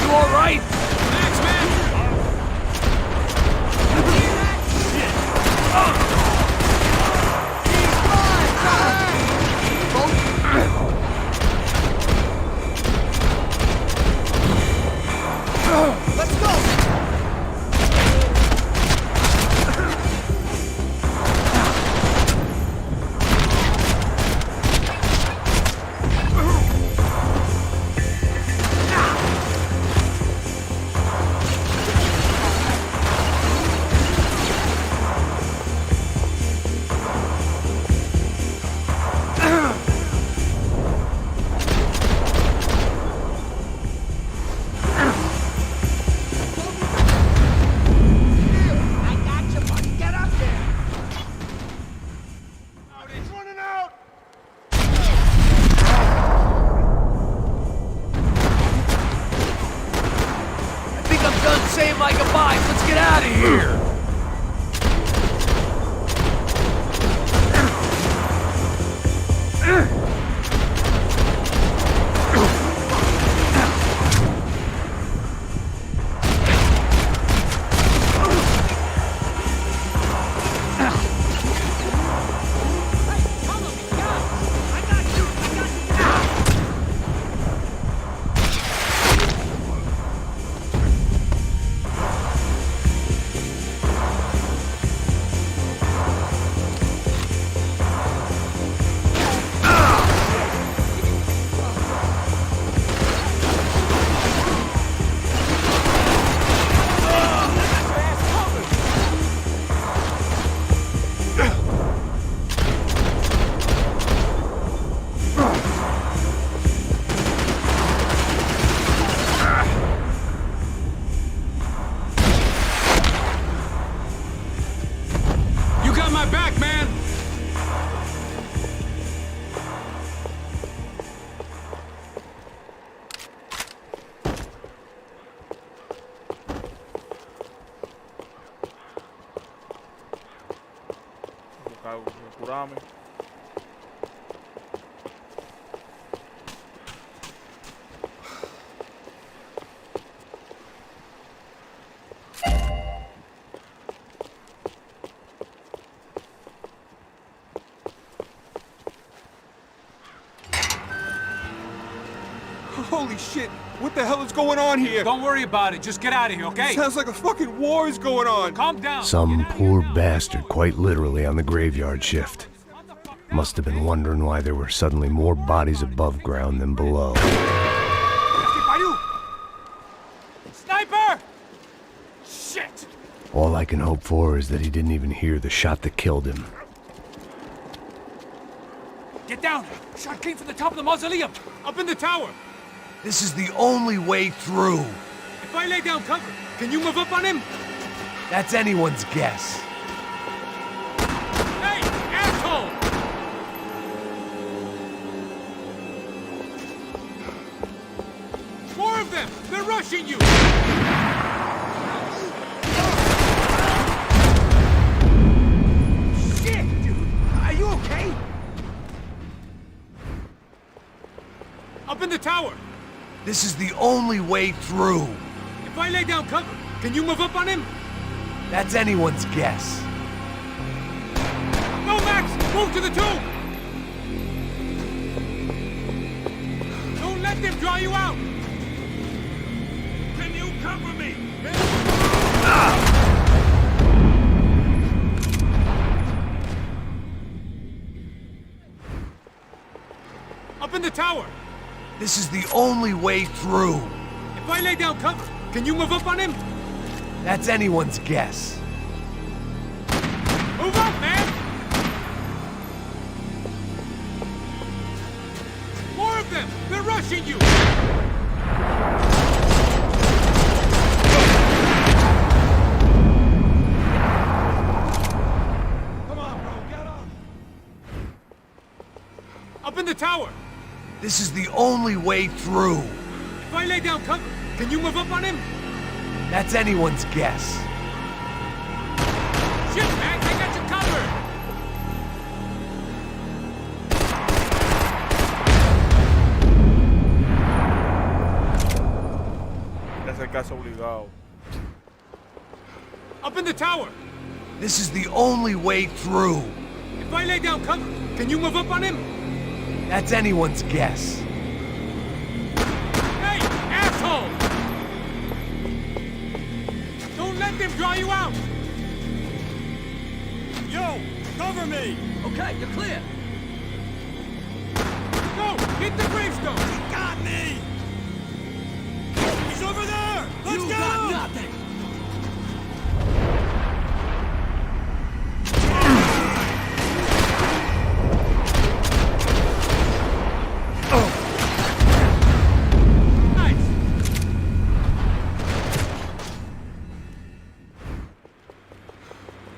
You all right? Max, man! Let's go! Saying my goodbyes. Let's get out of here. curarme. Holy shit! What the hell is going on here? Don't worry about it. Just get out of here, okay? Sounds like a fucking war is going on. Calm down. Some poor bastard, quite literally, on the graveyard shift. Must have been wondering why there were suddenly more bodies above ground than below. Sniper! Shit! All I can hope for is that he didn't even hear the shot that killed him. Get down! Shot came from the top of the mausoleum! Up in the tower! This is the only way through. If I lay down cover, can you move up on him? That's anyone's guess. Hey, asshole! More of them! They're rushing you! Shit, dude! Are you okay? Up in the tower! This is the only way through. If I lay down cover, can you move up on him? That's anyone's guess. Go, Max! Move to the tomb! Don't let them draw you out! Can you cover me? Up in the tower! This is the only way through. If I lay down cover, can you move up on him? That's anyone's guess. Move up, man! More of them! They're rushing you! Come on, bro, get up! Up in the tower! This is the only way through. If I lay down cover, can you move up on him? That's anyone's guess. Shit, Max, I got you covered! Le hace caso obligado. Up in the tower! This is the only way through. If I lay down cover, can you move up on him? That's anyone's guess. Hey, asshole! Don't let them draw you out! Yo, cover me! Okay, you're clear. Go! Hit the gravestone! He got me! He's over there! Let's You go! got nothing! Nice!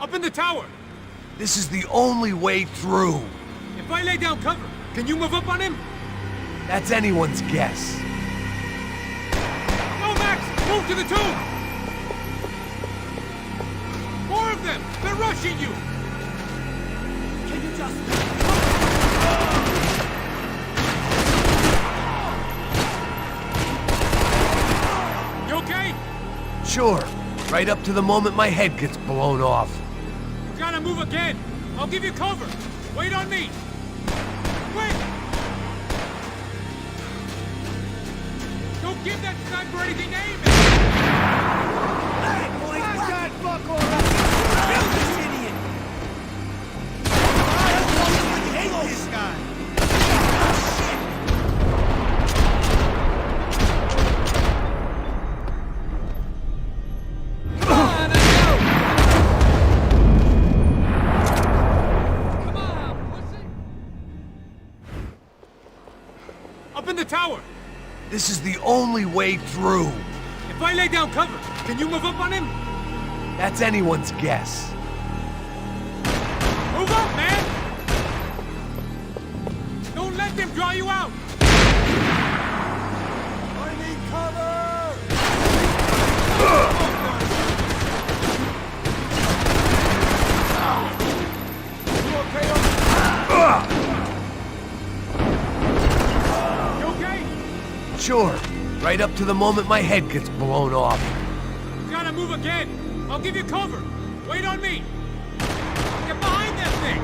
Up in the tower! This is the only way through. If I lay down cover, can you move up on him? That's anyone's guess. Go, Max! Move to the tomb! More of them! They're rushing you! Can you just... You okay? Sure. Right up to the moment my head gets blown off. You gotta move again! I'll give you cover! Wait on me! Quick! Don't give that sniper anything to aim at! Hey, boy, that fuck already! Kill this idiot! I hate this guy! Up in the tower! This is the only way through. If I lay down cover, can you move up on him? That's anyone's guess. Move up, man! Don't let them draw you out! I need cover! You okay You okay? Sure. Right up to the moment my head gets blown off. You gotta move again! I'll give you cover! Wait on me! Get behind that thing!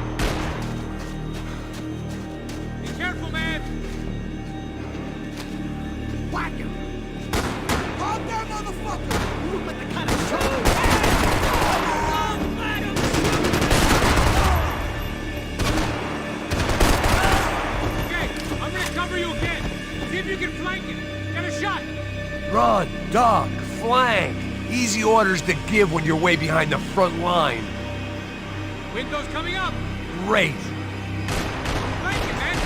Be careful, man! Whack him! Calm down, motherfucker! You look like the kind of show! Okay, I'm gonna cover you again! See if you can flank it! Get a shot! Run, duck, flank. Easy orders to give when you're way behind the front line. Window's coming up! Great. Flank it, man!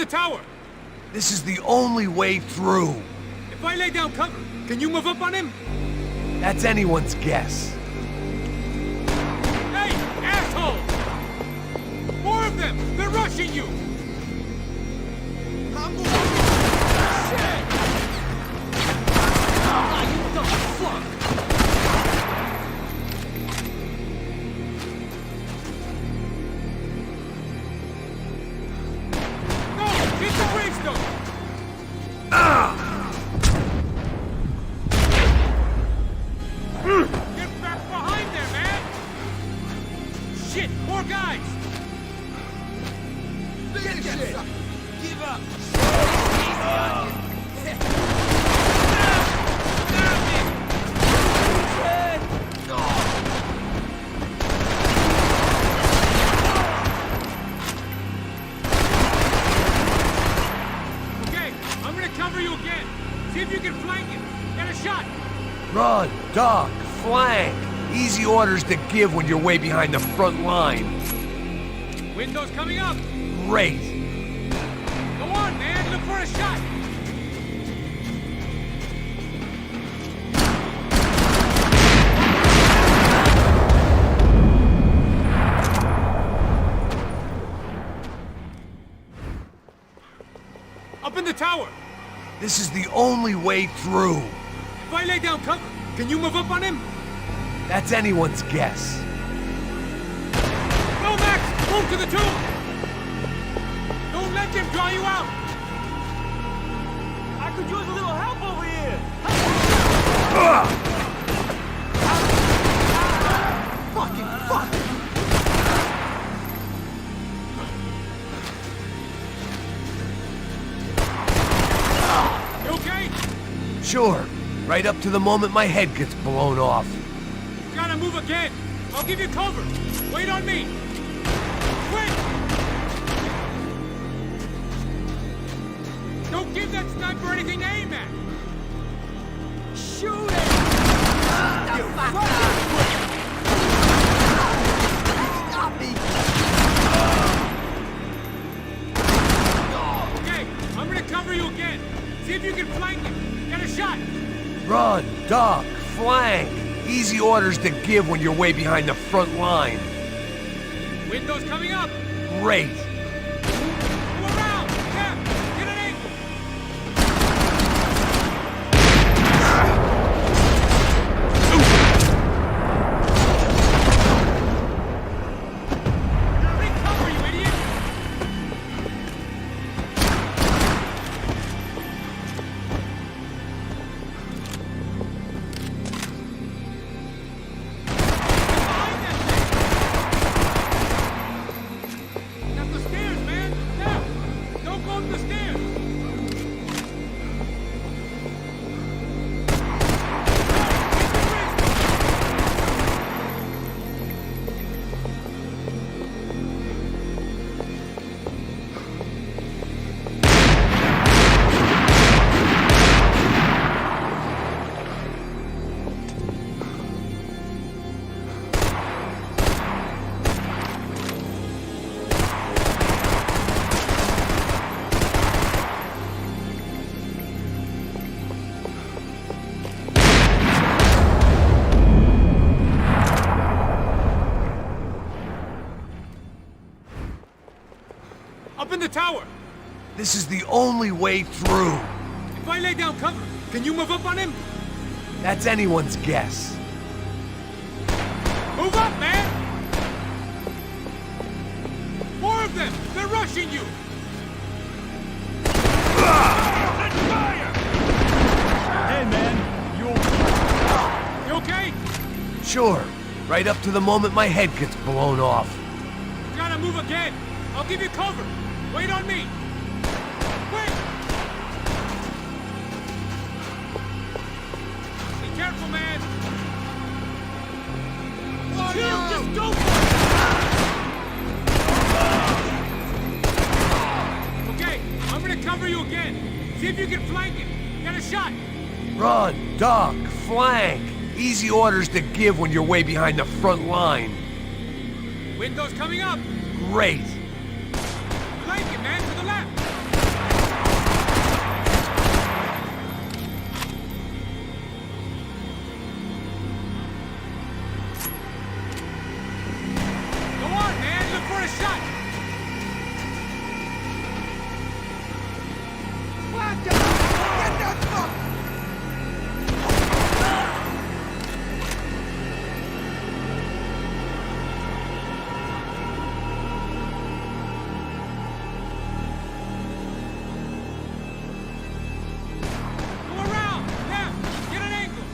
the tower! This is the only way through. If I lay down cover, can you move up on him? That's anyone's guess. Hey, asshole! More of them! They're rushing you! I'm going. Shit! Ah, you dumb fuck! No! Hit the gravestone! Get back behind there, man! Shit! More guys! Give up! Okay, I'm gonna cover you again. See if you can flank him. Get a shot. Run, duck, flank. Easy orders to give when you're way behind the front line. Windows coming up. Great. Go on, man. Look for a shot. Up in the tower. This is the only way through. If I lay down cover, can you move up on him? That's anyone's guess. Go, Max! Move to the tomb! Don't let them draw you out! I could use a little help over here! Fucking fuck! You okay? Sure. Right up to the moment my head gets blown off. Gotta move again! I'll give you cover! Wait on me! Quick! Don't give that sniper anything to aim at! Shoot it! You fuck! Stop me! Okay, I'm gonna cover you again. See if you can flank him. Get a shot! Run, duck, flank. Easy orders to give when you're way behind the front line. Windows coming up! Great. Go around! Yeah! Get an angle! Recover, you idiot! That's the stairs, man! Now! Don't go up the stairs! Up in the tower! This is the only way through. If I lay down cover, can you move up on him? That's anyone's guess. Move up, man! More of them! They're rushing you! Hey, man! You okay? Sure. Right up to the moment my head gets blown off. Gotta move again! I'll give you cover! Wait on me! Quick! Be careful, man! Chill! Just go for it! Okay, I'm gonna cover you again. See if you can flank it. Get a shot! Run, duck, flank. Easy orders to give when you're way behind the front line. Windows coming up! Great. Flank it, man, to the left! a shot! What the? Get that fuck! Go around! Now! Get an angle!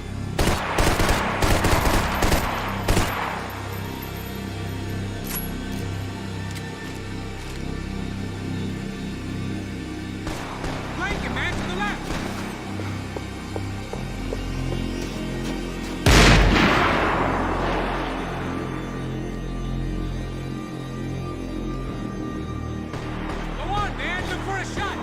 Flank him, man, to the left! Go on, man, look for a shot!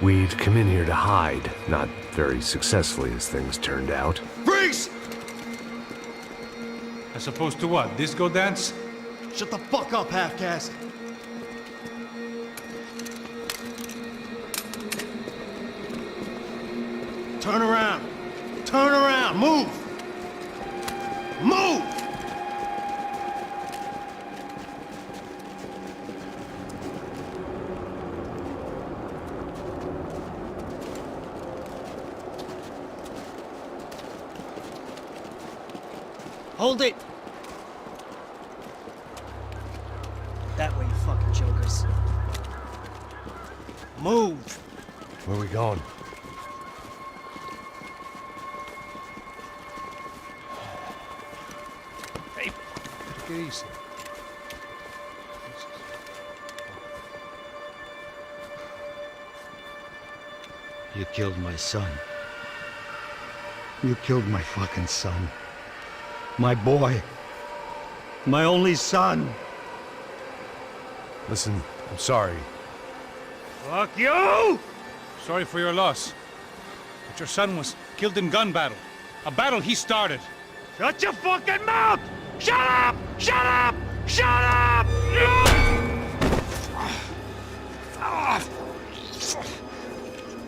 We'd come in here to hide, not very successfully as things turned out. Freeze! As opposed to what? Disco dance? Shut the fuck up, half-caste. Turn around. Turn around. Move. Move! Hold it! That way, you fucking jokers. Move! Where are we going? Hey, take it easy. You killed my son. You killed my fucking son. My boy. My only son. Listen, I'm sorry. Fuck you! Sorry for your loss. But your son was killed in gun battle. A battle he started. Shut your fucking mouth! Shut up! Shut up! Shut up!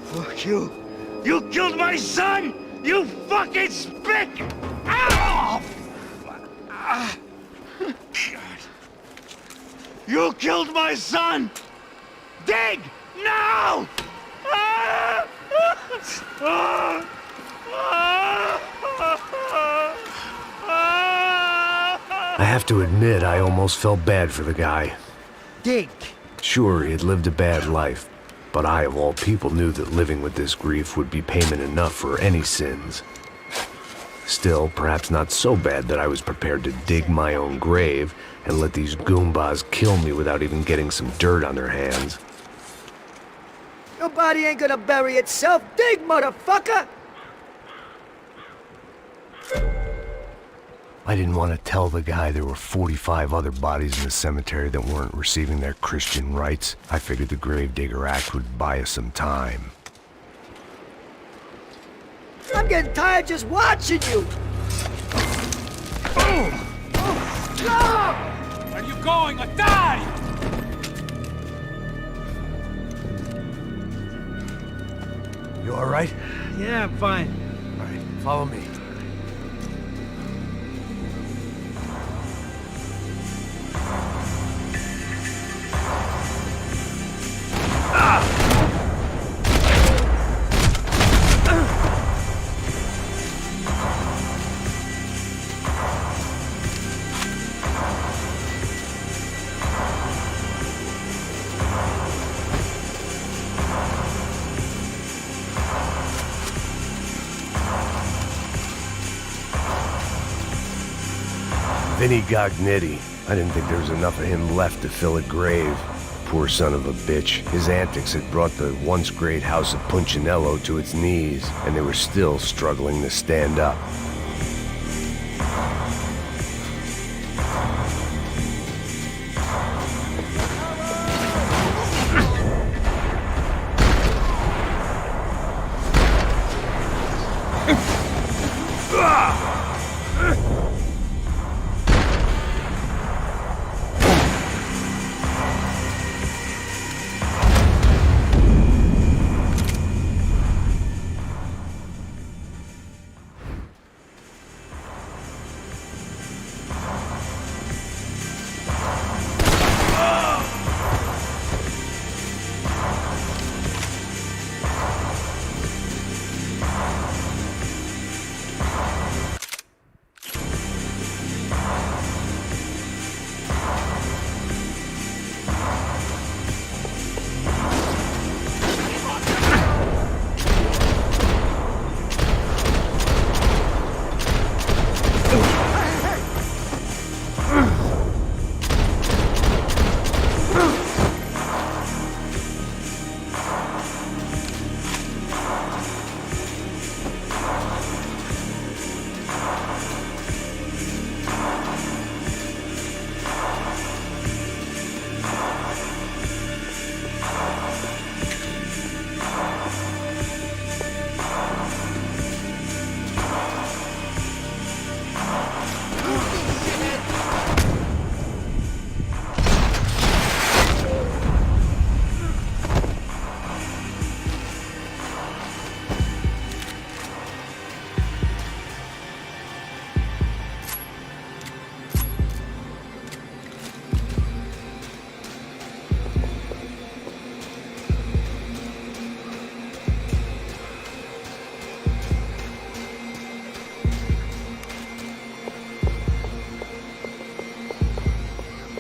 Fuck you! You killed my son! You fucking spick! Ow! You killed my son! Dig! Now! I have to admit, I almost felt bad for the guy. Dig! Sure, he had lived a bad life, but I, of all people, knew that living with this grief would be payment enough for any sins. Still, perhaps not so bad that I was prepared to dig my own grave and let these Goombas kill me without even getting some dirt on their hands. Your body ain't gonna bury itself. Dig, motherfucker! I didn't want to tell the guy there were 45 other bodies in the cemetery that weren't receiving their Christian rites. I figured the Gravedigger Act would buy us some time. I'm getting tired just watching you! Where are you going? I die! You all right? Yeah, I'm fine. All right, follow me. Vinny Gognitti. I didn't think there was enough of him left to fill a grave. Poor son of a bitch. His antics had brought the once great house of Punchinello to its knees, and they were still struggling to stand up.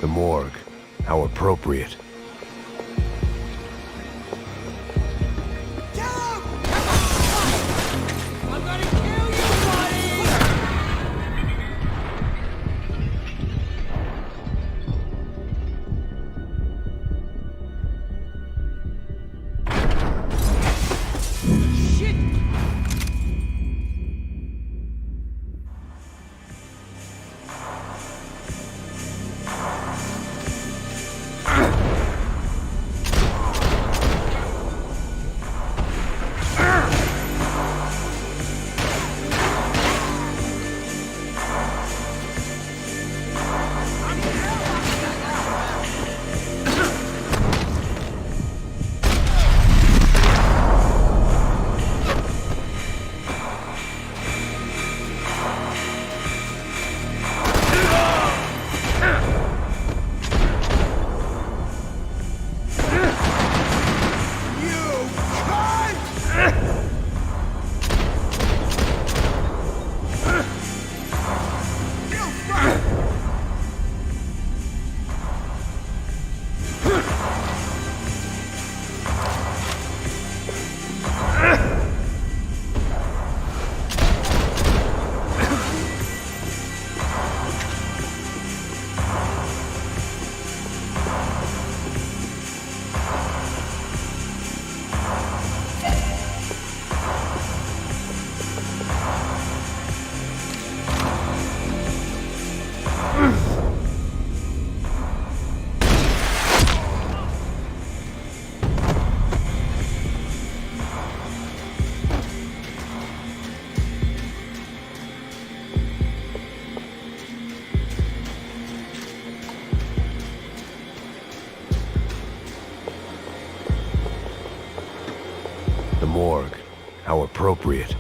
The morgue. How appropriate. The morgue. How appropriate.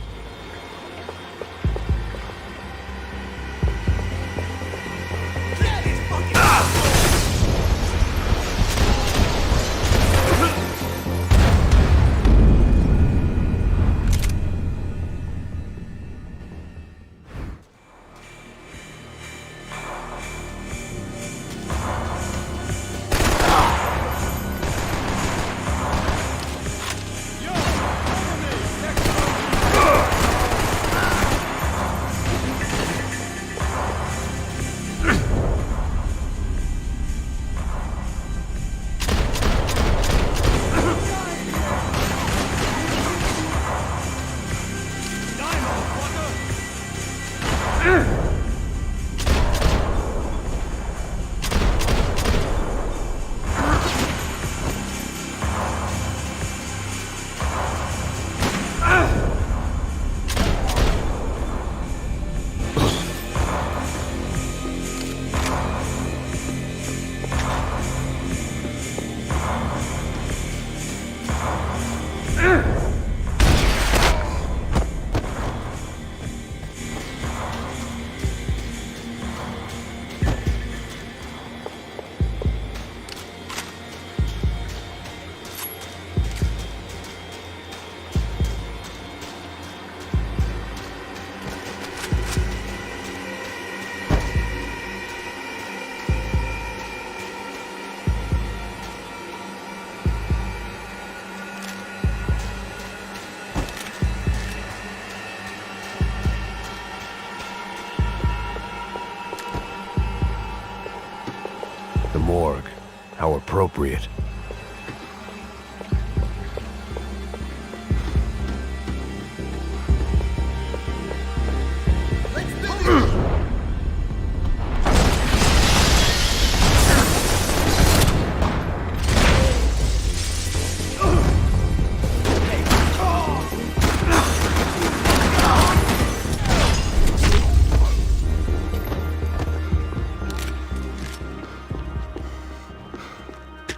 The morgue. How appropriate.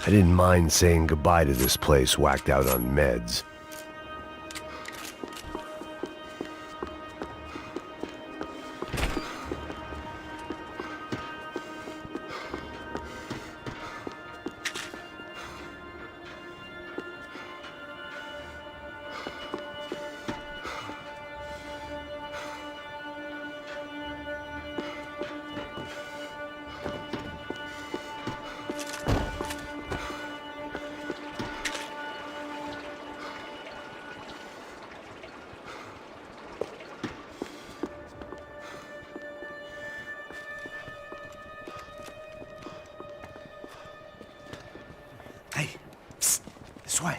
I didn't mind saying goodbye to this place whacked out on meds. This way.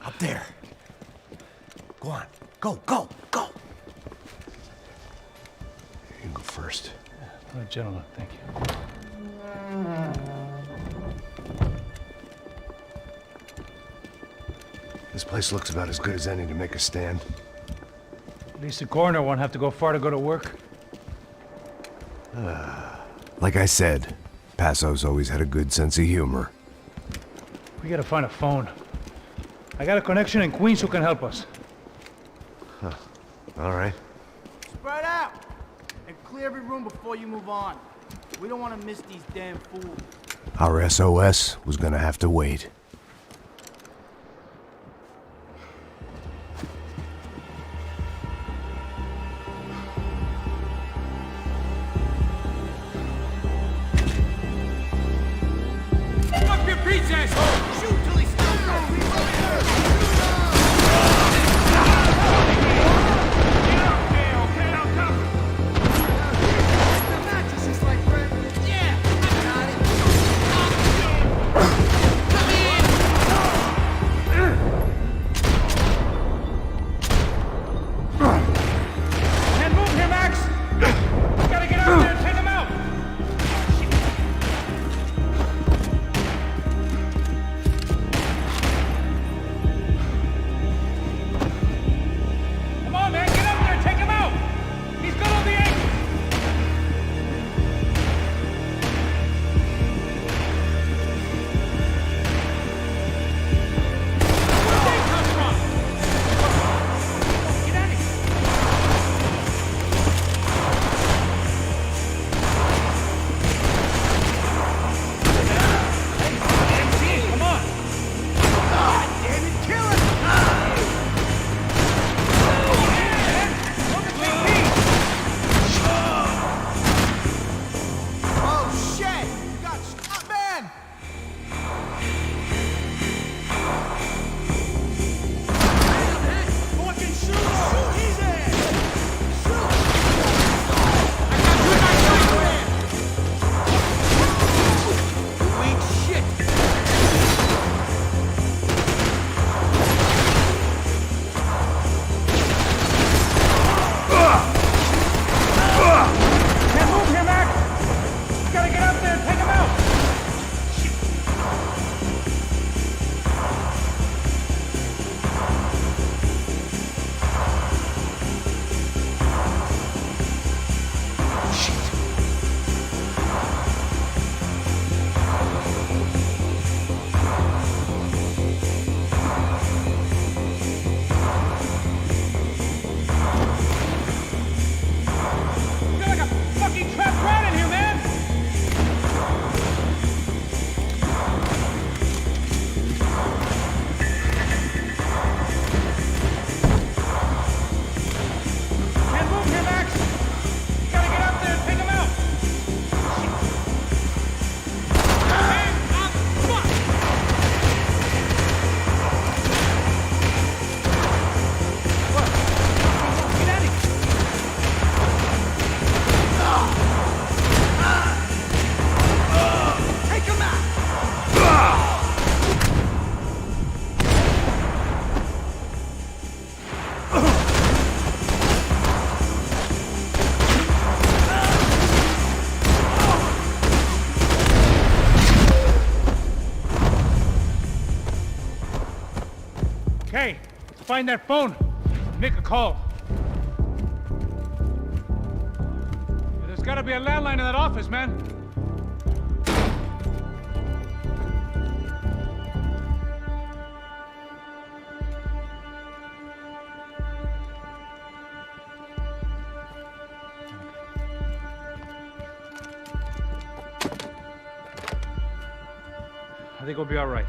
Up there. Go on. Go, go, go! You go first. All right, gentlemen, thank you. This place looks about as good as any to make a stand. At least the coroner won't have to go far to go to work. Like I said, Passo's always had a good sense of humor. We gotta find a phone. I got a connection in Queens who can help us. Huh. All right. Spread out! And clear every room before you move on. We don't want to miss these damn fools. Our SOS was gonna have to wait. Fuck your beats, asshole! Shoot till he stops! Can't move here, Max! Gotta get out there and take him out! Come on, man, get up there and take him out! He's good on the ankle! Where'd they come from? Get out of here! Come on! God damn it, kill him! Oh shit! You got shot, man! Fucking shoot! Shoot his ass! You ain't shit! Can't move here, Max! Gotta get up there and take him out! You're like a fucking trapped rat in here, man! Can't move here, Max! Gotta get up there and take him out! Get out of here! Take him out! Okay, let's find that phone. Make a call. There's gotta be a landline in that office, man. I think we'll be all right.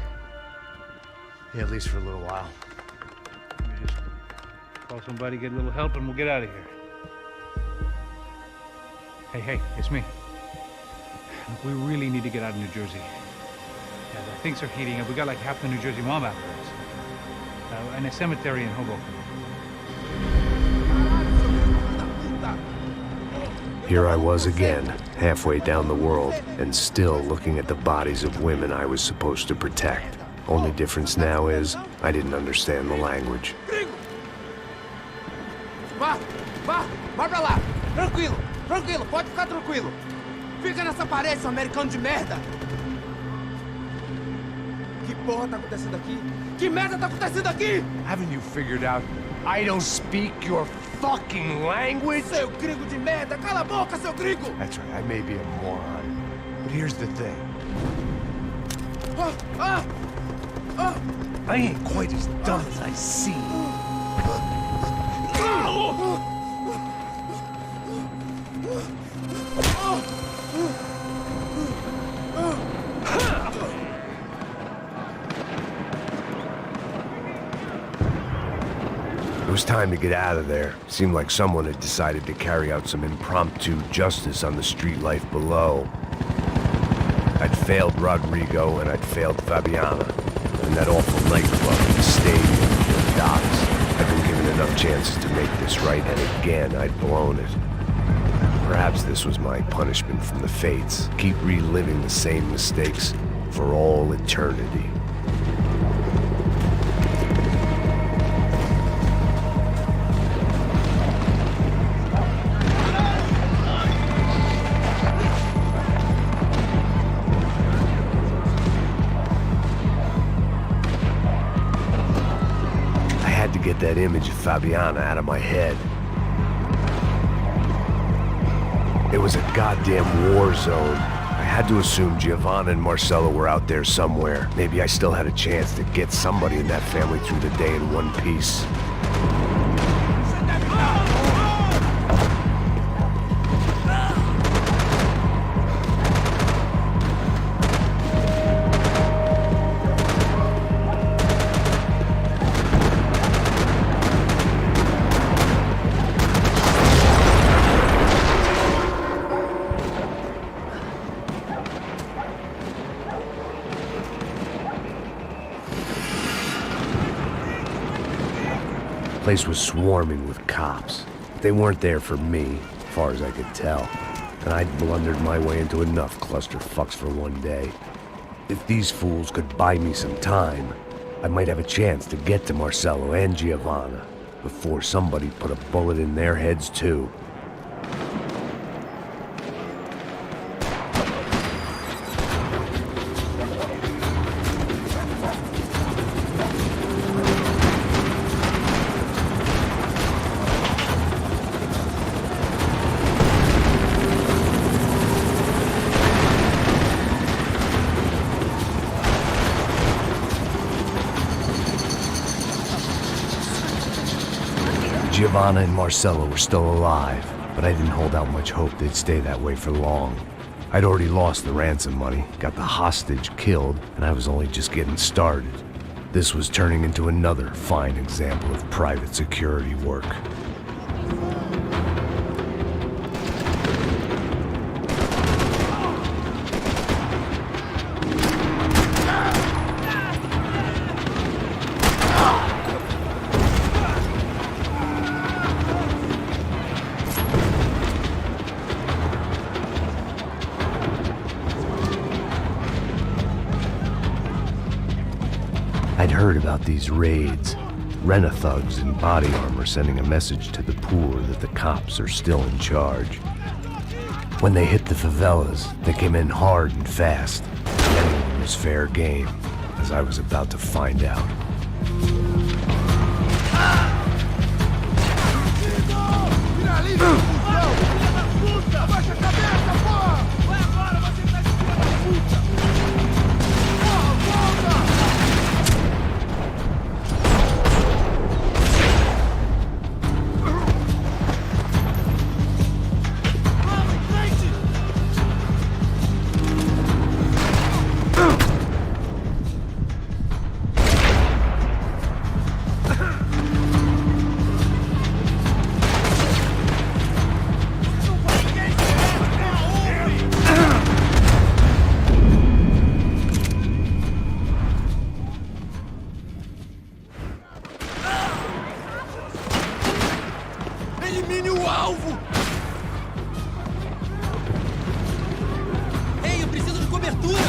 Yeah, at least for a little while. Let me just call somebody, get a little help, and we'll get out of here. Hey, it's me. Look, we really need to get out of New Jersey. Yeah, things are heating up. We got like half the New Jersey mob after us. And a cemetery in Hoboken. Here I was again, halfway down the world, and still looking at the bodies of women I was supposed to protect. Only difference now is I didn't understand the language. Vá pra lá. Tranquilo, pode ficar tranquilo. Fica nessa parede, seu americano de merda. Que porra tá acontecendo aqui? Que merda tá acontecendo aqui? Haven't you figured out I don't speak your fucking language? Seu gringo de merda, cala a boca, seu gringo! That's right, I may be a moron, but here's the thing. I ain't quite as dumb as I seem. It was time to get out of there. Seemed like someone had decided to carry out some impromptu justice on the street life below. I'd failed Rodrigo and I'd failed Fabiana. And that awful nightclub, the stadium, the docks. I'd been given enough chances to make this right, and again I'd blown it. Perhaps this was my punishment from the fates. Keep reliving the same mistakes for all eternity. Get that image of Fabiana out of my head. It was a goddamn war zone. I had to assume Giovanna and Marcelo were out there somewhere. Maybe I still had a chance to get somebody in that family through the day in one piece. The place was swarming with cops. They weren't there for me, as far as I could tell. And I'd blundered my way into enough clusterfucks for one day. If these fools could buy me some time, I might have a chance to get to Marcelo and Giovanna before somebody put a bullet in their heads too. Giovanna and Marcelo were still alive, but I didn't hold out much hope they'd stay that way for long. I'd already lost the ransom money, got the hostage killed, and I was only just getting started. This was turning into another fine example of private security work. I'd heard about these raids. Rena-thugs in body armor sending a message to the poor that the cops are still in charge. When they hit the favelas, they came in hard and fast. Anyone was fair game, as I was about to find out. Abaixa a cabeça, porra! Vai agora, você tá de filha da puta! Porra, volta! Elimine o alvo! Ei, eu preciso de cobertura!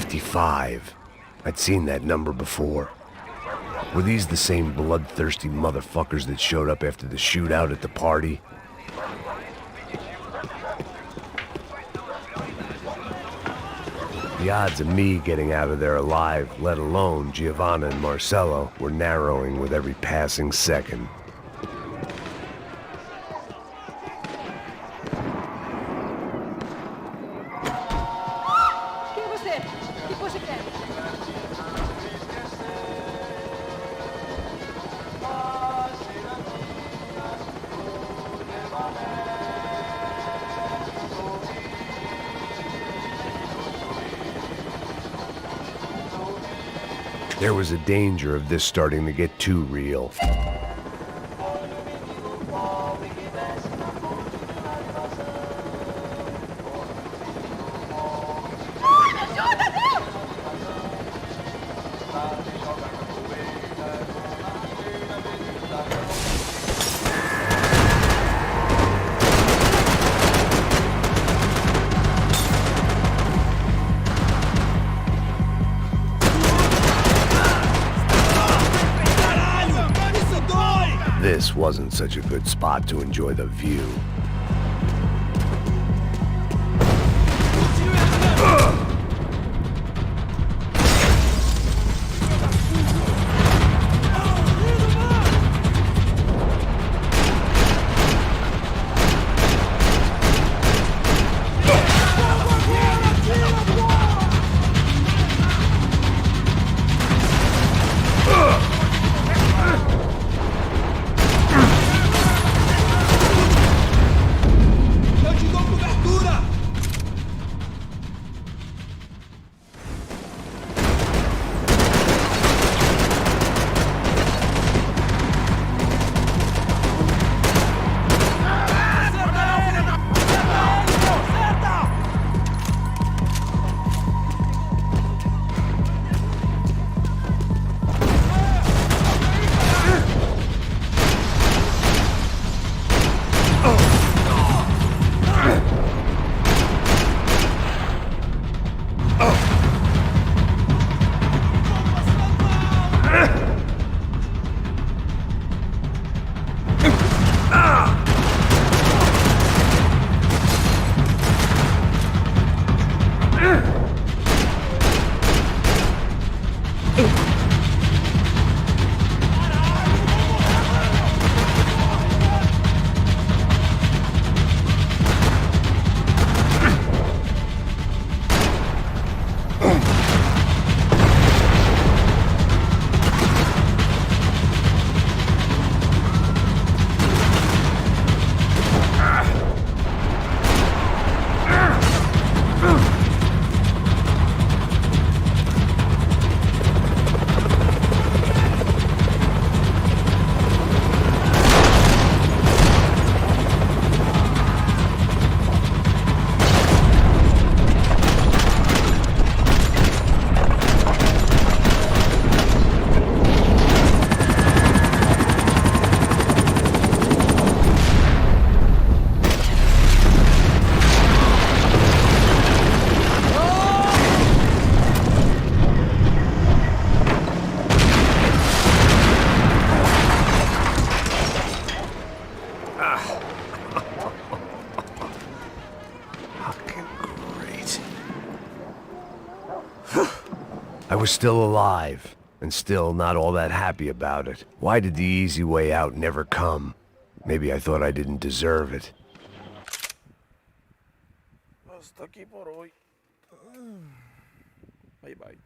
55. I'd seen that number before. Were these the same bloodthirsty motherfuckers that showed up after the shootout at the party? The odds of me getting out of there alive, let alone Giovanna and Marcello, were narrowing with every passing second. Quem é você? O que você quer? There was a danger of this starting to get too real. This wasn't such a good spot to enjoy the view. I was still alive, and still not all that happy about it. Why did the easy way out never come? Maybe I thought I didn't deserve it. Hasta aquí por hoy. Bye bye.